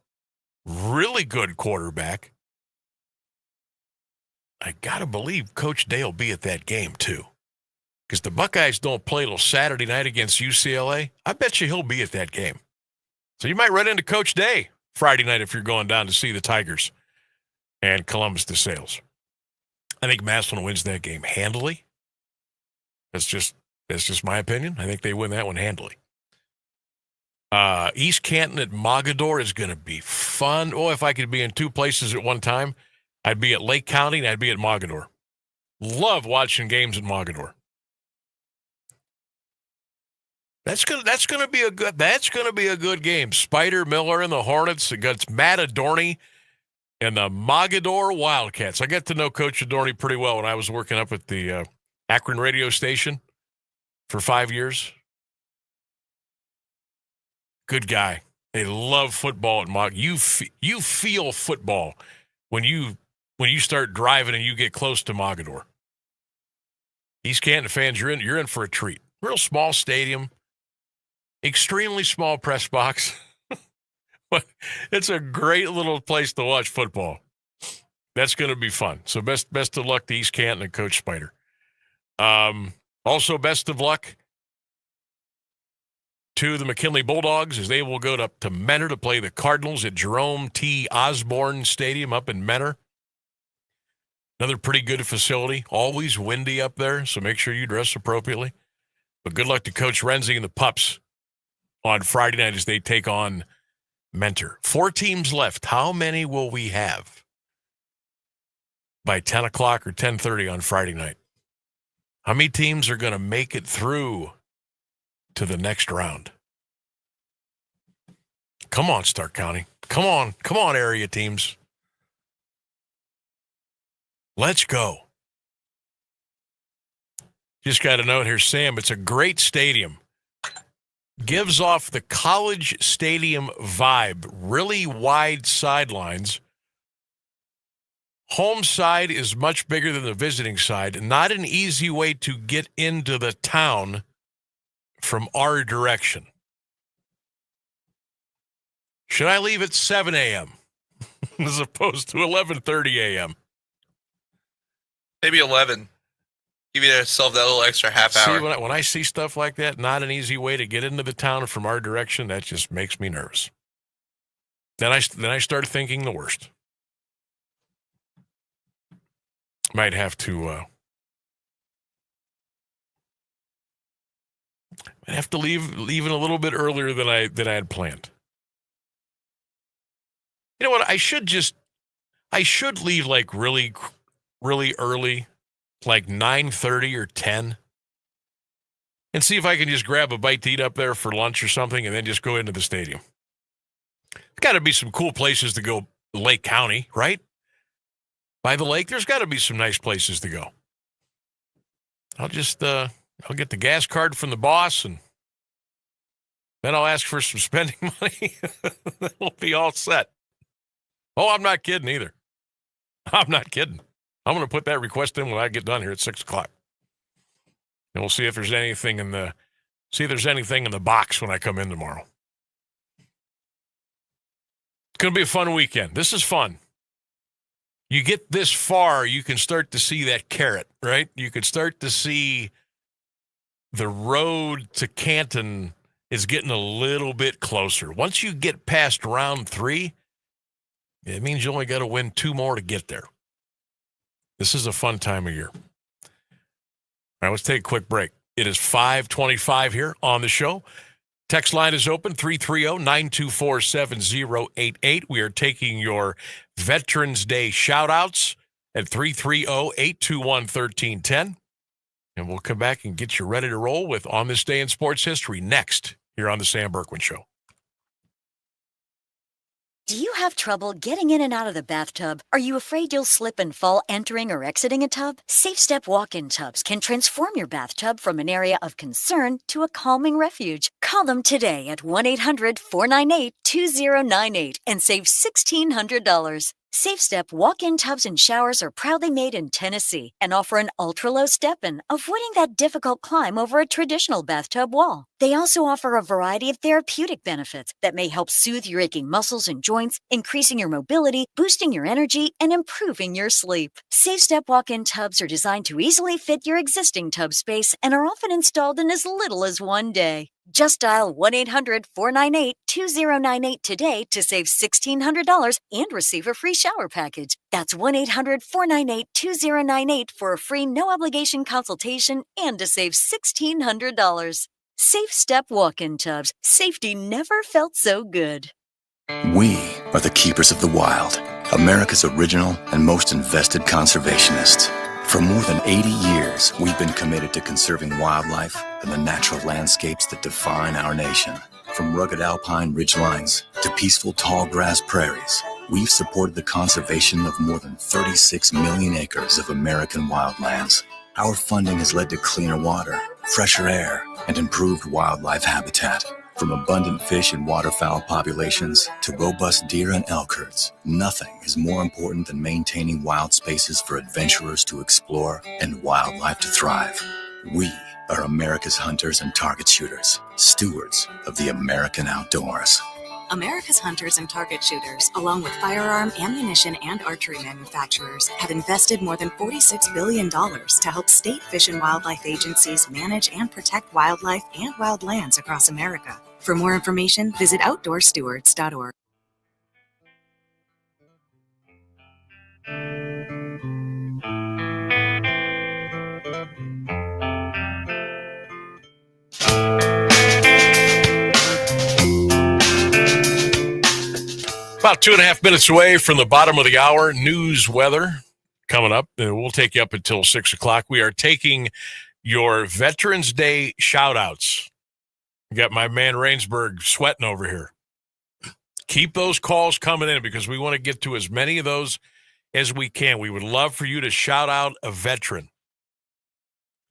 Really good quarterback. I got to believe Coach Day will be at that game too, because the Buckeyes don't play till Saturday night against UCLA. I bet you he'll be at that game. So you might run into Coach Day Friday night if you're going down to see the Tigers and Columbus DeSales. I think Massillon wins that game handily. That's just my opinion. I think they win that one handily. East Canton at Mogador is going to be fun. Oh, if I could be in two places at one time, I'd be at Lake County and I'd be at Mogador. Love watching games at Mogador. That's gonna be a good game. Spider Miller and the Hornets against Matt Adorney and the Mogador Wildcats. I got to know Coach Adorney pretty well when I was working up at the Akron radio station for 5 years. Good guy. They love football at Mog. You feel football when you start driving and you get close to Mogador. East Canton fans, you're in for a treat. Real small stadium, extremely small press box, but it's a great little place to watch football. That's going to be fun. So best of luck to East Canton and Coach Spider. Also, best of luck to the McKinley Bulldogs as they will go to Mentor to play the Cardinals at Jerome T. Osborne Stadium up in Mentor. Another pretty good facility. Always windy up there, so make sure you dress appropriately. But good luck to Coach Renzi and the Pups on Friday night as they take on Mentor. 4 teams left. How many will we have by 10 o'clock or 10:30 on Friday night? How many teams are going to make it through to the next round? Come on, Stark County. Come on, area teams. Let's go. Just got a note here, Sam. It's a great stadium. Gives off the college stadium vibe. Really wide sidelines. Home side is much bigger than the visiting side. Not an easy way to get into the town from our direction. Should I leave at 7 a.m. as opposed to 11:30 a.m.? Maybe 11. Give yourself that little extra half hour. See, when I see stuff like that, not an easy way to get into the town from our direction, that just makes me nervous. Then I start thinking the worst. Might have to leave even a little bit earlier than I had planned. You know what? I should leave like really, really early, like 9:30 or 10, and see if I can just grab a bite to eat up there for lunch or something and then just go into the stadium. There's got to be some cool places to go, Lake County, right? By the lake, there's got to be some nice places to go. I'll just, I'll get the gas card from the boss, and then I'll ask for some spending money. We'll be all set. Oh, I'm not kidding either. I'm not kidding. I'm going to put that request in when I get done here at 6 o'clock. And we'll see if there's anything in the box when I come in tomorrow. It's going to be a fun weekend. This is fun. You get this far, you can start to see that carrot, right? You can start to see the road to Canton is getting a little bit closer. Once you get past round 3, it means you only got to win 2 more to get there. This is a fun time of year. All right, let's take a quick break. It is 5:25 here on the show. Text line is open, 330-924-7088. We are taking your Veterans Day shout-outs at 330-821-1310. And we'll come back and get you ready to roll with On This Day in Sports History next here on the Sam Bourquin Show. Do you have trouble getting in and out of the bathtub? Are you afraid you'll slip and fall entering or exiting a tub? Safe Step walk-in tubs can transform your bathtub from an area of concern to a calming refuge. Call them today at 1-800-498-2098 and save $1,600. Safe Step walk-in tubs and showers are proudly made in Tennessee and offer an ultra-low step-in, avoiding that difficult climb over a traditional bathtub wall. They also offer a variety of therapeutic benefits that may help soothe your aching muscles and joints, increasing your mobility, boosting your energy, and improving your sleep. Safe Step walk-in tubs are designed to easily fit your existing tub space and are often installed in as little as 1 day. Just dial 1-800-498-2098 today to save $1,600 and receive a free shower package. That's 1-800-498-2098 for a free no-obligation consultation and to save $1,600. Safe Step walk-in tubs. Safety never felt so good. We are the keepers of the wild, America's original and most invested conservationists. For more than 80 years, we've been committed to conserving wildlife and the natural landscapes that define our nation. From rugged alpine ridgelines to peaceful tall grass prairies, we've supported the conservation of more than 36 million acres of American wildlands. Our funding has led to cleaner water, fresher air, and improved wildlife habitat. From abundant fish and waterfowl populations to robust deer and elk herds, nothing is more important than maintaining wild spaces for adventurers to explore and wildlife to thrive. We are America's hunters and target shooters, stewards of the American outdoors. America's hunters and target shooters, along with firearm, ammunition, and archery manufacturers, have invested more than $46 billion to help state fish and wildlife agencies manage and protect wildlife and wildlands across America. For more information, visit OutdoorStewards.org. About 2.5 minutes away from the bottom of the hour, news weather coming up. We'll take you up until 6 o'clock. We are taking your Veterans Day shout-outs. We got my man Rainsburg sweating over here. Keep those calls coming in because we want to get to as many of those as we can. We would love for you to shout out a veteran.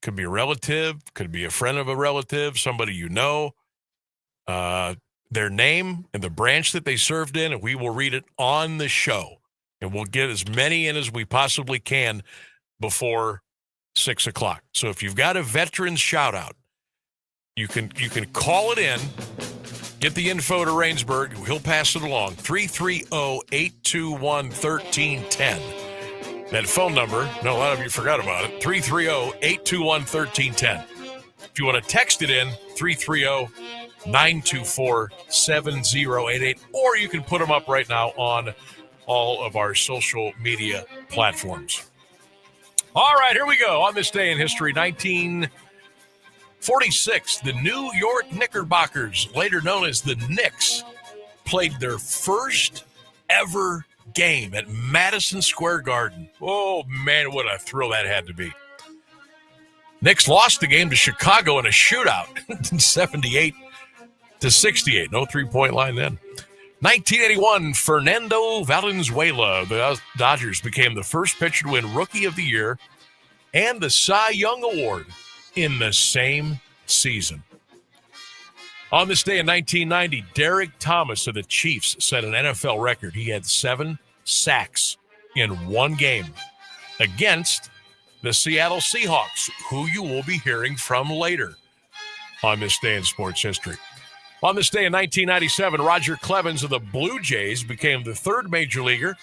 Could be a relative, could be a friend of a relative, somebody you know, their name and the branch that they served in, and we will read it on the show. And we'll get as many in as we possibly can before 6 o'clock. So if you've got a veteran's shout-out, you can call it in, get the info to Rainsburg. He'll pass it along. 330-821-1310. That phone number, a lot of you forgot about it, 330-821-1310. If you want to text it in, 330-924-7088, or you can put them up right now on all of our social media platforms. All right, here we go. On this day in history, 1946, the New York Knickerbockers, later known as the Knicks, played their first ever game at Madison Square Garden. Oh, man, what a thrill that had to be. Knicks lost the game to Chicago in a shootout, 78-68. No three-point line then. 1981, Fernando Valenzuela, the Dodgers, became the first pitcher to win Rookie of the Year and the Cy Young Award in the same season. On this day in 1990, Derek Thomas of the Chiefs set an NFL record. He had 7 sacks in one game against the Seattle Seahawks, who you will be hearing from later on this day in sports history. On this day in 1997, Roger Clemens of the Blue Jays became the third major leaguer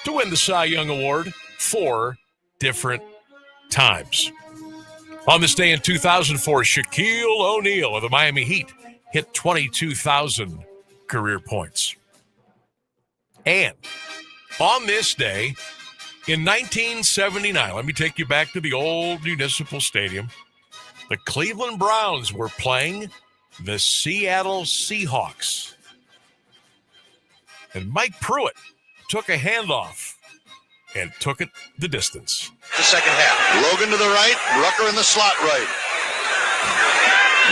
to win the Cy Young Award 4 different times. On this day in 2004, Shaquille O'Neal of the Miami Heat hit 22,000 career points. And on this day in 1979, let me take you back to the old Municipal Stadium. The Cleveland Browns were playing the Seattle Seahawks. And Mike Pruitt took a handoff and took it the distance. The second half. Logan to the right, Rucker in the slot right.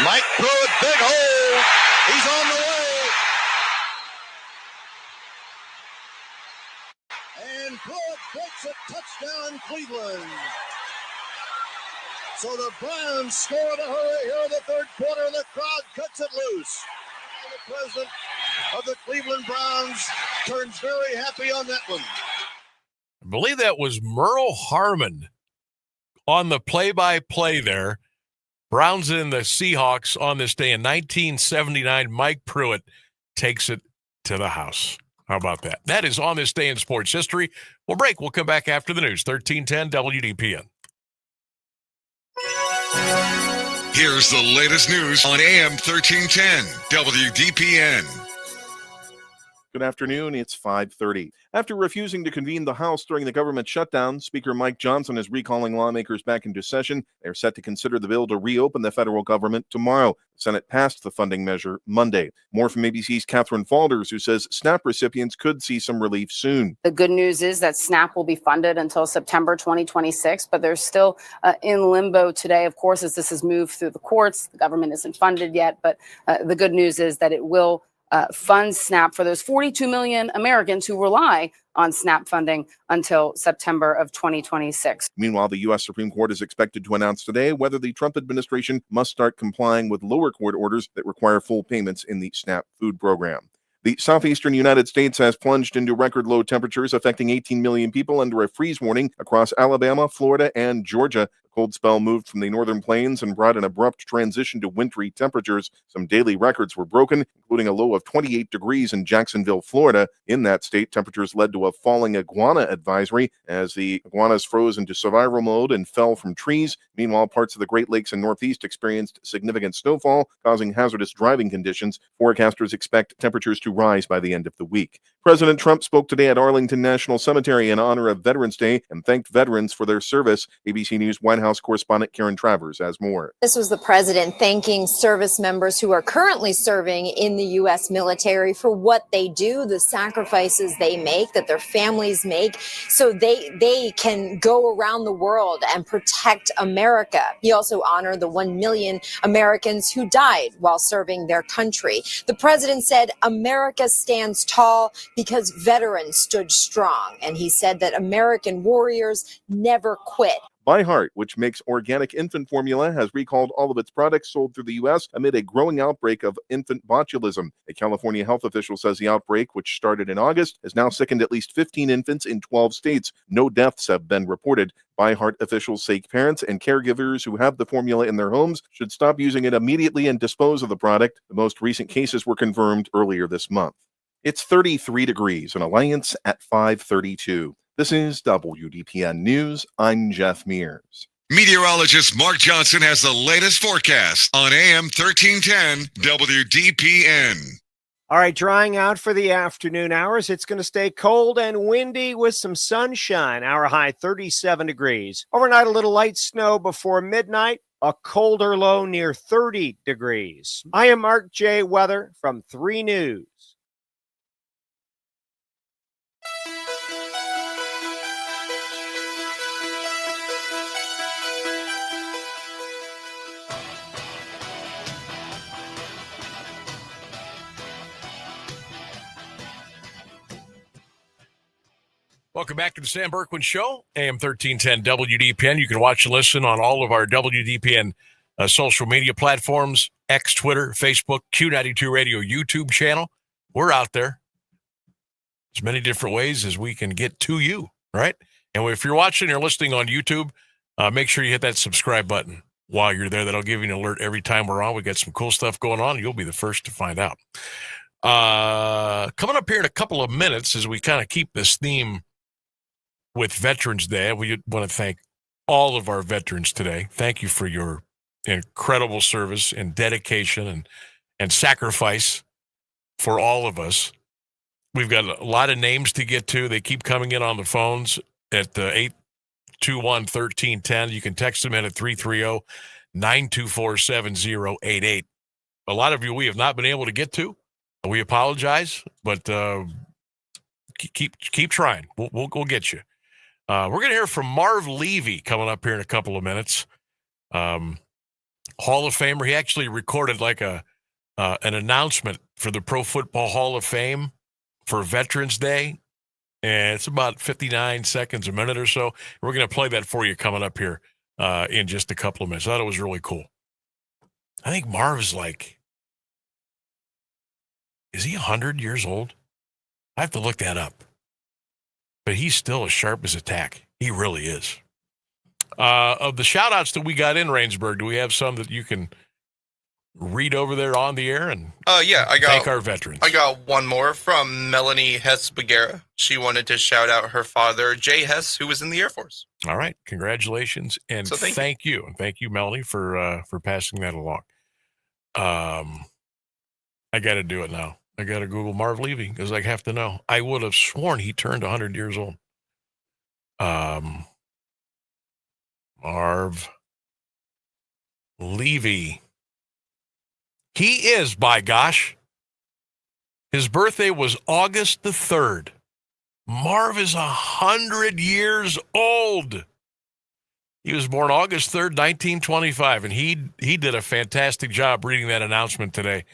Mike Pruitt, big hole. He's on the way. And Pruitt breaks a touchdown, Cleveland. So the Browns score in a hurry here in the third quarter, and the crowd cuts it loose. The president of the Cleveland Browns turns very happy on that one. I believe that was Merle Harmon on the play-by-play there. Browns and the Seahawks on this day in 1979. Mike Pruitt takes it to the house. How about that? That is on this day in sports history. We'll break. We'll come back after the news. 1310 WDPN. Here's the latest news on AM 1310 WDPN. Good afternoon. It's 5:30. After refusing to convene the House during the government shutdown, Speaker Mike Johnson is recalling lawmakers back into session. They're set to consider the bill to reopen the federal government tomorrow. The Senate passed the funding measure Monday. More from ABC's Catherine Falders, who says SNAP recipients could see some relief soon. The good news is that SNAP will be funded until September 2026, but they're still in limbo today, of course, as this has moved through the courts. The government isn't funded yet, but the good news is that it will fund SNAP for those 42 million Americans who rely on SNAP funding until September of 2026. Meanwhile, the U.S. Supreme Court is expected to announce today whether the Trump administration must start complying with lower court orders that require full payments in the SNAP food program. The southeastern United States has plunged into record low temperatures, affecting 18 million people under a freeze warning across Alabama, Florida, and Georgia. Cold spell moved from the northern plains and brought an abrupt transition to wintry temperatures. Some daily records were broken, including a low of 28 degrees in Jacksonville, Florida. In that state, temperatures led to a falling iguana advisory as the iguanas froze into survival mode and fell from trees. Meanwhile, parts of the Great Lakes and Northeast experienced significant snowfall, causing hazardous driving conditions. Forecasters expect temperatures to rise by the end of the week. President Trump spoke today at Arlington National Cemetery in honor of Veterans Day and thanked veterans for their service. ABC News White House correspondent Karen Travers has more. This was the president thanking service members who are currently serving in the U.S. military for what they do, the sacrifices they make, that their families make, so they can go around the world and protect America. He also honored the 1 million Americans who died while serving their country. The president said America stands tall because veterans stood strong. And he said that American warriors never quit. By Heart, which makes organic infant formula, has recalled all of its products sold through the U.S. amid a growing outbreak of infant botulism. A California health official says the outbreak, which started in August, has now sickened at least 15 infants in 12 states. No deaths have been reported. By Heart officials say parents and caregivers who have the formula in their homes should stop using it immediately and dispose of the product. The most recent cases were confirmed earlier this month. It's 33 degrees in Alliance at 5:32. This is WDPN News. I'm Jeff Mears. Meteorologist Mark Johnson has the latest forecast on AM 1310 WDPN. All right, drying out for the afternoon hours. It's going to stay cold and windy with some sunshine. Our high 37 degrees. Overnight, a little light snow before midnight. A colder low near 30 degrees. I am Mark J. Weather from 3 News. Welcome back to the Sam Bourquin Show, AM 1310 WDPN. You can watch and listen on all of our WDPN social media platforms, X, Twitter, Facebook, Q92 Radio YouTube channel. We're out there. As many different ways as we can get to you, right? And if you're watching or listening on YouTube, make sure you hit that subscribe button while you're there. That'll give you an alert every time we're on. We got some cool stuff going on. You'll be the first to find out. Coming up here in a couple of minutes as we kind of keep this theme with Veterans Day, we want to thank all of our veterans today. Thank you for your incredible service and dedication and sacrifice for all of us. We've got a lot of names to get to. They keep coming in on the phones at 821-1310. You can text them in at 330-924-7088. A lot of you we have not been able to get to. We apologize, but keep trying. We'll get you. We're going to hear from Marv Levy coming up here in a couple of minutes. Hall of Famer. He actually recorded like an announcement for the Pro Football Hall of Fame for Veterans Day, and it's about 59 seconds, a minute or so. We're going to play that for you coming up here in just a couple of minutes. I thought it was really cool. I think Marv's like, is he 100 years old? I have to look that up. But he's still as sharp as a tack. He really is. Of the shout-outs that we got in Rainsburg, do we have some that you can read over there on the air and thank our veterans? I got one more from Melanie Hess-Bagera. She wanted to shout out her father, Jay Hess, who was in the Air Force. All right. Congratulations. And So thank you. And thank you, Melanie, for passing that along. I got to do it now. I got to Google Marv Levy because I have to know. I would have sworn he turned 100 years old. Marv Levy. He is, by gosh. His birthday was August the 3rd. Marv is 100 years old. He was born August 3rd, 1925, and he did a fantastic job reading that announcement today.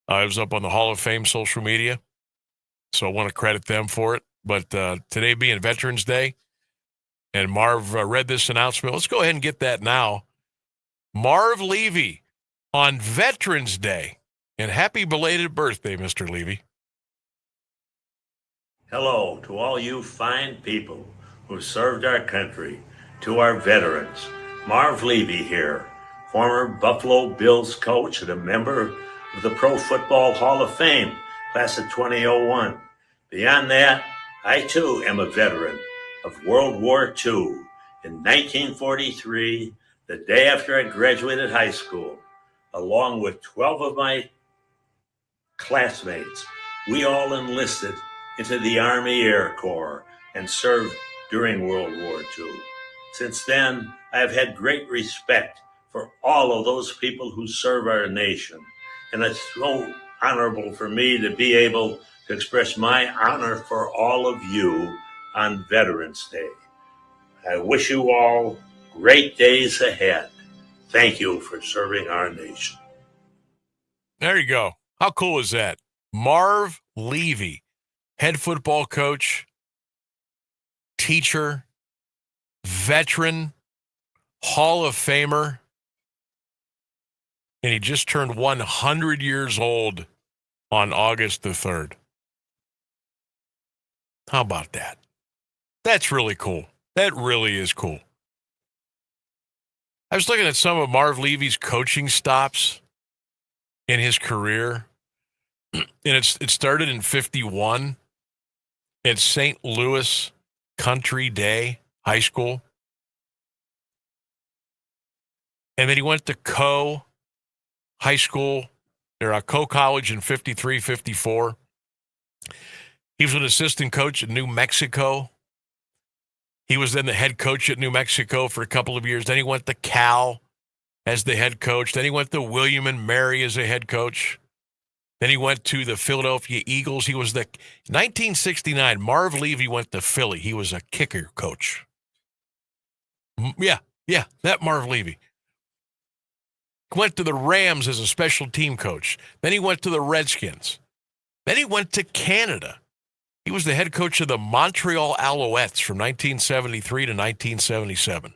It was up on the Hall of Fame social media, so I want to credit them for it. But today being Veterans Day, and Marv read this announcement. Let's go ahead and get that now. Marv Levy on Veterans Day. And happy belated birthday, Mr. Levy. Hello to all you fine people who served our country, to our veterans. Marv Levy here, former Buffalo Bills coach and a member of the Pro Football Hall of Fame, class of 2001. Beyond that, I too am a veteran of World War II. In 1943, the day after I graduated high school, along with 12 of my classmates, we all enlisted into the Army Air Corps and served during World War II. Since then, I have had great respect for all of those people who serve our nation. And it's so honorable for me to be able to express my honor for all of you on Veterans Day. I wish you all great days ahead. Thank you for serving our nation. There you go. How cool is that? Marv Levy, head football coach, teacher, veteran, Hall of Famer, and he just turned 100 years old on August the 3rd. How about that? That's really cool. That really is cool. I was looking at some of Marv Levy's coaching stops in his career, and it started in 51 at St. Louis Country Day High School. And then he went to Coe High School, or Coe College in 53, 54. He was an assistant coach at New Mexico. He was then the head coach at New Mexico for a couple of years. Then he went to Cal as the head coach. Then he went to William and Mary as a head coach. Then he went to the Philadelphia Eagles. He was the 1969. Marv Levy went to Philly. He was a kicker coach. Yeah, that Marv Levy. Went to the Rams as a special team coach. Then he went to the Redskins. Then he went to Canada. He was the head coach of the Montreal Alouettes from 1973 to 1977.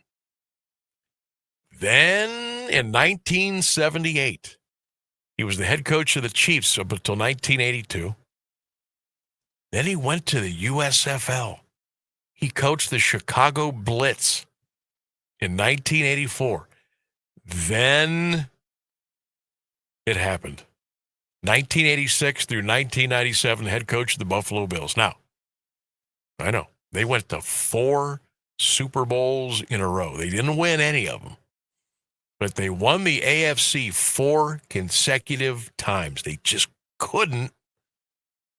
Then in 1978, he was the head coach of the Chiefs up until 1982. Then he went to the USFL. He coached the Chicago Blitz in 1984. Then it happened. 1986 through 1997, head coach of the Buffalo Bills. Now, I know, they went to 4 Super Bowls in a row. They didn't win any of them, but they won the AFC 4 consecutive times. They just couldn't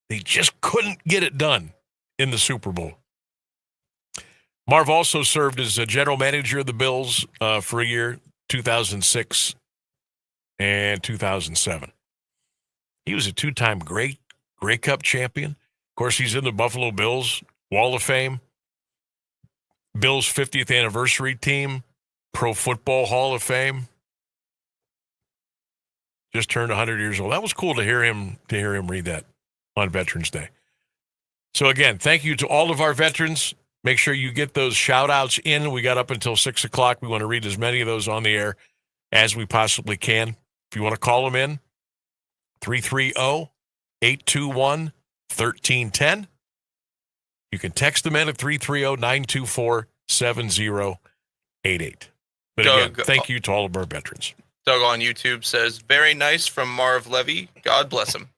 get it done in the Super Bowl. Marv also served as a general manager of the Bills for a year, 2006 and 2007. He was a 2-time Grey Cup champion. Of course, he's in the Buffalo Bills Wall of Fame, Bills 50th anniversary team, Pro Football Hall of Fame. Just turned 100 years old. That was cool to hear him read that on Veterans Day. So again, thank you to all of our veterans. Make sure you get those shout-outs in. We got up until 6 o'clock. We want to read as many of those on the air as we possibly can. If you want to call them in, 330-821-1310. You can text them in at 330-924-7088. But again, thank you to all of our veterans. Doug on YouTube says, very nice from Marv Levy. God bless him.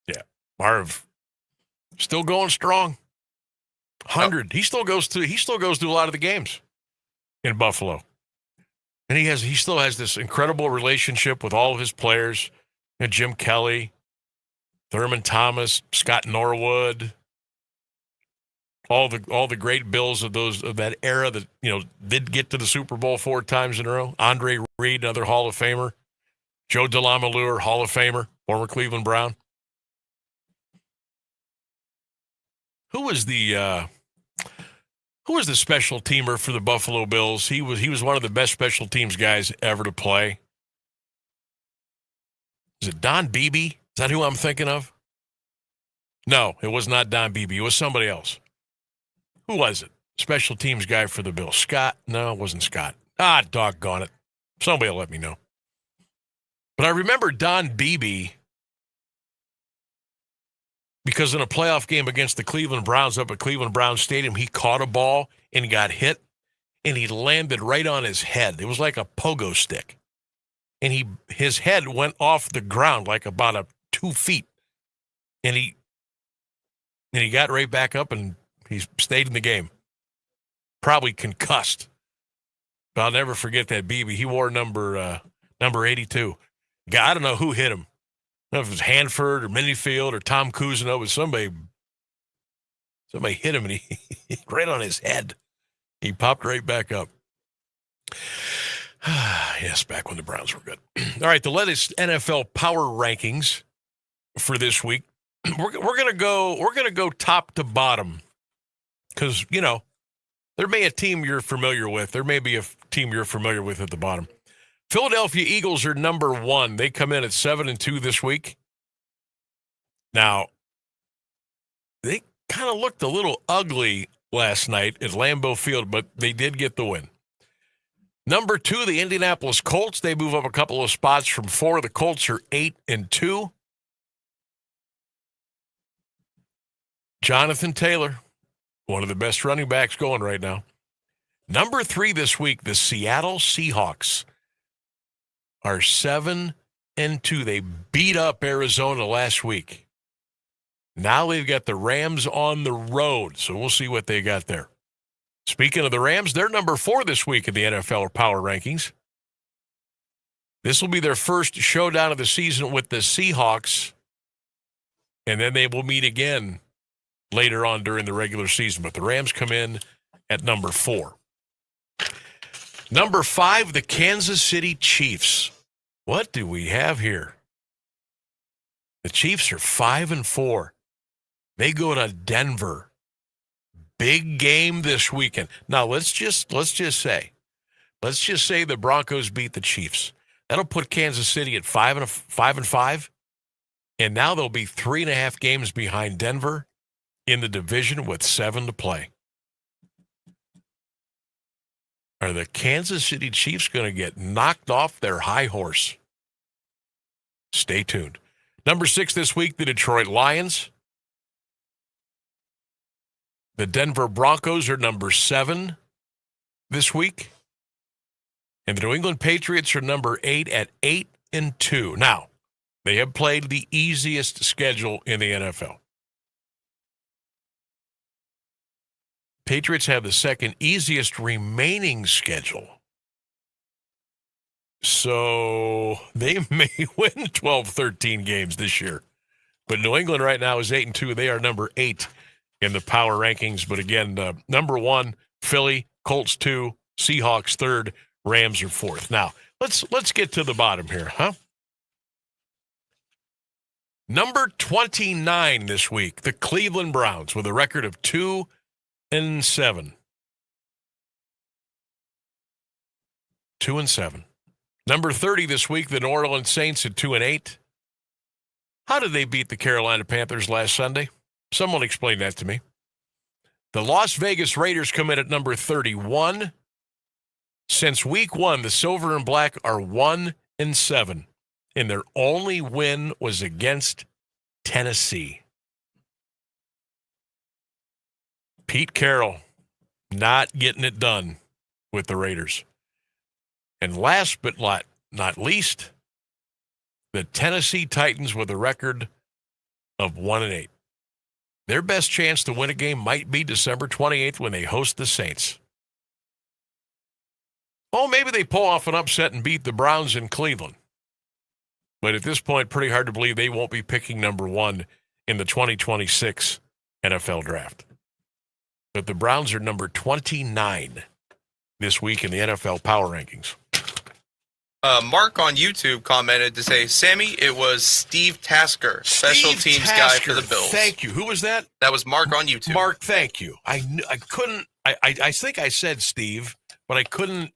Yeah. Marv still going strong. 100. He still goes to a lot of the games in Buffalo. And he still has this incredible relationship with all of his players. And Jim Kelly, Thurman Thomas, Scott Norwood, all the great Bills of that era that, did get to the Super Bowl 4 times in a row. Andre Reed, another Hall of Famer. Joe DeLamielleure, Hall of Famer, former Cleveland Brown. Who was the special teamer for the Buffalo Bills? He was one of the best special teams guys ever to play. Is it Don Beebe? Is that who I'm thinking of? No, it was not Don Beebe. It was somebody else. Who was it? Special teams guy for the Bills. Scott? No, it wasn't Scott. Doggone it. Somebody will let me know. But I remember Don Beebe because in a playoff game against the Cleveland Browns up at Cleveland Browns Stadium, he caught a ball and got hit, and he landed right on his head. It was like a pogo stick. And his head went off the ground like about 2 feet. And he got right back up and he stayed in the game. Probably concussed. But I'll never forget that Beebe. He wore number 82. I don't know who hit him. I don't know if it was Hanford or Minifield or Tom Cousineau, but somebody hit him and he right on his head. He popped right back up. Yes, back when the Browns were good. All right, the latest NFL power rankings for this week. We're gonna go top to bottom because there may be a team you're familiar with. There may be a team you're familiar with at the bottom. Philadelphia Eagles are number 1. They come in at 7-2 this week. Now, they kind of looked a little ugly last night at Lambeau Field, but they did get the win. Number 2, the Indianapolis Colts. They move up a couple of spots from 4. The Colts are 8-2. Jonathan Taylor, one of the best running backs going right now. Number 3 this week, the Seattle Seahawks are 7-2. They beat up Arizona last week. Now they've got the Rams on the road, so we'll see what they got there. Speaking of the Rams, they're number 4 this week in the NFL Power Rankings. This will be their first showdown of the season with the Seahawks, and then they will meet again later on during the regular season. But the Rams come in at number 4. Number 5, the Kansas City Chiefs. What do we have here? The Chiefs are 5-4. They go to Denver. Big game this weekend. Now let's just say the Broncos beat the Chiefs. That'll put Kansas City at 5-5, and now they'll be 3.5 games behind Denver in the division with 7 to play. Are the Kansas City Chiefs going to get knocked off their high horse? Stay tuned. Number 6 this week, the Detroit Lions. The Denver Broncos are number 7 this week. And the New England Patriots are number 8 at 8-2. Now, they have played the easiest schedule in the NFL. Patriots have the second easiest remaining schedule. So they may win 12, 13 games this year. But New England right now is 8-2. They are number 8 in the power rankings. But again, number 1, Philly, Colts 2, Seahawks 3rd, Rams are 4th. Now, let's get to the bottom here, huh? Number 29 this week, the Cleveland Browns with a record of 2-7. Number 30 this week, the New Orleans Saints at 2-8. How did they beat the Carolina Panthers last Sunday? Someone explain that to me. The Las Vegas Raiders come in at number 31. Since week 1, the Silver and Black are 1-7, and their only win was against Tennessee. Pete Carroll not getting it done with the Raiders. And last but not least, the Tennessee Titans with a record of 1-8. Their best chance to win a game might be December 28th when they host the Saints. Oh, maybe they pull off an upset and beat the Browns in Cleveland. But at this point, pretty hard to believe they won't be picking number 1 in the 2026 NFL Draft. But the Browns are number 29 this week in the NFL Power Rankings. Mark on YouTube commented to say, Sammy, it was Steve Tasker, special teams guy for the Bills. Thank you. Who was that? That was Mark on YouTube. Mark, thank you. I think I said Steve, but I couldn't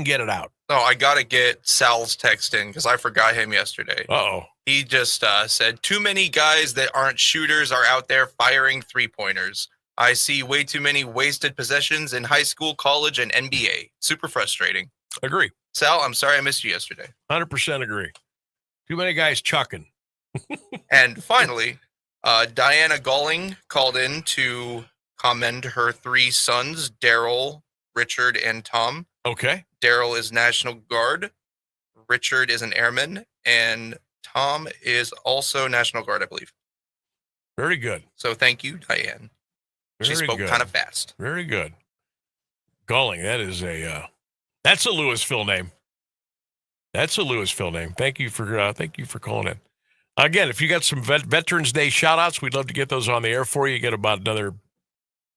get it out. Oh, I got to get Sal's text in because I forgot him yesterday. Uh-oh. He just said, too many guys that aren't shooters are out there firing three-pointers. I see way too many wasted possessions in high school, college, and NBA. Super frustrating. Agree. Sal, I'm sorry I missed you yesterday. 100% agree. Too many guys chucking. And finally, Diana Galling called in to commend her 3 sons, Daryl, Richard, and Tom. Okay. Daryl is National Guard, Richard is an airman, and Tom is also National Guard, I believe. Very good. So thank you, Diane. She spoke kind of fast. Very good. Galling, that is that's a Louisville name. That's a Louisville name. Thank you for calling in. Again, if you got some Veterans Day shout-outs, we'd love to get those on the air for you. You get about another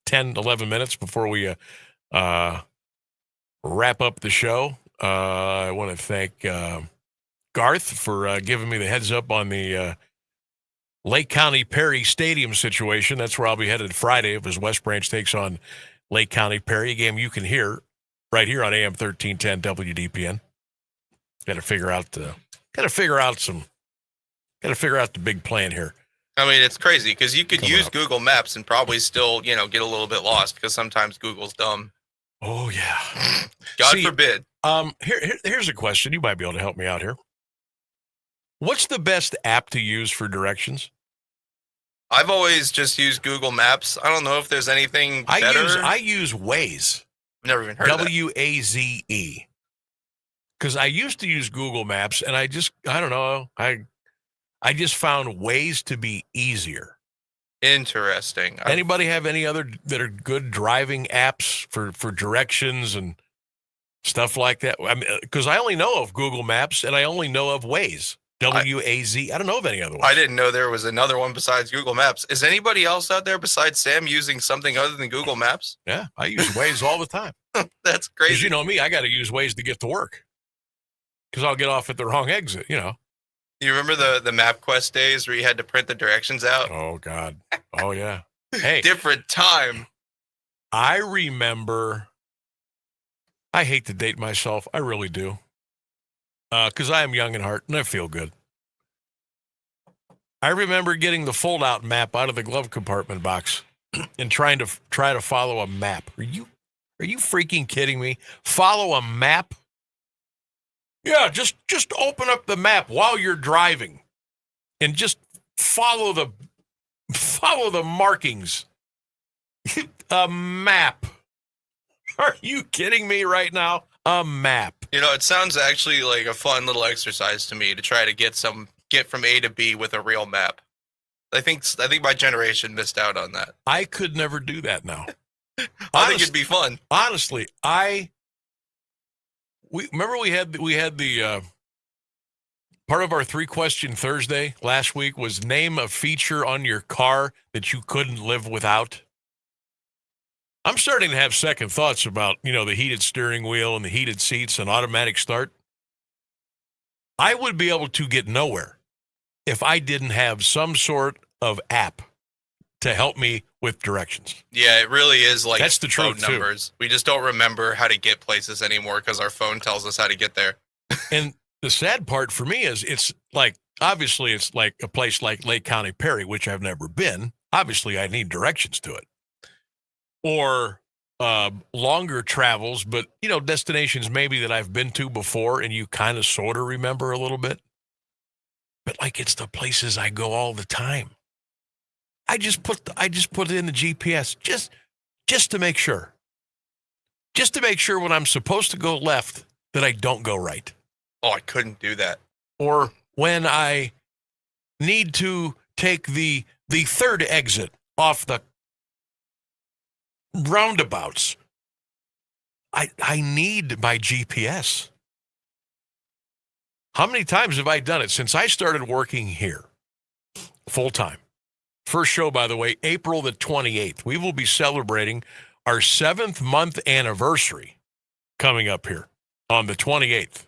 10, 11 minutes before we wrap up the show. I want to thank Garth for giving me the heads up on the Lake County Perry Stadium situation. That's where I'll be headed Friday as West Branch takes on Lake County Perry, a game you can hear right here on AM 1310 WDPN. Got to figure out the big plan here. I mean, it's crazy because you could use Google Maps and probably still, get a little bit lost because sometimes Google's dumb. Oh yeah. God forbid. Here's a question. You might be able to help me out here. What's the best app to use for directions? I've always just used Google Maps. I don't know if there's anything better. I use Waze. I've never even heard of that. WAZE. Because I used to use Google Maps, and I don't know. I just found Waze to be easier. Interesting. Anybody have any other that are good driving apps for directions and stuff like that? I mean, because I only know of Google Maps, and I only know of Waze. WAZ. I don't know of any other ones. I didn't know there was another one besides Google Maps. Is anybody else out there besides Sam using something other than Google Maps? Yeah, I use Waze all the time. That's crazy. Because you know me, I got to use Waze to get to work. Because I'll get off at the wrong exit, You remember the MapQuest days where you had to print the directions out? Oh, God. Oh, yeah. Hey. Different time. I remember, I hate to date myself. I really do. Because I am young in heart and I feel good. I remember getting the fold-out map out of the glove compartment box and trying to follow a map. Are you freaking kidding me? Follow a map? Yeah, just open up the map while you're driving and just follow the markings. A map. Are you kidding me right now? A map. It sounds actually like a fun little exercise to me to try to get from A to B with a real map. I think my generation missed out on that. I could never do that now. I think it'd be fun. Honestly, we had the part of our 3-question Thursday last week was name a feature on your car that you couldn't live without. I'm starting to have second thoughts about, the heated steering wheel and the heated seats and automatic start. I would be able to get nowhere if I didn't have some sort of app to help me with directions. Yeah, it really is like that's the phone truth numbers. We just don't remember how to get places anymore because our phone tells us how to get there. And the sad part for me is obviously it's like a place like Lake County Perry, which I've never been. Obviously, I need directions to it. Or longer travels, but, destinations maybe that I've been to before and you kind of sort of remember a little bit. But it's the places I go all the time. I just put it in the GPS just to make sure. Just to make sure when I'm supposed to go left that I don't go right. Oh, I couldn't do that. Or when I need to take the third exit off the roundabouts, I need my GPS. How many times have I done it since I started working here full time? First show, by the way, April the 28th. We will be celebrating our 7th month anniversary coming up here on the 28th.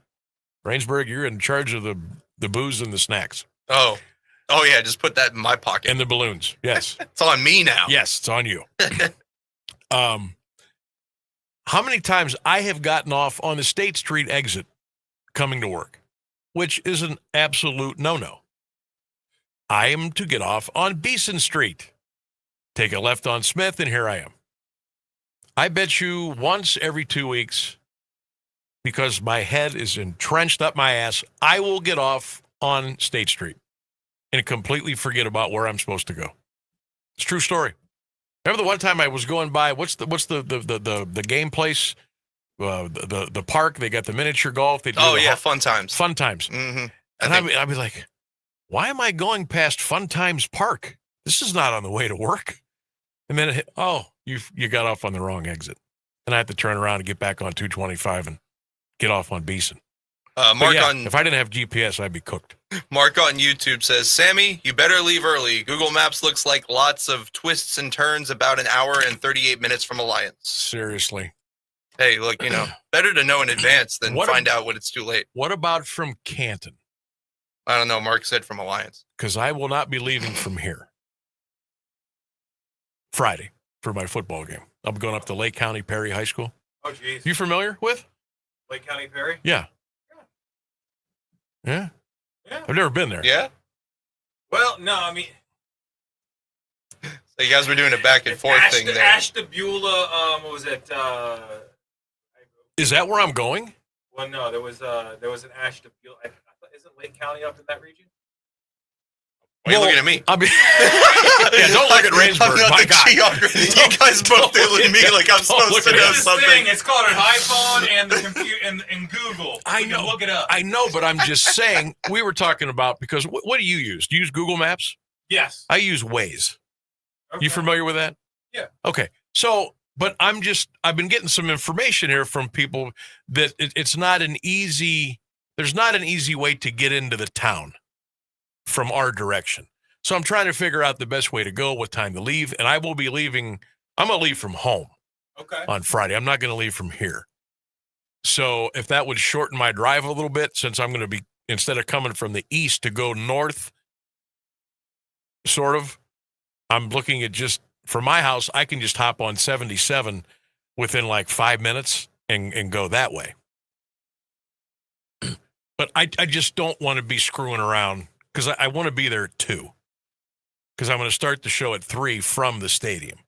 Rainsburg, you're in charge of the booze and the snacks. Oh yeah, just put that in my pocket. And the balloons, yes. It's on me now. Yes, it's on you. How many times I have gotten off on the State Street exit coming to work, which is an absolute no-no. I am to get off on Beeson Street, take a left on Smith, and here I am. I bet you once every 2 weeks, because my head is entrenched up my ass, I will get off on State Street and completely forget about where I'm supposed to go. It's a true story. Remember the one time I was going by, what's the game place? The park, they got the miniature golf. They do Fun Times. Fun Times. Mm-hmm. And I'd be like, why am I going past Fun Times Park? This is not on the way to work. And then, you got off on the wrong exit. And I had to turn around and get back on 225 and get off on Beeson. If I didn't have GPS, I'd be cooked. Mark on YouTube says, Sammy, you better leave early. Google Maps looks like lots of twists and turns about an hour and 38 minutes from Alliance. Seriously. Hey, look, better to know in advance than find out when it's too late. What about from Canton? I don't know. Mark said from Alliance. Because I will not be leaving from here Friday for my football game. I'm going up to Lake County Perry High School. Oh, geez. You familiar with? Lake County Perry? Yeah. I've never been there. Yeah? Well, no, I mean... So you guys were doing a back and forth thing there. Ashtabula, what was it? Is that where I'm going? Well, no, there was an Ashtabula. Isn't Lake County up in that region? Why are you looking at me? Don't look at Rainsburg. My God. You guys both look at me like I'm supposed to know something. It's called an iPhone and the computer and Google. I know. Look it up. I know, but I'm just saying, we were talking about, because what do you use? Do you use Google Maps? Yes. I use Waze. Okay. You familiar with that? Yeah. Okay. So, but I've been getting some information here from people that there's not an easy way to get into the town from our direction. So I'm trying to figure out the best way to go, what time to leave. And I'm going to leave from home on Friday. I'm not going to leave from here. So if that would shorten my drive a little bit, since I'm going to be, instead of coming from the east to go north, sort of, I'm looking at just, from my house, I can just hop on 77 within like 5 minutes and go that way. But I just don't want to be screwing around, because I want to be there at 2. Because I'm going to start the show at 3 from the stadium.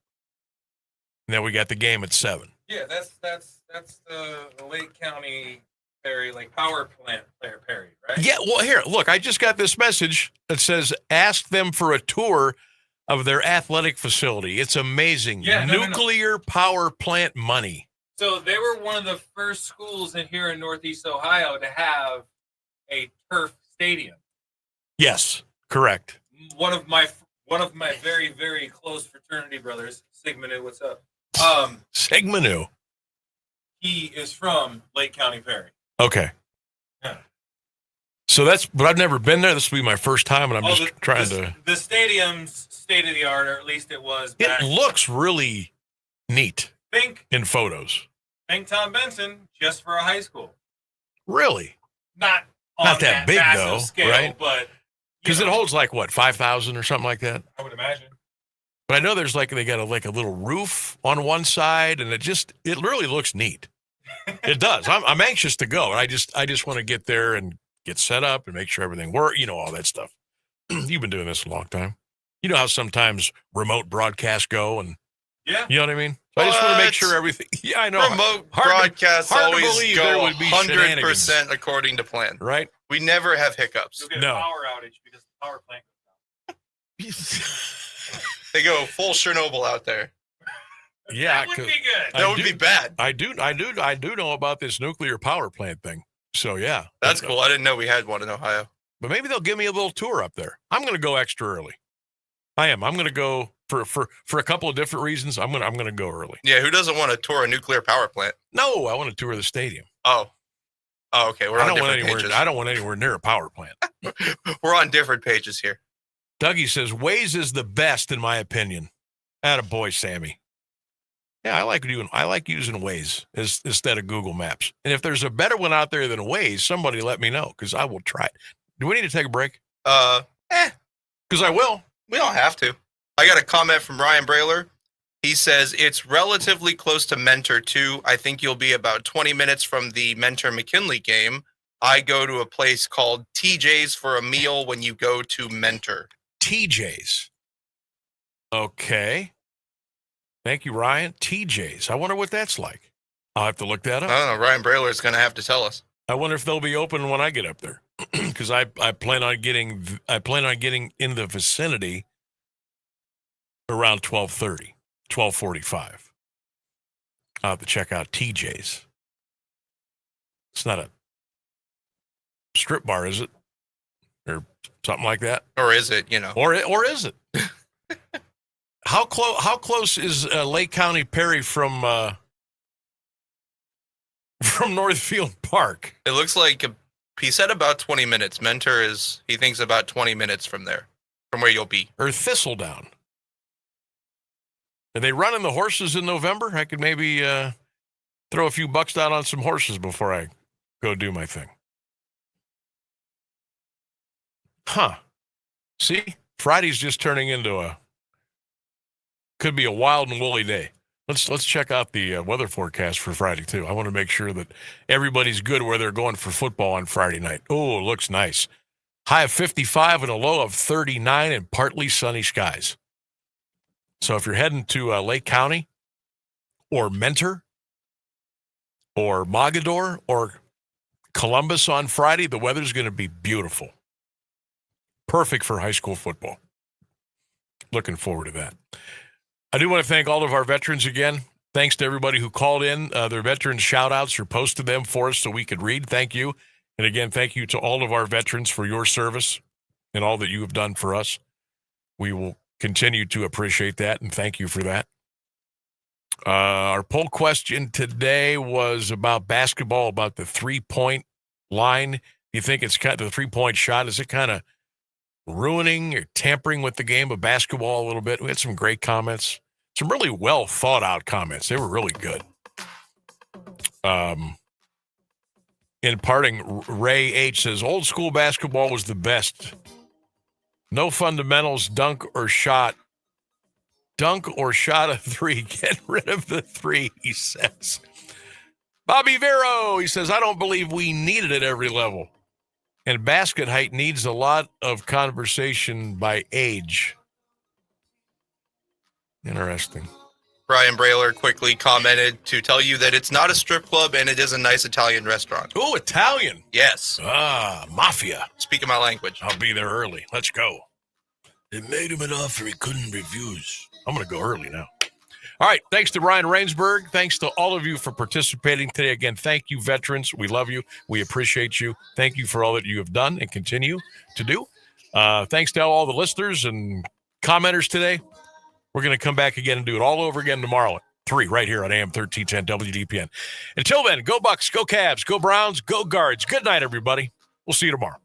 And then we got the game at 7. Yeah, that's the Lake County Perry, like power plant player Perry, right? Yeah, well, here, look, I just got this message that says, ask them for a tour of their athletic facility. It's amazing. Yeah, Nuclear power plant money. So they were one of the first schools here in Northeast Ohio to have a turf stadium. Yes, correct. One of my very, very close fraternity brothers, Sigmanu, what's up? Sigmanu. He is from Lake County Perry. Okay. Yeah. So but I've never been there. This will be my first time, and I'm trying to. The stadium's state of the art, or at least it was. It looks really neat. In photos. Think Tom Benson just for a high school. Really? Not that big though, scale, right? But because it holds like what, 5,000 or something like that. I would imagine. But I know there's they got a little roof on one side, and it really looks neat. It does. I'm anxious to go, and I just want to get there and get set up and make sure everything works. All that stuff. You've been doing this a long time. You know how sometimes remote broadcasts go, and you know what I mean. So I just want to make sure everything. Yeah, I know. Remote broadcasts always go 100% according to plan. Right. We never have hiccups. You'll get a power outage because the power plant goes down. They go full Chernobyl out there. Yeah, That would be good. That would be bad. I do know about this nuclear power plant thing. So yeah, That's cool. I didn't know we had one in Ohio. But maybe they'll give me a little tour up there. I'm going to go extra early. I am. I'm going to go for a couple of different reasons. I'm going to go early. Yeah, who doesn't want to tour a nuclear power plant? No, I want to tour the stadium. Oh, okay. We're on different pages. I don't want anywhere near a power plant. We're on different pages here. Dougie says Waze is the best in my opinion. Attaboy, Sammy. Yeah, I like using Waze instead of Google Maps. And if there's a better one out there than Waze, somebody let me know because I will try it. Do we need to take a break? Because I will. We don't have to. I got a comment from Ryan Brailer. He says, it's relatively close to Mentor, too. I think you'll be about 20 minutes from the Mentor-McKinley game. I go to a place called TJ's for a meal when you go to Mentor. TJ's. Okay. Thank you, Ryan. TJ's. I wonder what that's like. I'll have to look that up. I don't know. Ryan Brailer is going to have to tell us. I wonder if they'll be open when I get up there, because I plan on getting in the vicinity around 12:30, 12:45. I'll have to check out TJ's. It's not a strip bar, is it, or something like that? Or is it? You know? Or is it? How close is Lake County Perry from Northfield Park? It looks like he said about 20 minutes. Mentor he thinks about 20 minutes from there, from where you'll be. Or Thistledown. Are they running the horses in November? I could maybe throw a few bucks down on some horses before I go do my thing. Huh. See? Friday's just turning into could be a wild and woolly day. Let's check out the weather forecast for Friday, too. I want to make sure that everybody's good where they're going for football on Friday night. Oh, it looks nice. High of 55 and a low of 39 and partly sunny skies. So if you're heading to Lake County or Mentor or Mogador or Columbus on Friday, the weather's going to be beautiful. Perfect for high school football. Looking forward to that. I do want to thank all of our veterans again. Thanks to everybody who called in their veteran shout-outs or posted them for us so we could read. Thank you. And again, thank you to all of our veterans for your service and all that you have done for us. We will continue to appreciate that, and thank you for that. Our poll question today was about basketball, about the three-point line. Do you think it's kind of the three-point shot? Is it kind of ruining or tampering with the game of basketball a little bit? We had some great comments, some really well thought out comments. They were really good. In parting, Ray H says, old school basketball was the best. No fundamentals, dunk or shot a three. Get rid of the three, he says. Bobby Vero, he says, I don't believe we need it at every level. And basket height needs a lot of conversation by age. Interesting. Brian Brailer quickly commented to tell you that it's not a strip club and it is a nice Italian restaurant. Oh, Italian. Yes. Mafia. Speaking my language. I'll be there early. Let's go. They made him an offer he couldn't refuse. I'm going to go early now. All right. Thanks to Ryan Rainsberg. Thanks to all of you for participating today. Again, thank you, veterans. We love you. We appreciate you. Thank you for all that you have done and continue to do. Thanks to all the listeners and commenters today. We're going to come back again and do it all over again tomorrow at 3 right here on AM1310 WDPN. Until then, go Bucks, go Cavs, go Browns, go Guards. Good night, everybody. We'll see you tomorrow.